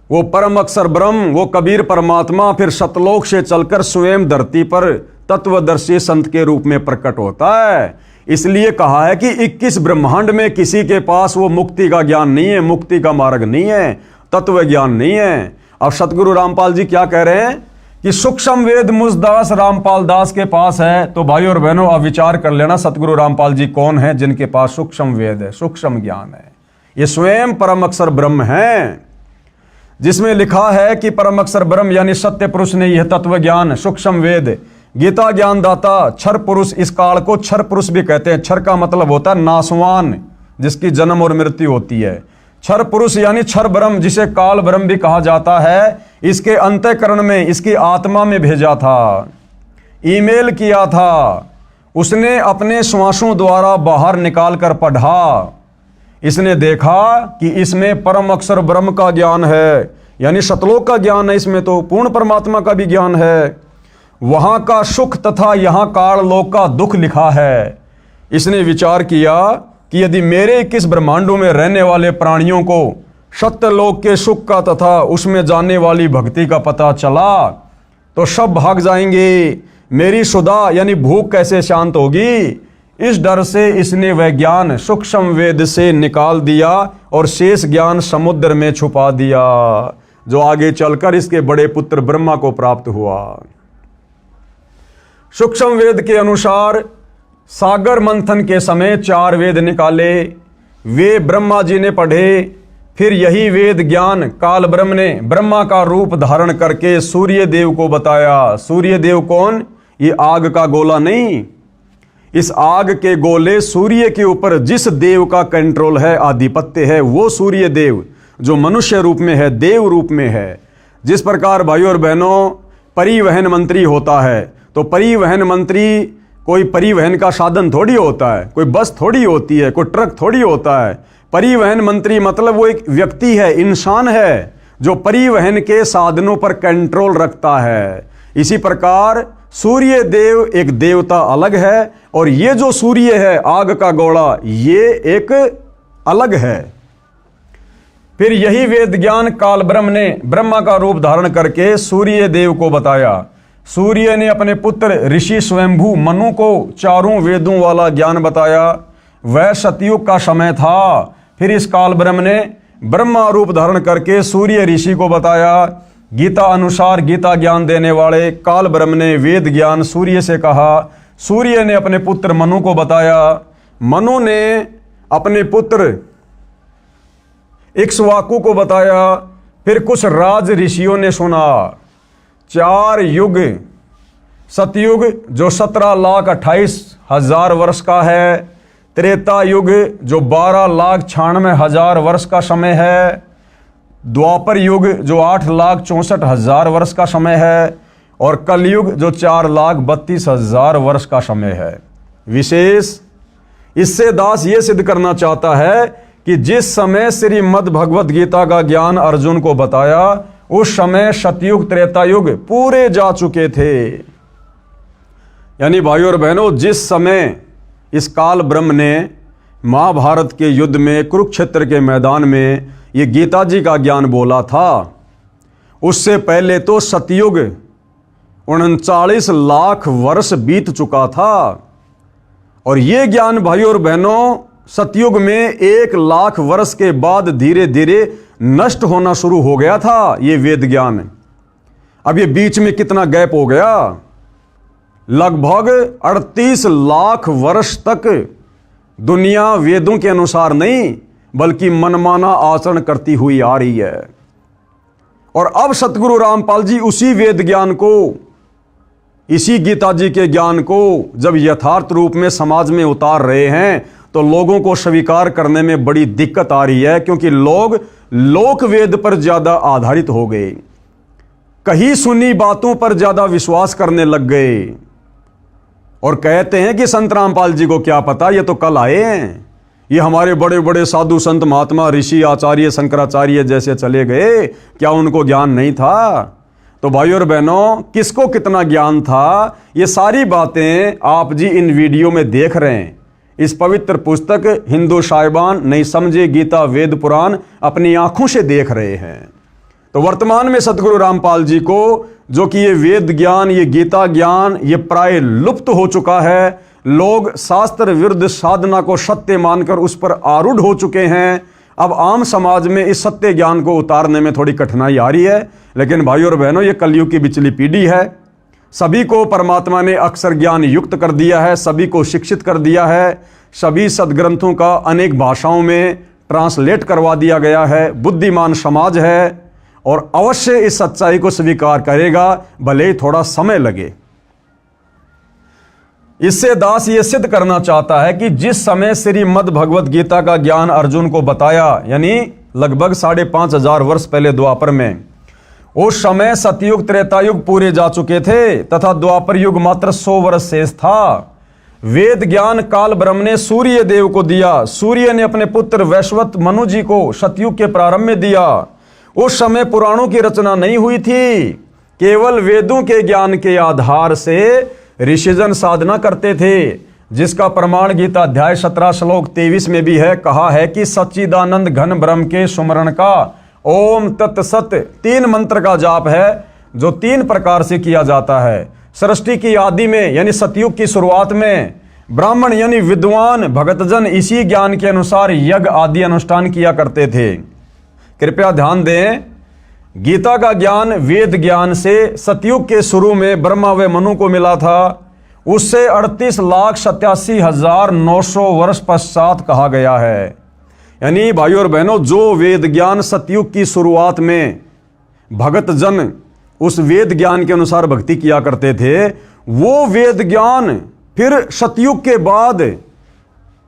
वो परम अक्षर ब्रह्म, वो कबीर परमात्मा फिर सतलोक से चलकर स्वयं धरती पर तत्वदर्शी संत के रूप में प्रकट होता है। इसलिए कहा है कि 21 ब्रह्मांड में किसी के पास वो मुक्ति का ज्ञान नहीं है, मुक्ति का मार्ग नहीं है, तत्व ज्ञान नहीं है। अब सतगुरु रामपाल जी क्या कह रहे हैं कि सूक्ष्म वेद मुझदास रामपाल दास के पास है। तो भाइयों और बहनों आप विचार कर लेना, सतगुरु रामपाल जी कौन है जिनके पास सूक्ष्म वेद है, सूक्ष्म ज्ञान है। ये स्वयं परम अक्षर ब्रह्म है, जिसमें लिखा है कि परम अक्षर ब्रह्म यानी सत्य पुरुष ने यह तत्व ज्ञान, सूक्ष्म वेद, गीता ज्ञान दाता, क्षर पुरुष, इस काल को क्षर पुरुष भी कहते हैं। क्षर का मतलब होता है नासवान, जिसकी जन्म और मृत्यु होती है। क्षर पुरुष यानी क्षर ब्रह्म, जिसे काल ब्रह्म भी कहा जाता है, इसके अंतःकरण में, इसकी आत्मा में भेजा था, ईमेल किया था, उसने अपने श्वासों द्वारा बाहर निकाल कर पढ़ा। इसने देखा कि इसमें परम अक्षर ब्रह्म का ज्ञान है, यानी सतलोक का ज्ञान है, इसमें तो पूर्ण परमात्मा का भी ज्ञान है, वहां का सुख तथा यहां काल लोक का दुख लिखा है। इसने विचार किया कि यदि मेरे 21 ब्रह्मांडों में रहने वाले प्राणियों को सत्यलोक के सुख का तथा उसमें जाने वाली भक्ति का पता चला तो सब भाग जाएंगे, मेरी सुधा यानी भूख कैसे शांत होगी। इस डर से इसने वह ज्ञान सूक्ष्म वेद से निकाल दिया और शेष ज्ञान समुद्र में छुपा दिया, जो आगे चलकर इसके बड़े पुत्र ब्रह्मा को प्राप्त हुआ। सूक्ष्म वेद के अनुसार सागर मंथन के समय 4 वेद निकाले, वे ब्रह्मा जी ने पढ़े। फिर यही वेद ज्ञान काल ब्रह्म ने ब्रह्मा का रूप धारण करके सूर्य देव को बताया। सूर्य देव कौन? ये आग का गोला नहीं, इस आग के गोले सूर्य के ऊपर जिस देव का कंट्रोल है, आधिपत्य है, वो सूर्य देव जो मनुष्य रूप में है, देव रूप में है। जिस प्रकार भाइयों और बहनों परिवहन मंत्री होता है, तो परिवहन मंत्री कोई परिवहन का साधन थोड़ी होता है, कोई बस थोड़ी होती है, कोई ट्रक थोड़ी होता है। परिवहन मंत्री मतलब वो एक व्यक्ति है, इंसान है, जो परिवहन के साधनों पर कंट्रोल रखता है। इसी प्रकार सूर्य देव एक देवता अलग है, और ये जो सूर्य है, आग का गोला, ये एक अलग है। फिर यही वेद ज्ञान काल ब्रह्म ने ब्रह्मा का रूप धारण करके सूर्य देव को बताया। सूर्य ने अपने पुत्र ऋषि स्वयंभू मनु को चारों वेदों वाला ज्ञान बताया। वह सतयुग का समय था। फिर इस काल ब्रह्म ने ब्रह्मा रूप धारण करके सूर्य ऋषि को बताया। गीता अनुसार गीता ज्ञान देने वाले काल ब्रह्म ने वेद ज्ञान सूर्य से कहा। सूर्य ने अपने पुत्र मनु को बताया। मनु ने अपने पुत्र इक्ष्वाकु को बताया। फिर कुछ राज ऋषियों ने सुना। 4 युग, सतयुग जो 17,28,000 वर्ष का है, त्रेता युग जो 12,96,000 वर्ष का समय है, द्वापर युग जो 8,64,000 वर्ष का समय है, और कलयुग जो 4,32,000 वर्ष का समय है। विशेष इससे दास ये सिद्ध करना चाहता है कि जिस समय श्रीमद् भगवत गीता का ज्ञान अर्जुन को बताया, उस समय सतयुग त्रेता युग पूरे जा चुके थे। यानी भाइयों और बहनों, जिस समय इस काल ब्रह्म ने महाभारत के युद्ध में, कुरुक्षेत्र के मैदान में ये गीता जी का ज्ञान बोला था, उससे पहले तो सतयुग 39 लाख वर्ष बीत चुका था। और ये ज्ञान भाइयों और बहनों सतयुग में 1 लाख वर्ष के बाद धीरे धीरे नष्ट होना शुरू हो गया था, ये वेद ज्ञान। अब ये बीच में कितना गैप हो गया, लगभग 38 लाख वर्ष तक दुनिया वेदों के अनुसार नहीं बल्कि मनमाना आचरण करती हुई आ रही है। और अब सतगुरु रामपाल जी उसी वेद ज्ञान को, इसी गीता जी के ज्ञान को जब यथार्थ रूप में समाज में उतार रहे हैं, तो लोगों को स्वीकार करने में बड़ी दिक्कत आ रही है, क्योंकि लोग लोक वेद पर ज्यादा आधारित हो गए, कहीं सुनी बातों पर ज्यादा विश्वास करने लग गए, और कहते हैं कि संत रामपाल जी को क्या पता, ये तो कल आए हैं, ये हमारे बड़े बड़े साधु संत महात्मा ऋषि आचार्य शंकराचार्य जैसे चले गए, क्या उनको ज्ञान नहीं था? तो भाइयों और बहनों, किसको कितना ज्ञान था, ये सारी बातें आप जी इन वीडियो में देख रहे हैं। इस पवित्र पुस्तक हिंदू साहिबान नहीं समझे गीता वेद पुराण अपनी आंखों से देख रहे हैं। तो वर्तमान में सतगुरु रामपाल जी को, जो कि ये वेद ज्ञान, ये गीता ज्ञान, ये प्राय लुप्त हो चुका है। लोग शास्त्र विरुद्ध साधना को सत्य मानकर उस पर आरूढ़ हो चुके हैं। अब आम समाज में इस सत्य ज्ञान को उतारने में थोड़ी कठिनाई आ रही है, लेकिन भाइयों और बहनों, ये कलयुग की बिचली पीढ़ी है। सभी को परमात्मा ने अक्षर ज्ञान युक्त कर दिया है, सभी को शिक्षित कर दिया है, सभी सदग्रंथों का अनेक भाषाओं में ट्रांसलेट करवा दिया गया है। बुद्धिमान समाज है और अवश्य इस सच्चाई को स्वीकार करेगा, भले ही थोड़ा समय लगे। इससे दास ये सिद्ध करना चाहता है कि जिस समय श्रीमद् भगवत गीता का ज्ञान अर्जुन को बताया, यानी लगभग 5,500 वर्ष पहले द्वापर में, उस समय सतयुग त्रेतायुग पूरे जा चुके थे तथा द्वापर युग मात्र 100 वर्ष शेष था। वेद ज्ञान काल ब्रह्म ने सूर्य देव को दिया। सूर्य ने अपने पुत्र वैश्वत मनु जी को सतयुग के प्रारंभ में दिया। उस समय पुराणों की रचना नहीं हुई थी, केवल वेदों के ज्ञान के आधार से ऋषिजन साधना करते थे, जिसका प्रमाण गीता अध्याय 17 श्लोक 23 में भी है। कहा है कि सच्चिदानंद घन ब्रह्म के सुमरण का ओम तत्सत 3 मंत्र का जाप है, जो 3 प्रकार से किया जाता है। सृष्टि की आदि में यानी सतयुग की शुरुआत में ब्राह्मण यानी विद्वान भगतजन इसी ज्ञान के अनुसार यज्ञ आदि अनुष्ठान किया करते थे। कृपया ध्यान दें, गीता का ज्ञान वेद ज्ञान से सतयुग के शुरू में ब्रह्मा व मनु को मिला था। उससे 38,87,900 वर्ष पश्चात कहा गया है। यानी भाइयों और बहनों, जो वेद ज्ञान सतयुग की शुरुआत में भगत जन उस वेद ज्ञान के अनुसार भक्ति किया करते थे, वो वेद ज्ञान फिर सतयुग के बाद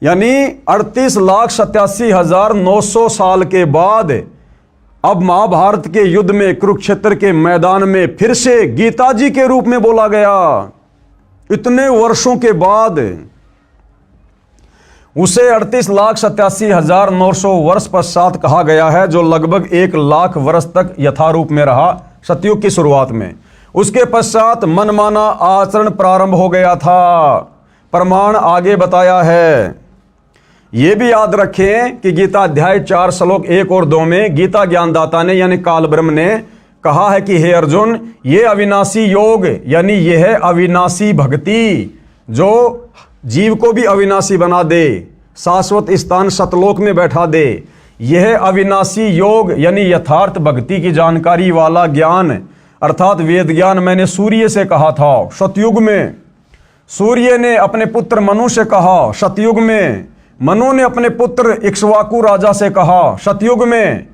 यानी 38,87,900 साल के बाद अब महाभारत के युद्ध में, कुरुक्षेत्र के मैदान में फिर से गीता जी के रूप में बोला गया। इतने वर्षों के बाद उसे 38,87,900 वर्ष पश्चात कहा गया है, जो लगभग 1,00,000 वर्ष तक यथारूप में रहा सतयुग की शुरुआत में। उसके पश्चात मनमाना आचरण प्रारंभ हो गया था। प्रमाण आगे बताया है। यह भी याद रखें कि गीता अध्याय 4 श्लोक 1 और 2 में गीता ज्ञानदाता ने यानी काल ब्रह्म ने कहा है कि हे अर्जुन, ये अविनाशी योग यानी यह है अविनाशी भक्ति जो जीव को भी अविनाशी बना दे, शाश्वत स्थान सतलोक में बैठा दे। यह अविनाशी योग यानी यथार्थ भक्ति की जानकारी वाला ज्ञान अर्थात वेद ज्ञान मैंने सूर्य से कहा था सतयुग में। सूर्य ने अपने पुत्र मनु से कहा सतयुग में। मनु ने अपने पुत्र इक्ष्वाकु राजा से कहा सतयुग में।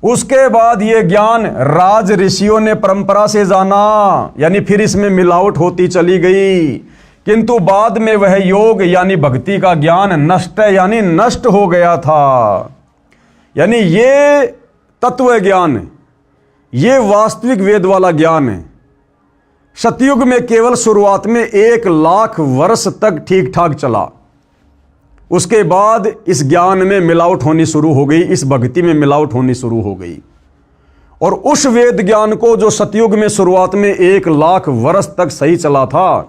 उसके बाद ये ज्ञान राज ऋषियों ने परंपरा से जाना, यानी फिर इसमें मिलावट होती चली गई, किंतु बाद में वह योग यानी भक्ति का ज्ञान नष्ट यानी नष्ट हो गया था। यानी ये तत्व ज्ञान, ये वास्तविक वेद वाला ज्ञान है। सतयुग में केवल शुरुआत में 1,00,000 वर्ष तक ठीक ठाक चला। उसके बाद इस ज्ञान में मिलावट होनी शुरू हो गई, इस भक्ति में मिलावट होनी शुरू हो गई। और उस वेद ज्ञान को जो सतयुग में शुरुआत में 1,00,000 वर्ष तक सही चला था,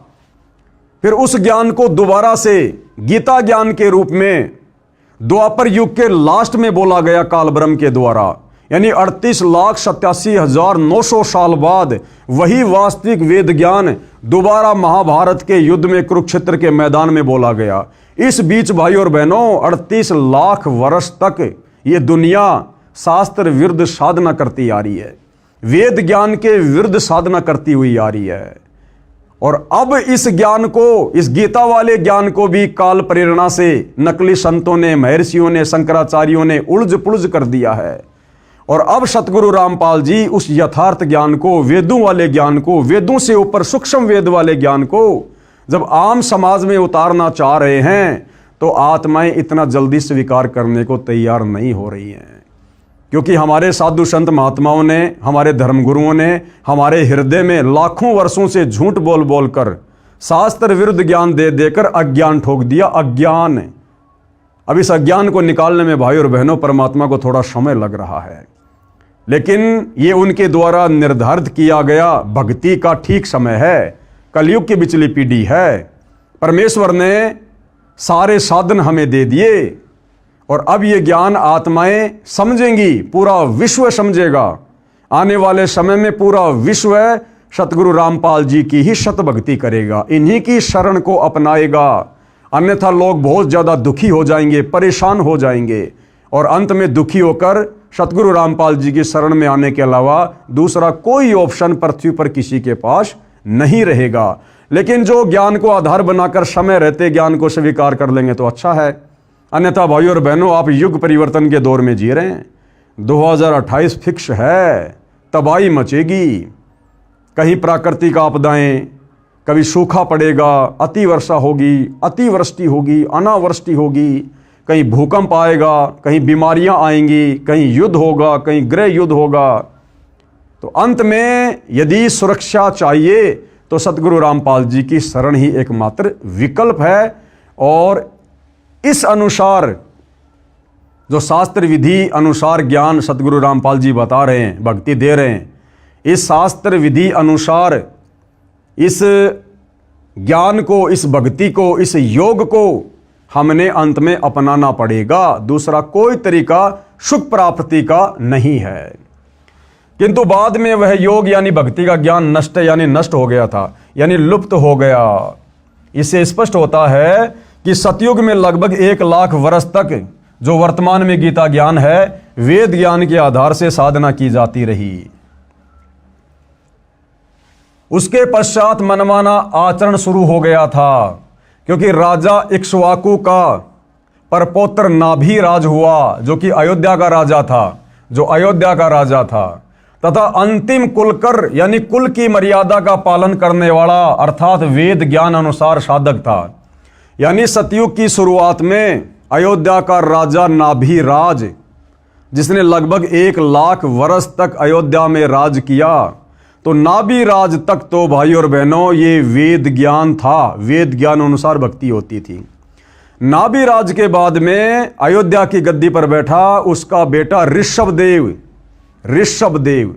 फिर उस ज्ञान को दोबारा से गीता ज्ञान के रूप में द्वापर युग के लास्ट में बोला गया काल ब्रह्म के द्वारा। यानी 38,87,900 साल बाद वही वास्तविक वेद ज्ञान दोबारा महाभारत के युद्ध में कुरुक्षेत्र के मैदान में बोला गया। इस बीच भाई और बहनों 38,00,000 वर्ष तक ये दुनिया शास्त्र विरुद्ध साधना करती आ रही है, वेद ज्ञान के विरुद्ध साधना करती हुई आ रही है। और अब इस ज्ञान को, इस गीता वाले ज्ञान को भी काल प्रेरणा से नकली संतों ने, महर्षियों ने, शंकराचार्यों ने उलझ पुलझ कर दिया है। और अब सतगुरु रामपाल जी उस यथार्थ ज्ञान को, वेदों वाले ज्ञान को, वेदों से ऊपर सूक्ष्म वेद वाले ज्ञान को जब आम समाज में उतारना चाह रहे हैं, तो आत्माएं इतना जल्दी स्वीकार करने को तैयार नहीं हो रही हैं। क्योंकि हमारे साधु संत महात्माओं ने, हमारे धर्मगुरुओं ने हमारे हृदय में लाखों वर्षों से झूठ बोल बोल कर, शास्त्र विरुद्ध ज्ञान दे देकर अज्ञान ठोक दिया। अज्ञान, अब इस अज्ञान को निकालने में भाई और बहनों परमात्मा को थोड़ा समय लग रहा है, लेकिन ये उनके द्वारा निर्धारित किया गया भक्ति का ठीक समय है। कलयुग की बिचली पीढ़ी है। परमेश्वर ने सारे साधन हमें दे दिए और अब ये ज्ञान आत्माएं समझेंगी, पूरा विश्व समझेगा। आने वाले समय में पूरा विश्व सतगुरु रामपाल जी की ही शत भक्ति करेगा, इन्हीं की शरण को अपनाएगा। अन्यथा लोग बहुत ज़्यादा दुखी हो जाएंगे, परेशान हो जाएंगे और अंत में दुखी होकर सतगुरु रामपाल जी की शरण में आने के अलावा दूसरा कोई ऑप्शन पृथ्वी पर किसी के पास नहीं रहेगा। लेकिन जो ज्ञान को आधार बनाकर समय रहते ज्ञान को स्वीकार कर लेंगे तो अच्छा है। अन्यथा भाई और बहनों, आप युग परिवर्तन के दौर में जी रहे हैं। 2028 फिक्स है, तबाही मचेगी। कहीं प्राकृतिक आपदाएं, कभी सूखा पड़ेगा, अति वर्षा होगी, अतिवृष्टि होगी, अनावृष्टि होगी, कहीं भूकंप आएगा, कहीं बीमारियां आएंगी, कहीं युद्ध होगा, कहीं गृह युद्ध होगा। तो अंत में यदि सुरक्षा चाहिए तो सतगुरु रामपाल जी की शरण ही एकमात्र विकल्प है। और इस अनुसार जो शास्त्र विधि अनुसार ज्ञान सतगुरु रामपाल जी बता रहे हैं, भक्ति दे रहे हैं, इस शास्त्र विधि अनुसार इस ज्ञान को, इस भक्ति को, इस योग को हमने अंत में अपनाना पड़ेगा। दूसरा कोई तरीका सुख प्राप्ति का नहीं है। किंतु बाद में वह योग यानी भक्ति का ज्ञान नष्ट यानी नष्ट हो गया था, यानी लुप्त हो गया। इससे स्पष्ट होता है कि सतयुग में लगभग 1,00,000 वर्ष तक जो वर्तमान में गीता ज्ञान है, वेद ज्ञान के आधार से साधना की जाती रही। उसके पश्चात मनमाना आचरण शुरू हो गया था, क्योंकि राजा इक्ष्वाकु का परपौत्र नाभिराज हुआ, जो कि अयोध्या का राजा था, तथा अंतिम कुलकर यानी कुल की मर्यादा का पालन करने वाला अर्थात वेद ज्ञान अनुसार साधक था। यानी सतयुग की शुरुआत में अयोध्या का राजा नाभिराज, जिसने लगभग 1 लाख वर्ष तक अयोध्या में राज किया, तो नाभिराज तक तो भाई और बहनों ये वेद ज्ञान था, वेद ज्ञान अनुसार भक्ति होती थी। नाभिराज के बाद में अयोध्या की गद्दी पर बैठा उसका बेटा ऋषभदेव। ऋषभदेव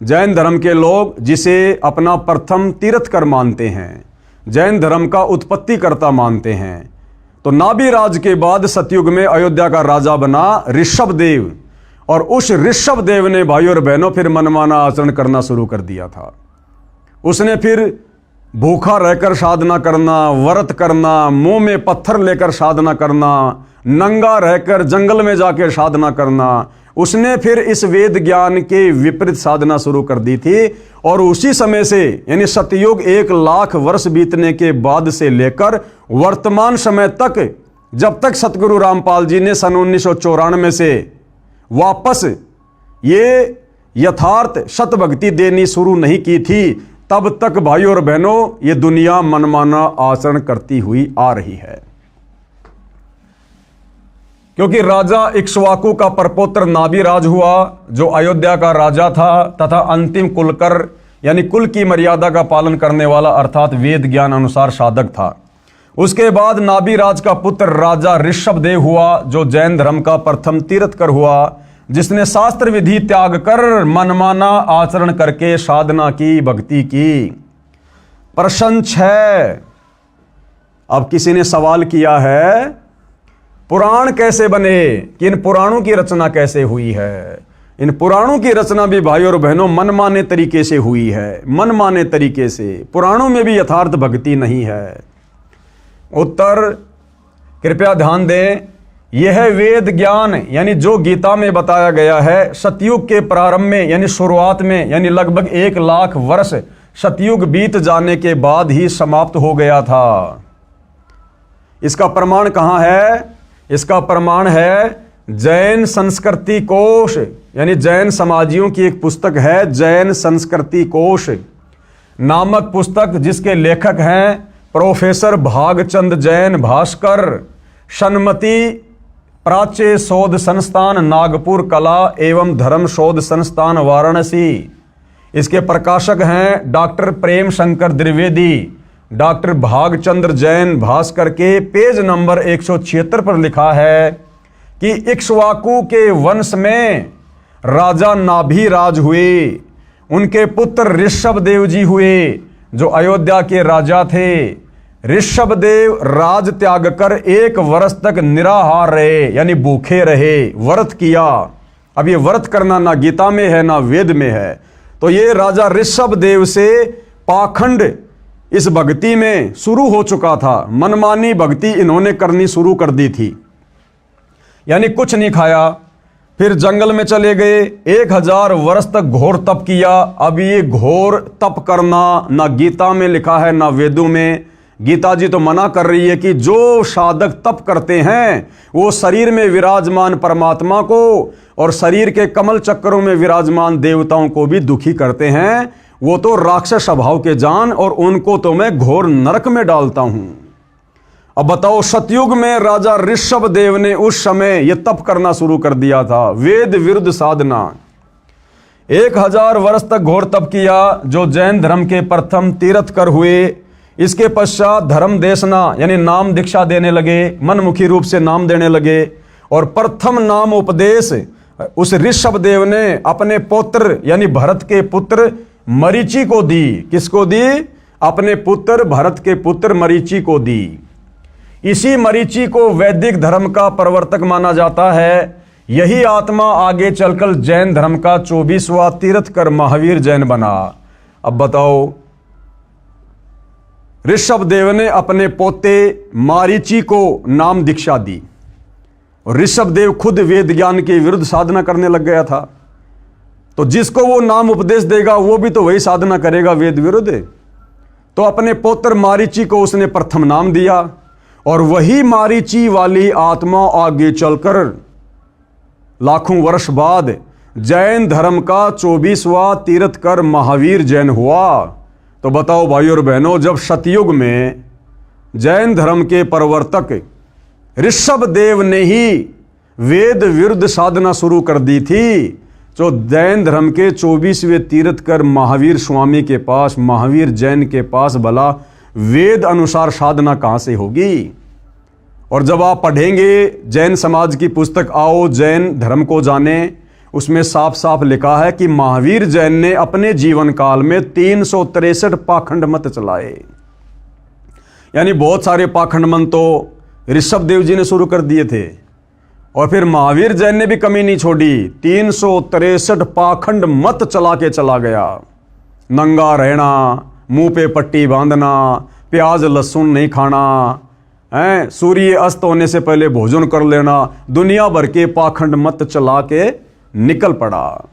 जैन धर्म के लोग जिसे अपना प्रथम तीर्थकर मानते हैं, जैन धर्म का उत्पत्ति कर्ता मानते हैं। तो नाभिराज के बाद सतयुग में अयोध्या का राजा बना ऋषभदेव, और उस ऋषभदेव ने भाई और बहनों फिर मनमाना आचरण करना शुरू कर दिया था। उसने फिर भूखा रहकर साधना करना, व्रत करना, मुंह में पत्थर लेकर साधना करना, नंगा रहकर जंगल में जाकर साधना करना, उसने फिर इस वेद ज्ञान के विपरीत साधना शुरू कर दी थी। और उसी समय से यानी सतयुग 1 लाख वर्ष बीतने के बाद से लेकर वर्तमान समय तक, जब तक सतगुरु रामपाल जी ने सन 1994 से वापस ये यथार्थ शतभक्ति देनी शुरू नहीं की थी, तब तक भाई और बहनों ये दुनिया मनमाना आचरण करती हुई आ रही है। क्योंकि राजा इक्ष्वाकु का परपौत्र नाभिराज हुआ, जो अयोध्या का राजा था तथा अंतिम कुलकर यानी कुल की मर्यादा का पालन करने वाला अर्थात वेद ज्ञान अनुसार साधक था। उसके बाद नाभिराज का पुत्र राजा ऋषभदेव हुआ, जो जैन धर्म का प्रथम तीर्थकर हुआ, जिसने शास्त्र विधि त्याग कर मनमाना आचरण करके साधना की, भक्ति की। प्रश्न 6, अब किसी ने सवाल किया है पुराण कैसे बने, कि इन पुराणों की रचना कैसे हुई है। इन पुराणों की रचना भी भाई और बहनों मनमाने तरीके से हुई है, मनमाने तरीके से। पुराणों में भी यथार्थ भक्ति नहीं है। उत्तर कृपया ध्यान दें, यह वेद ज्ञान यानी जो गीता में बताया गया है सतयुग के प्रारंभ में यानी शुरुआत में, यानी लगभग 1 लाख वर्ष सतयुग बीत जाने के बाद ही समाप्त हो गया था। इसका प्रमाण कहाँ है? इसका प्रमाण है जैन संस्कृति कोश, यानी जैन समाजियों की एक पुस्तक है जैन संस्कृति कोश नामक पुस्तक, जिसके लेखक हैं प्रोफेसर भागचंद जैन भास्कर, सन्मति प्राच्य शोध संस्थान नागपुर कला एवं धर्म शोध संस्थान वाराणसी। इसके प्रकाशक हैं डॉक्टर प्रेम शंकर द्विवेदी। डॉक्टर भागचंद्र जैन भास्कर के पेज नंबर 176 पर लिखा है कि इक्ष्वाकु के वंश में राजा नाभिराज हुए, उनके पुत्र ऋषभदेव जी हुए जो अयोध्या के राजा थे। ऋषभदेव राज त्याग कर 1 वर्ष तक निराहार रहे, यानी भूखे रहे, व्रत किया। अब ये व्रत करना ना गीता में है ना वेद में है। तो ये राजा ऋषभदेव से पाखंड इस भक्ति में शुरू हो चुका था, मनमानी भक्ति इन्होंने करनी शुरू कर दी थी। यानी कुछ नहीं खाया, फिर जंगल में चले गए, 1000 वर्ष तक घोर तप किया। अब ये घोर तप करना ना गीता में लिखा है ना वेदों में। गीता जी तो मना कर रही है कि जो साधक तप करते हैं वो शरीर में विराजमान परमात्मा को और शरीर के कमल चक्रों में विराजमान देवताओं को भी दुखी करते हैं, वो तो राक्षस स्वभाव के जान, और उनको तो मैं घोर नरक में डालता हूं। अब बताओ, सतयुग में राजा ऋषभदेव ने उस समय यह तप करना शुरू कर दिया था, वेद विरुद्ध साधना। 1000 वर्ष तक घोर तप किया, जो जैन धर्म के प्रथम तीर्थकर हुए। इसके पश्चात धर्म देशना यानी नाम दीक्षा देने लगे, मनमुखी रूप से नाम देने लगे। और प्रथम नाम उपदेश उस ऋषभदेव ने अपने पुत्र यानी भरत के पुत्र मरीचि को दी। किसको दी? अपने पुत्र भरत के पुत्र मरीचि को दी। इसी मरीचि को वैदिक धर्म का प्रवर्तक माना जाता है। यही आत्मा आगे चलकर जैन धर्म का 24वां तीर्थकर महावीर जैन बना। अब बताओ, ऋषभदेव ने अपने पोते मारीचि को नाम दीक्षा दी और ऋषभदेव खुद वेद ज्ञान के विरुद्ध साधना करने लग गया था। तो जिसको वो नाम उपदेश देगा वो भी तो वही साधना करेगा वेद विरुद्ध। तो अपने पुत्र मारीचि को उसने प्रथम नाम दिया और वही मारीचि वाली आत्मा आगे चलकर लाखों वर्ष बाद जैन धर्म का 24वां तीर्थकर महावीर जैन हुआ। तो बताओ भाई और बहनों, जब सतयुग में जैन धर्म के प्रवर्तक ऋषभ देव ने ही वेद विरुद्ध साधना शुरू कर दी थी। जो जैन धर्म के 24वें तीर्थकर महावीर स्वामी के पास, महावीर जैन के पास भला वेद अनुसार साधना कहाँ से होगी? और जब आप पढ़ेंगे जैन समाज की पुस्तक आओ जैन धर्म को जाने, उसमें साफ साफ लिखा है कि महावीर जैन ने अपने जीवन काल में 363 पाखंड मत चलाए। यानी बहुत सारे पाखंड मत तो ऋषभ देव जी ने शुरू कर दिए थे, और फिर महावीर जैन ने भी कमी नहीं छोड़ी, 363 पाखंड मत चला के चला गया। नंगा रहना, मुंह पे पट्टी बांधना, प्याज लहसुन नहीं खाना, सूर्य अस्त होने से पहले भोजन कर लेना, दुनिया भर के पाखंड मत चला के निकल पड़ा।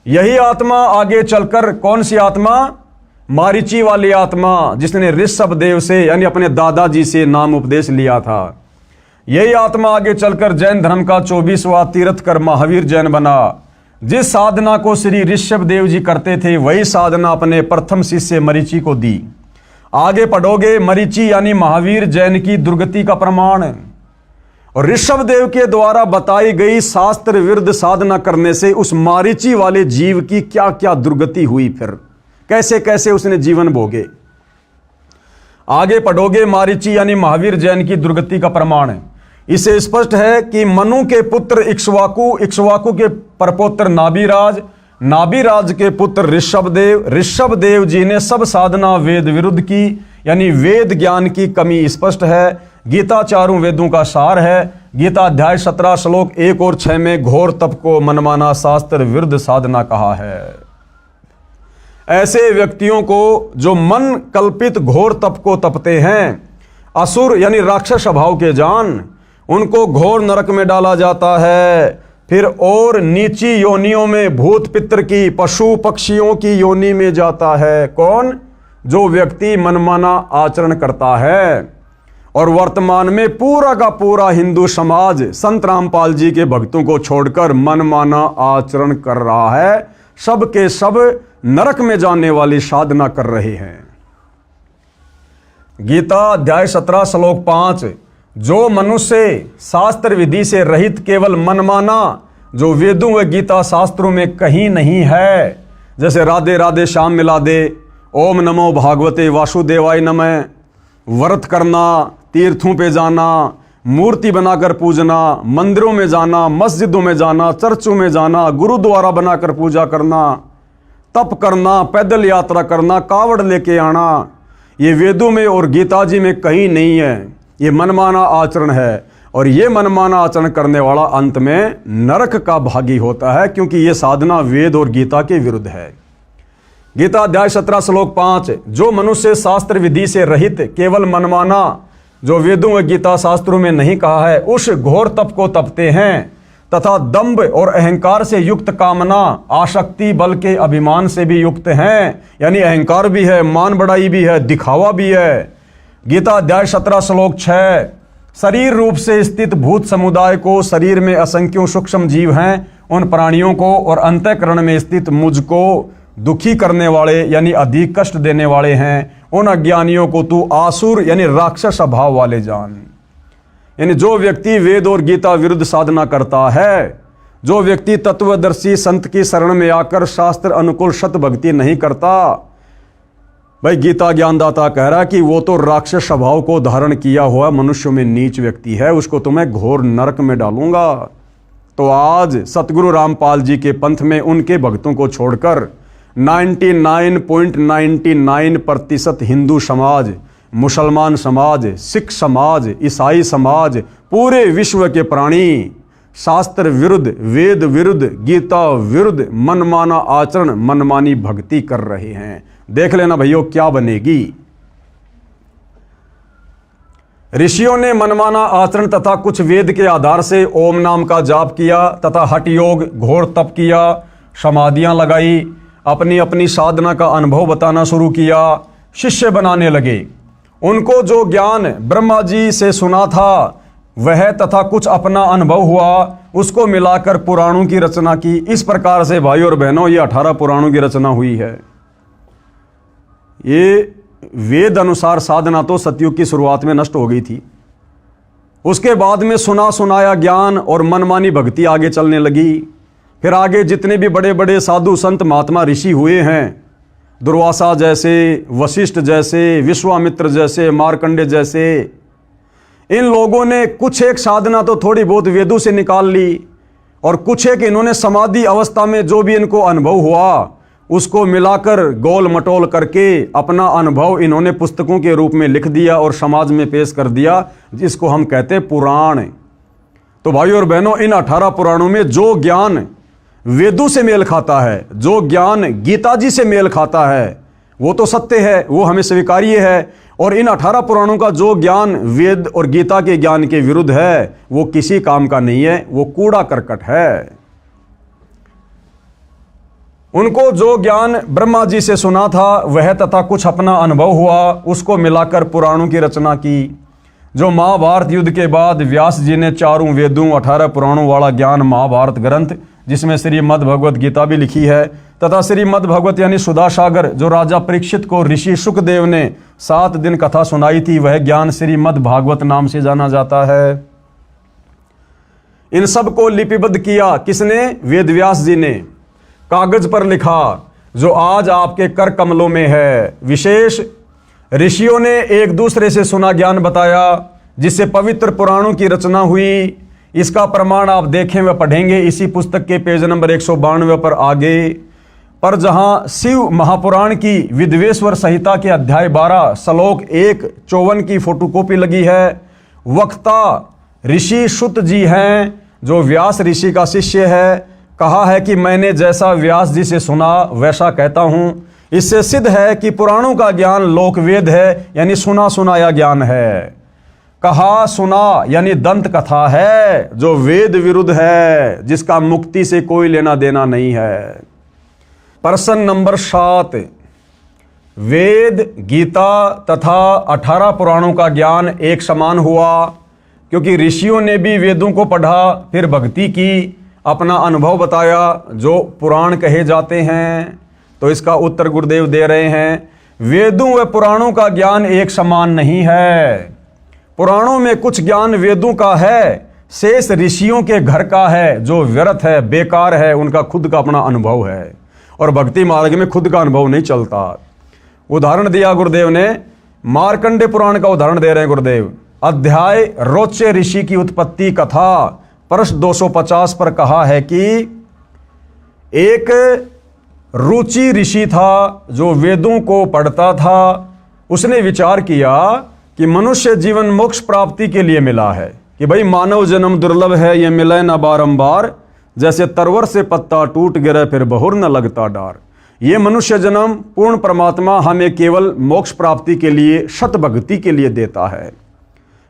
यही आत्मा आगे चलकर, कौन सी आत्मा? मारीची वाली आत्मा, जिसने ऋषभ देव से यानी अपने दादाजी से नाम उपदेश लिया था। यही आत्मा आगे चलकर जैन धर्म का 24वां तीर्थकर महावीर जैन बना। जिस साधना को श्री ऋषभ देव जी करते थे, वही साधना अपने प्रथम शिष्य मरीची को दी। आगे पढ़ोगे, मरीची यानी महावीर जैन की दुर्गति का प्रमाण, और ऋषभ देव के द्वारा बताई गई शास्त्र विरुद्ध साधना करने से उस मारीची वाले जीव की क्या क्या दुर्गति हुई, फिर कैसे कैसे उसने जीवन भोगे। आगे पढ़ोगे, मारीची यानी महावीर जैन की दुर्गति का प्रमाण है। इसे स्पष्ट है कि मनु के पुत्र इक्ष्वाकु, इक्ष्वाकु के परपोत्र नाभिराज, नाभिराज के पुत्र ऋषभ देव जी ने सब साधना वेद विरुद्ध की, यानी वेद ज्ञान की कमी स्पष्ट है। गीता चारों वेदों का सार है। गीता अध्याय 17 श्लोक 1 और 6 में घोर तप को मनमाना शास्त्र विरुद्ध साधना कहा है। ऐसे व्यक्तियों को जो मन कल्पित घोर तप को तपते हैं, असुर यानी राक्षस स्वभाव के जान, उनको घोर नरक में डाला जाता है। फिर और नीची योनियों में, भूत पितर की, पशु पक्षियों की योनि में जाता है। कौन? जो व्यक्ति मनमाना आचरण करता है। और वर्तमान में पूरा का पूरा हिंदू समाज संत रामपाल जी के भक्तों को छोड़कर मनमाना आचरण कर रहा है। सब के सब नरक में जाने वाली साधना कर रहे हैं। गीता अध्याय 17 श्लोक 5, जो मनुष्य शास्त्र विधि से रहित केवल मनमाना, जो वेदों व गीता शास्त्रों में कहीं नहीं है, जैसे राधे राधे श्याम मिला दे, ओम नमो भागवते वासुदेवाय नमः, व्रत करना, तीर्थों पे जाना, मूर्ति बनाकर पूजना, मंदिरों में जाना, मस्जिदों में जाना, चर्चों में जाना, गुरुद्वारा बनाकर पूजा करना, तप करना, पैदल यात्रा करना, कावड़ लेके आना, ये वेदों में और गीता जी में कहीं नहीं है। ये मनमाना आचरण है, और ये मनमाना आचरण करने वाला अंत में नरक का भागी होता है, क्योंकि ये साधना वेद और गीता के विरुद्ध है। गीता अध्याय 17 श्लोक 5, जो मनुष्य शास्त्र विधि से रहित केवल मनमाना, जो वेदों व गीता शास्त्रों में नहीं कहा है, उस घोर तप को तपते हैं तथा दंभ और अहंकार से युक्त कामना, आसक्ति, बल के अभिमान से भी युक्त हैं। यानी अहंकार भी है, मान बढ़ाई भी है, दिखावा भी है। गीता अध्याय 17 श्लोक 6, शरीर रूप से स्थित भूत समुदाय को, शरीर में असंख्यों सूक्ष्म जीव हैं, उन प्राणियों को और अंतःकरण में स्थित मुझको दुखी करने वाले यानी अधिक कष्ट देने वाले हैं, उन अज्ञानियों को तू आसुर यानी राक्षस स्वभाव वाले जान। यानी जो व्यक्ति वेद और गीता विरुद्ध साधना करता है, जो व्यक्ति तत्वदर्शी संत की शरण में आकर शास्त्र अनुकूल सत भक्ति नहीं करता, भाई गीता ज्ञानदाता कह रहा है कि वो तो राक्षस स्वभाव को धारण किया हुआ मनुष्य में नीच व्यक्ति है, उसको तो मैं घोर नरक में डालूंगा। तो आज सतगुरु रामपाल जी के पंथ में उनके भक्तों को छोड़कर 99.99% हिंदू समाज, मुसलमान समाज, सिख समाज, ईसाई समाज, पूरे विश्व के प्राणी शास्त्र विरुद्ध, वेद विरुद्ध, गीता विरुद्ध मनमाना आचरण, मनमानी भक्ति कर रहे हैं। देख लेना भैया क्या बनेगी। ऋषियों ने मनमाना आचरण तथा कुछ वेद के आधार से ओम नाम का जाप किया तथा हठ योग, घोर तप किया, समाधियां लगाई, अपनी अपनी साधना का अनुभव बताना शुरू किया, शिष्य बनाने लगे। उनको जो ज्ञान ब्रह्मा जी से सुना था वह तथा कुछ अपना अनुभव हुआ, उसको मिलाकर पुराणों की रचना की। इस प्रकार से भाइयों और बहनों ये 18 पुराणों की रचना हुई है। ये वेद अनुसार साधना तो सतयुग की शुरुआत में नष्ट हो गई थी। उसके बाद में सुना सुनाया ज्ञान और मनमानी भक्ति आगे चलने लगी। फिर आगे जितने भी बड़े बड़े साधु संत महात्मा ऋषि हुए हैं, दुर्वासा जैसे, वशिष्ठ जैसे, विश्वामित्र जैसे, मार्कंडे जैसे, इन लोगों ने कुछ एक साधना तो थोड़ी बहुत वेदों से निकाल ली और कुछ एक इन्होंने समाधि अवस्था में जो भी इनको अनुभव हुआ उसको मिलाकर गोल मटोल करके अपना अनुभव इन्होंने पुस्तकों के रूप में लिख दिया और समाज में पेश कर दिया, जिसको हम कहते हैं पुराण। तो भाइयों और बहनों, इन 18 पुराणों में जो ज्ञान वेदों से मेल खाता है, जो ज्ञान गीता जी से मेल खाता है, वो तो सत्य है, वो हमें स्वीकार्य है। और इन 18 पुराणों का जो ज्ञान वेद और गीता के ज्ञान के विरुद्ध है, वो किसी काम का नहीं है, वो कूड़ा करकट है। उनको जो ज्ञान ब्रह्मा जी से सुना था वह तथा कुछ अपना अनुभव हुआ, उसको मिलाकर पुराणों की रचना की। जो महाभारत युद्ध के बाद व्यास जी ने 4 वेदों 18 पुराणों वाला ज्ञान महाभारत ग्रंथ, जिसमें श्रीमद् भगवत गीता भी लिखी है, तथा श्रीमद् भगवत यानी सुधा सागर जो राजा परीक्षित को ऋषि शुकदेव ने 7 दिन कथा सुनाई थी, वह ज्ञान श्रीमद् भागवत नाम से जाना जाता है। इन सब को लिपिबद्ध किया किसने? वेद व्यास जी ने कागज पर लिखा, जो आज आपके कर कमलों में है। विशेष ऋषियों ने एक दूसरे से सुना ज्ञान बताया, जिससे पवित्र पुराणों की रचना हुई। इसका प्रमाण आप देखें व पढ़ेंगे इसी पुस्तक के पेज नंबर 192 पर आगे। पर जहां शिव महापुराण की विद्वेश्वर संहिता के अध्याय 12 श्लोक 1:54 की फोटोकॉपी लगी है, वक्ता ऋषि शुत जी हैं, जो व्यास ऋषि का शिष्य है। कहा है कि मैंने जैसा व्यास जी से सुना वैसा कहता हूं। इससे सिद्ध है कि पुराणों का ज्ञान लोकवेद है, यानी सुना सुनाया ज्ञान है। कहा सुना यानी दंत कथा है, जो वेद विरुद्ध है, जिसका मुक्ति से कोई लेना देना नहीं है। प्रश्न नंबर 7, वेद, गीता तथा 18 पुराणों का ज्ञान एक समान हुआ, क्योंकि ऋषियों ने भी वेदों को पढ़ा, फिर भक्ति की, अपना अनुभव बताया, जो पुराण कहे जाते हैं। तो इसका उत्तर गुरुदेव दे रहे हैं, वेदों व पुराणों का ज्ञान एक समान नहीं है। पुराणों में कुछ ज्ञान वेदों का है, शेष ऋषियों के घर का है, जो व्यर्थ है, बेकार है, उनका खुद का अपना अनुभव है। और भक्ति मार्ग में खुद का अनुभव नहीं चलता। उदाहरण दिया गुरुदेव ने, मार्कंडे पुराण का उदाहरण दे रहे हैं गुरुदेव। अध्याय रोचे ऋषि की उत्पत्ति कथा प्रश्न 250 पर कहा है कि एक रुचि ऋषि था, जो वेदों को पढ़ता था। उसने विचार किया कि मनुष्य जीवन मोक्ष प्राप्ति के लिए मिला है, कि भाई मानव जन्म दुर्लभ है, ये मिले न बारंबार, जैसे तरवर से पत्ता टूट गिरे फिर बहुर न लगता डार। ये मनुष्य जन्म पूर्ण परमात्मा हमें केवल मोक्ष प्राप्ति के लिए, शत भक्ति के लिए देता है,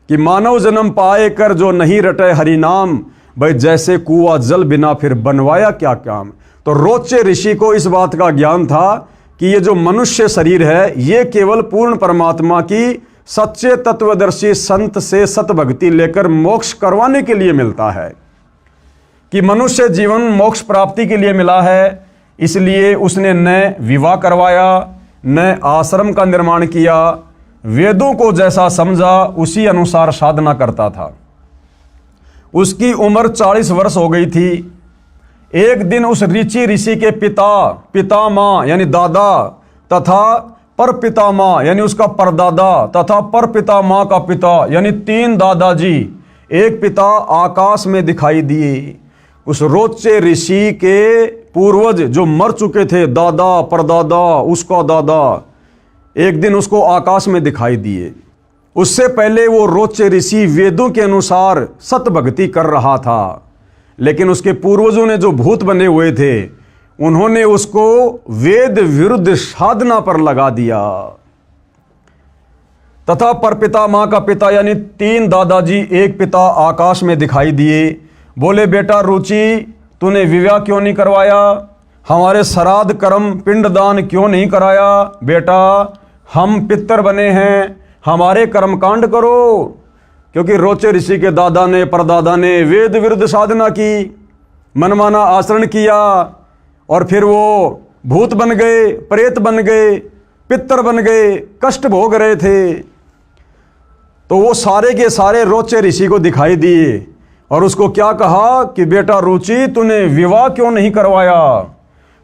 कि मानव जन्म पाए कर जो नहीं रटे हरि नाम, भाई जैसे कुआ जल बिना फिर बनवाया क्या काम। तो रोचे ऋषि को इस बात का ज्ञान था कि ये जो मनुष्य शरीर है, ये केवल पूर्ण परमात्मा की सच्चे तत्वदर्शी संत से सत भक्ति लेकर मोक्ष करवाने के लिए मिलता है, कि मनुष्य जीवन मोक्ष प्राप्ति के लिए मिला है। इसलिए उसने न विवाह करवाया, न आश्रम का निर्माण किया, वेदों को जैसा समझा उसी अनुसार साधना करता था। उसकी उम्र 40 वर्ष हो गई थी। एक दिन उस ऋषि के पितामह यानी दादा तथा पर पितामह यानी उसका परदादा तथा पर पितामह का पिता यानी 3 दादाजी, एक पिता आकाश में दिखाई दिए। उस रोचे ऋषि के पूर्वज जो मर चुके थे, दादा परदादा उसका दादा, एक दिन उसको आकाश में दिखाई दिए। उससे पहले वो रोचे ऋषि वेदों के अनुसार सत भक्ति कर रहा था, लेकिन उसके पूर्वजों ने जो भूत बने हुए थे, उन्होंने उसको वेद विरुद्ध साधना पर लगा दिया। तथा परपितामह का पिता यानी 3 दादाजी, एक पिता आकाश में दिखाई दिए। बोले, बेटा रुचि, तूने विवाह क्यों नहीं करवाया? हमारे श्राद्ध कर्म पिंडदान क्यों नहीं कराया? बेटा हम पितर बने हैं, हमारे कर्मकांड करो। क्योंकि रोचे ऋषि के दादा ने परदादा ने वेद विरुद्ध साधना की, मनमाना आचरण किया, और फिर वो भूत बन गए, प्रेत बन गए। पितर बन गए, कष्ट भोग रहे थे। तो वो सारे के सारे रोचे ऋषि को दिखाई दिए और उसको क्या कहा कि बेटा रुचि, तूने विवाह क्यों नहीं करवाया,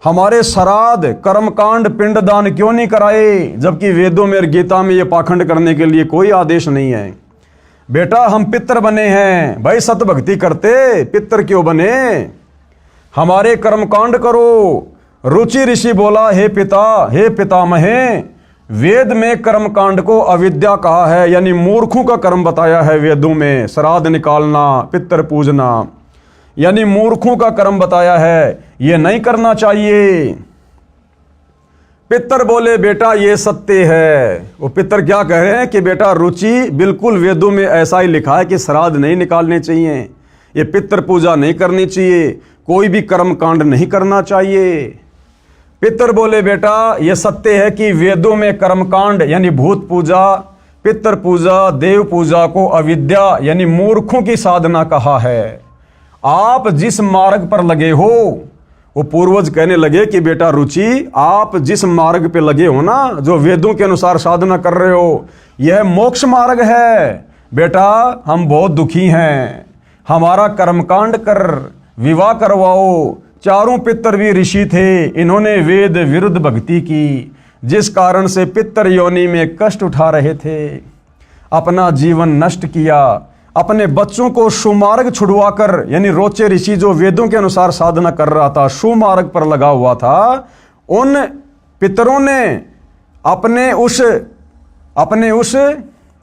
हमारे श्राद्ध कर्मकांड पिंडदान क्यों नहीं कराए, जबकि वेदों में और गीता में ये पाखंड करने के लिए कोई आदेश नहीं है। बेटा हम पितर बने हैं, भाई सत भक्ति करते पितर क्यों बने, हमारे कर्मकांड करो। रुचि ऋषि बोला, हे पिता, हे पितामहे, वेद में कर्मकांड को अविद्या कहा है, यानी मूर्खों का कर्म बताया है वेदों में। श्राद्ध निकालना, पितर पूजना, यानी मूर्खों का कर्म बताया है, ये नहीं करना चाहिए। पितर बोले, बेटा ये सत्य है। वो पितर क्या कह रहे हैं कि बेटा रुचि, बिल्कुल वेदों में ऐसा ही लिखा है कि श्राद्ध नहीं निकालने चाहिए, ये पितर पूजा नहीं करनी चाहिए, कोई भी कर्म कांड नहीं करना चाहिए। पितर बोले, बेटा ये सत्य है कि वेदों में कर्मकांड यानी भूत पूजा, पितर पूजा, देव पूजा को अविद्या यानी मूर्खों की साधना कहा है। आप जिस मार्ग पर लगे हो, वो पूर्वज कहने लगे कि बेटा रुचि, आप जिस मार्ग पे लगे हो ना, जो वेदों के अनुसार साधना कर रहे हो, यह मोक्ष मार्ग है। बेटा हम बहुत दुखी हैं, हमारा कर्मकांड कर, विवाह करवाओ। चारों पितर भी ऋषि थे, इन्होंने वेद विरुद्ध भक्ति की, जिस कारण से पितर योनि में कष्ट उठा रहे थे, अपना जीवन नष्ट किया, अपने बच्चों को सुमार्ग छुड़वाकर, यानी रोचे ऋषि जो वेदों के अनुसार साधना कर रहा था, सुमार्ग पर लगा हुआ था, उन पितरों ने अपने उस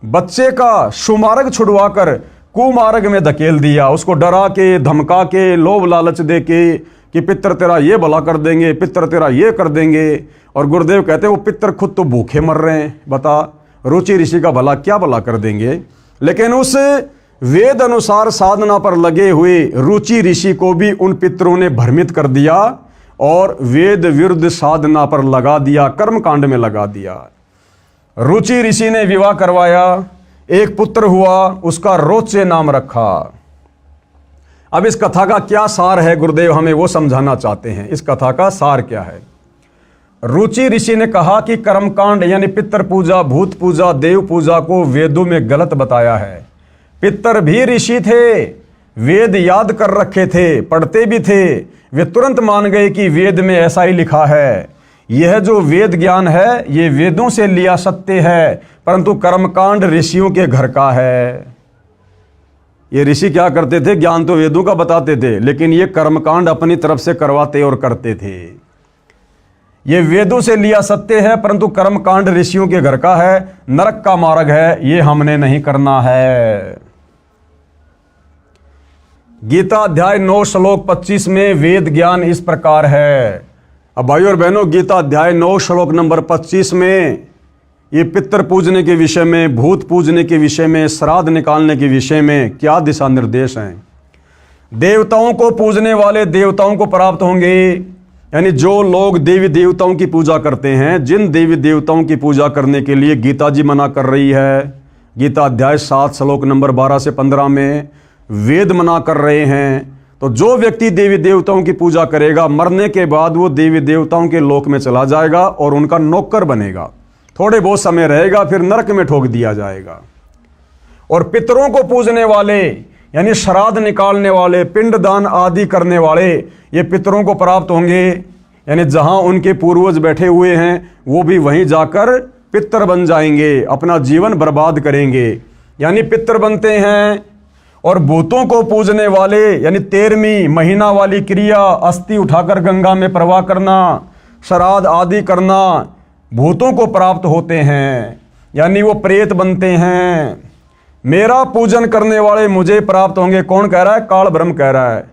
बच्चे का सुमार्ग छुड़वाकर कुमार्ग में धकेल दिया। उसको डरा के, धमका के, लोभ लालच दे के कि पितर तेरा ये भला कर देंगे, पितर तेरा ये कर देंगे। और गुरुदेव कहते हैं वो पितर खुद तो भूखे मर रहे हैं, बता रुचि ऋषि का भला क्या भला कर देंगे। लेकिन उस वेद अनुसार साधना पर लगे हुए रुचि ऋषि को भी उन पितरों ने भ्रमित कर दिया और वेद विरुद्ध साधना पर लगा दिया, कर्म कांड में लगा दिया। रुचि ऋषि ने विवाह करवाया, एक पुत्र हुआ, उसका रोचे नाम रखा। अब इस कथा का क्या सार है, गुरुदेव हमें वो समझाना चाहते हैं। इस कथा का सार क्या है? रुचि ऋषि ने कहा कि कर्मकांड यानी पितर पूजा, भूत पूजा, देव पूजा को वेदों में गलत बताया है। पितर भी ऋषि थे, वेद याद कर रखे थे, पढ़ते भी थे, वे तुरंत मान गए कि वेद में ऐसा ही लिखा है। यह जो वेद ज्ञान है ये वेदों से लिया सत्य है, परंतु कर्मकांड ऋषियों के घर का है। ये ऋषि क्या करते थे, ज्ञान तो वेदों का बताते थे, लेकिन ये कर्मकांड अपनी तरफ से करवाते और करते थे। ये वेदों से लिया सत्य है, परंतु कर्मकांड ऋषियों के घर का है, नरक का मार्ग है, ये हमने नहीं करना है। गीता अध्याय 9 श्लोक 25 में वेद ज्ञान इस प्रकार है। अब भाइयों और बहनों, गीता अध्याय 9 श्लोक नंबर 25 में ये पितर पूजने के विषय में, भूत पूजने के विषय में, श्राद्ध निकालने के विषय में क्या दिशा निर्देश हैं। देवताओं को पूजने वाले देवताओं को प्राप्त होंगे, यानी जो लोग देवी देवताओं की पूजा करते हैं, जिन देवी देवताओं की पूजा करने के लिए गीता जी मना कर रही है, गीता अध्याय 7 श्लोक नंबर 12 से 15 में वेद मना कर रहे हैं, तो जो व्यक्ति देवी देवताओं की पूजा करेगा, मरने के बाद वो देवी देवताओं के लोक में चला जाएगा और उनका नौकर बनेगा, थोड़े बहुत समय रहेगा, फिर नरक में ठोक दिया जाएगा। और पितरों को पूजने वाले यानी श्राद्ध निकालने वाले, पिंडदान आदि करने वाले, ये पितरों को प्राप्त होंगे, यानी जहां उनके पूर्वज बैठे हुए हैं वो भी वहीं जाकर पितर बन जाएंगे, अपना जीवन बर्बाद करेंगे, यानी पितर बनते हैं। और भूतों को पूजने वाले यानी 13वीं महीना वाली क्रिया, अस्थि उठाकर गंगा में प्रवाह करना, श्राद्ध आदि करना, भूतों को प्राप्त होते हैं, यानी वो प्रेत बनते हैं। मेरा पूजन करने वाले मुझे प्राप्त होंगे। कौन कह रहा है? काल ब्रह्म कह रहा है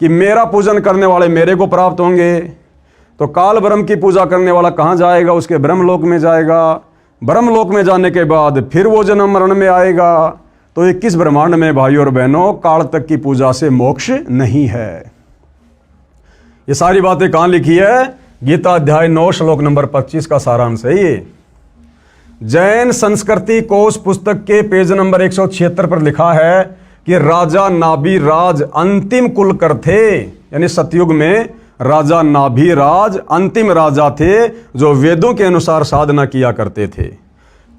कि मेरा पूजन करने वाले मेरे को प्राप्त होंगे। तो काल ब्रह्म की पूजा करने वाला कहाँ जाएगा? उसके ब्रह्मलोक में जाएगा। ब्रह्मलोक में जाने के बाद फिर वो जन्म मरण में आएगा। तो 21 ब्रह्मांड में भाइयों और बहनों काल तक की पूजा से मोक्ष नहीं है। ये सारी बातें कहाँ लिखी है? गीता अध्याय 9 श्लोक नंबर 25 का सारांश है ये। जैन संस्कृति कोश पुस्तक के पेज नंबर 176 पर लिखा है कि राजा नाभि राज अंतिम कुल कर थे, यानी सतयुग में राजा नाभिराज अंतिम राजा थे जो वेदों के अनुसार साधना किया करते थे।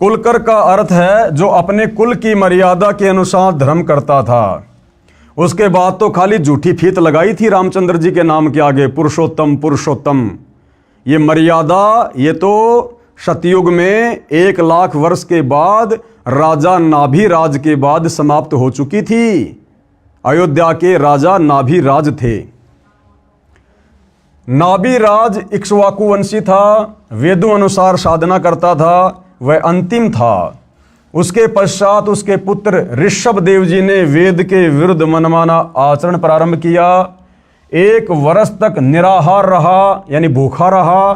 कुलकर का अर्थ है जो अपने कुल की मर्यादा के अनुसार धर्म करता था। उसके बाद तो खाली झूठी फीत लगाई थी रामचंद्र जी के नाम के आगे, पुरुषोत्तम पुरुषोत्तम। ये मर्यादा ये तो सतयुग में 1 लाख वर्ष के बाद राजा नाभिराज के बाद समाप्त हो चुकी थी। अयोध्या के राजा नाभिराज थे। नाभिराज इक्ष्वाकु वंशी था, वेदों अनुसार साधना करता था, वह अंतिम था। उसके पश्चात उसके पुत्र ऋषभ देव जी ने वेद के विरुद्ध मनमाना आचरण प्रारंभ किया। 1 वर्ष तक निराहार रहा यानी भूखा रहा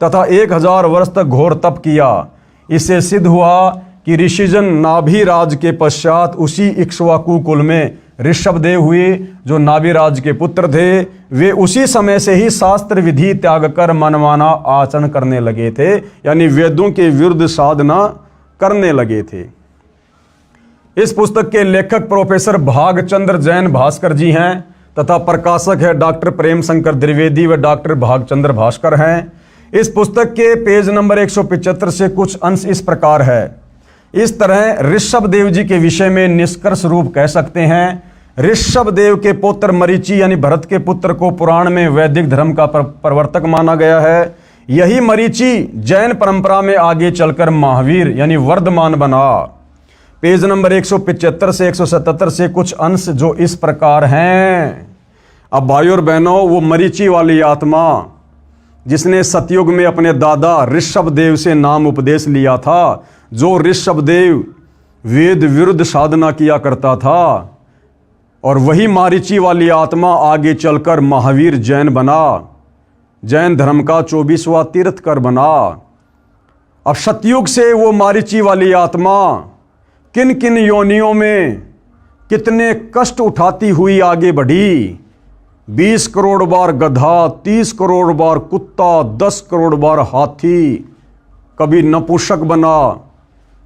तथा 1000 वर्ष तक घोर तप किया। इससे सिद्ध हुआ कि ऋषिजन नाभिराज के पश्चात उसी इक्ष्वाकु कुल में ऋषभ देव हुए जो नाभिराज के पुत्र थे। वे उसी समय से ही शास्त्र विधि त्याग कर मनमाना आचरण करने लगे थे, यानी वेदों के विरुद्ध साधना करने लगे थे। इस पुस्तक के लेखक प्रोफेसर भागचंद्र जैन भास्कर जी हैं तथा प्रकाशक है डॉक्टर प्रेम शंकर द्विवेदी व डॉक्टर भागचंद्र भास्कर हैं। इस पुस्तक के पेज नंबर 175 से कुछ अंश इस प्रकार है। इस तरह ऋषभ देव जी के विषय में निष्कर्ष रूप कह सकते हैं, ऋषभ देव के पुत्र मरीचि यानी भरत के पुत्र को पुराण में वैदिक धर्म का प्रवर्तक माना गया है। यही मरीचि जैन परंपरा में आगे चलकर महावीर यानी वर्धमान बना। पेज नंबर 175 से 177 से कुछ अंश जो इस प्रकार हैं। अब भाइयों और बहनों, वो मरीचि वाली आत्मा जिसने सतयुग में अपने दादा ऋषभ देव से नाम उपदेश लिया था, जो ऋषभ देव वेद विरुद्ध साधना किया करता था, और वही मारीची वाली आत्मा आगे चलकर महावीर जैन बना, जैन धर्म का 24वां तीर्थकर बना। अब सतयुग से वो मारीची वाली आत्मा किन किन योनियों में कितने कष्ट उठाती हुई आगे बढ़ी। 20 करोड़ बार गधा, 30 करोड़ बार कुत्ता, 10 करोड़ बार हाथी, कभी नपुंसक बना,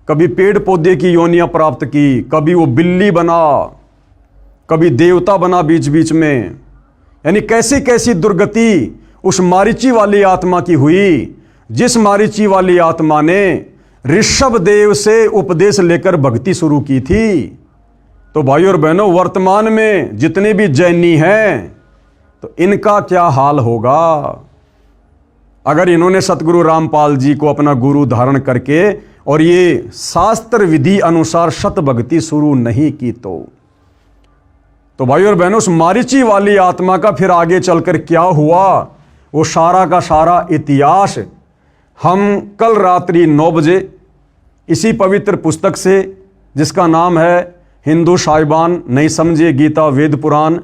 कभी पेड़ पौधे की योनियां प्राप्त की, कभी वो बिल्ली बना, कभी देवता बना बीच बीच में। यानी कैसी कैसी दुर्गति उस मारीची वाली आत्मा की हुई, जिस मारीची वाली आत्मा ने ऋषभ देव से उपदेश लेकर भक्ति शुरू की थी। तो भाइयों और बहनों, वर्तमान में जितने भी जैनी हैं तो इनका क्या हाल होगा अगर इन्होंने सतगुरु रामपाल जी को अपना गुरु धारण करके और ये शास्त्र विधि अनुसार सत भक्ति शुरू नहीं की। तो भाइयों और बहनों, उस मारीची वाली आत्मा का फिर आगे चलकर क्या हुआ, वो सारा का सारा इतिहास हम कल रात्रि 9 बजे इसी पवित्र पुस्तक से, जिसका नाम है हिंदू साहिबान नहीं समझे गीता वेद पुराण,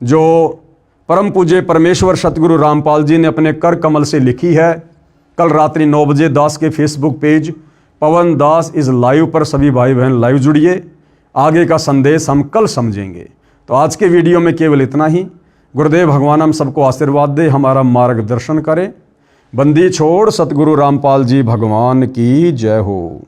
जो परम पूज्य परमेश्वर सतगुरु रामपाल जी ने अपने कर कमल से लिखी है, कल रात्रि 9 बजे दास के Facebook page Pawan Das is live पर सभी भाई बहन लाइव जुड़िए। आगे का संदेश हम कल समझेंगे। तो आज के वीडियो में केवल इतना ही। गुरुदेव भगवान हम सबको आशीर्वाद दे, हमारा मार्गदर्शन करे। बंदी छोड़ सतगुरु रामपाल जी भगवान की जय हो।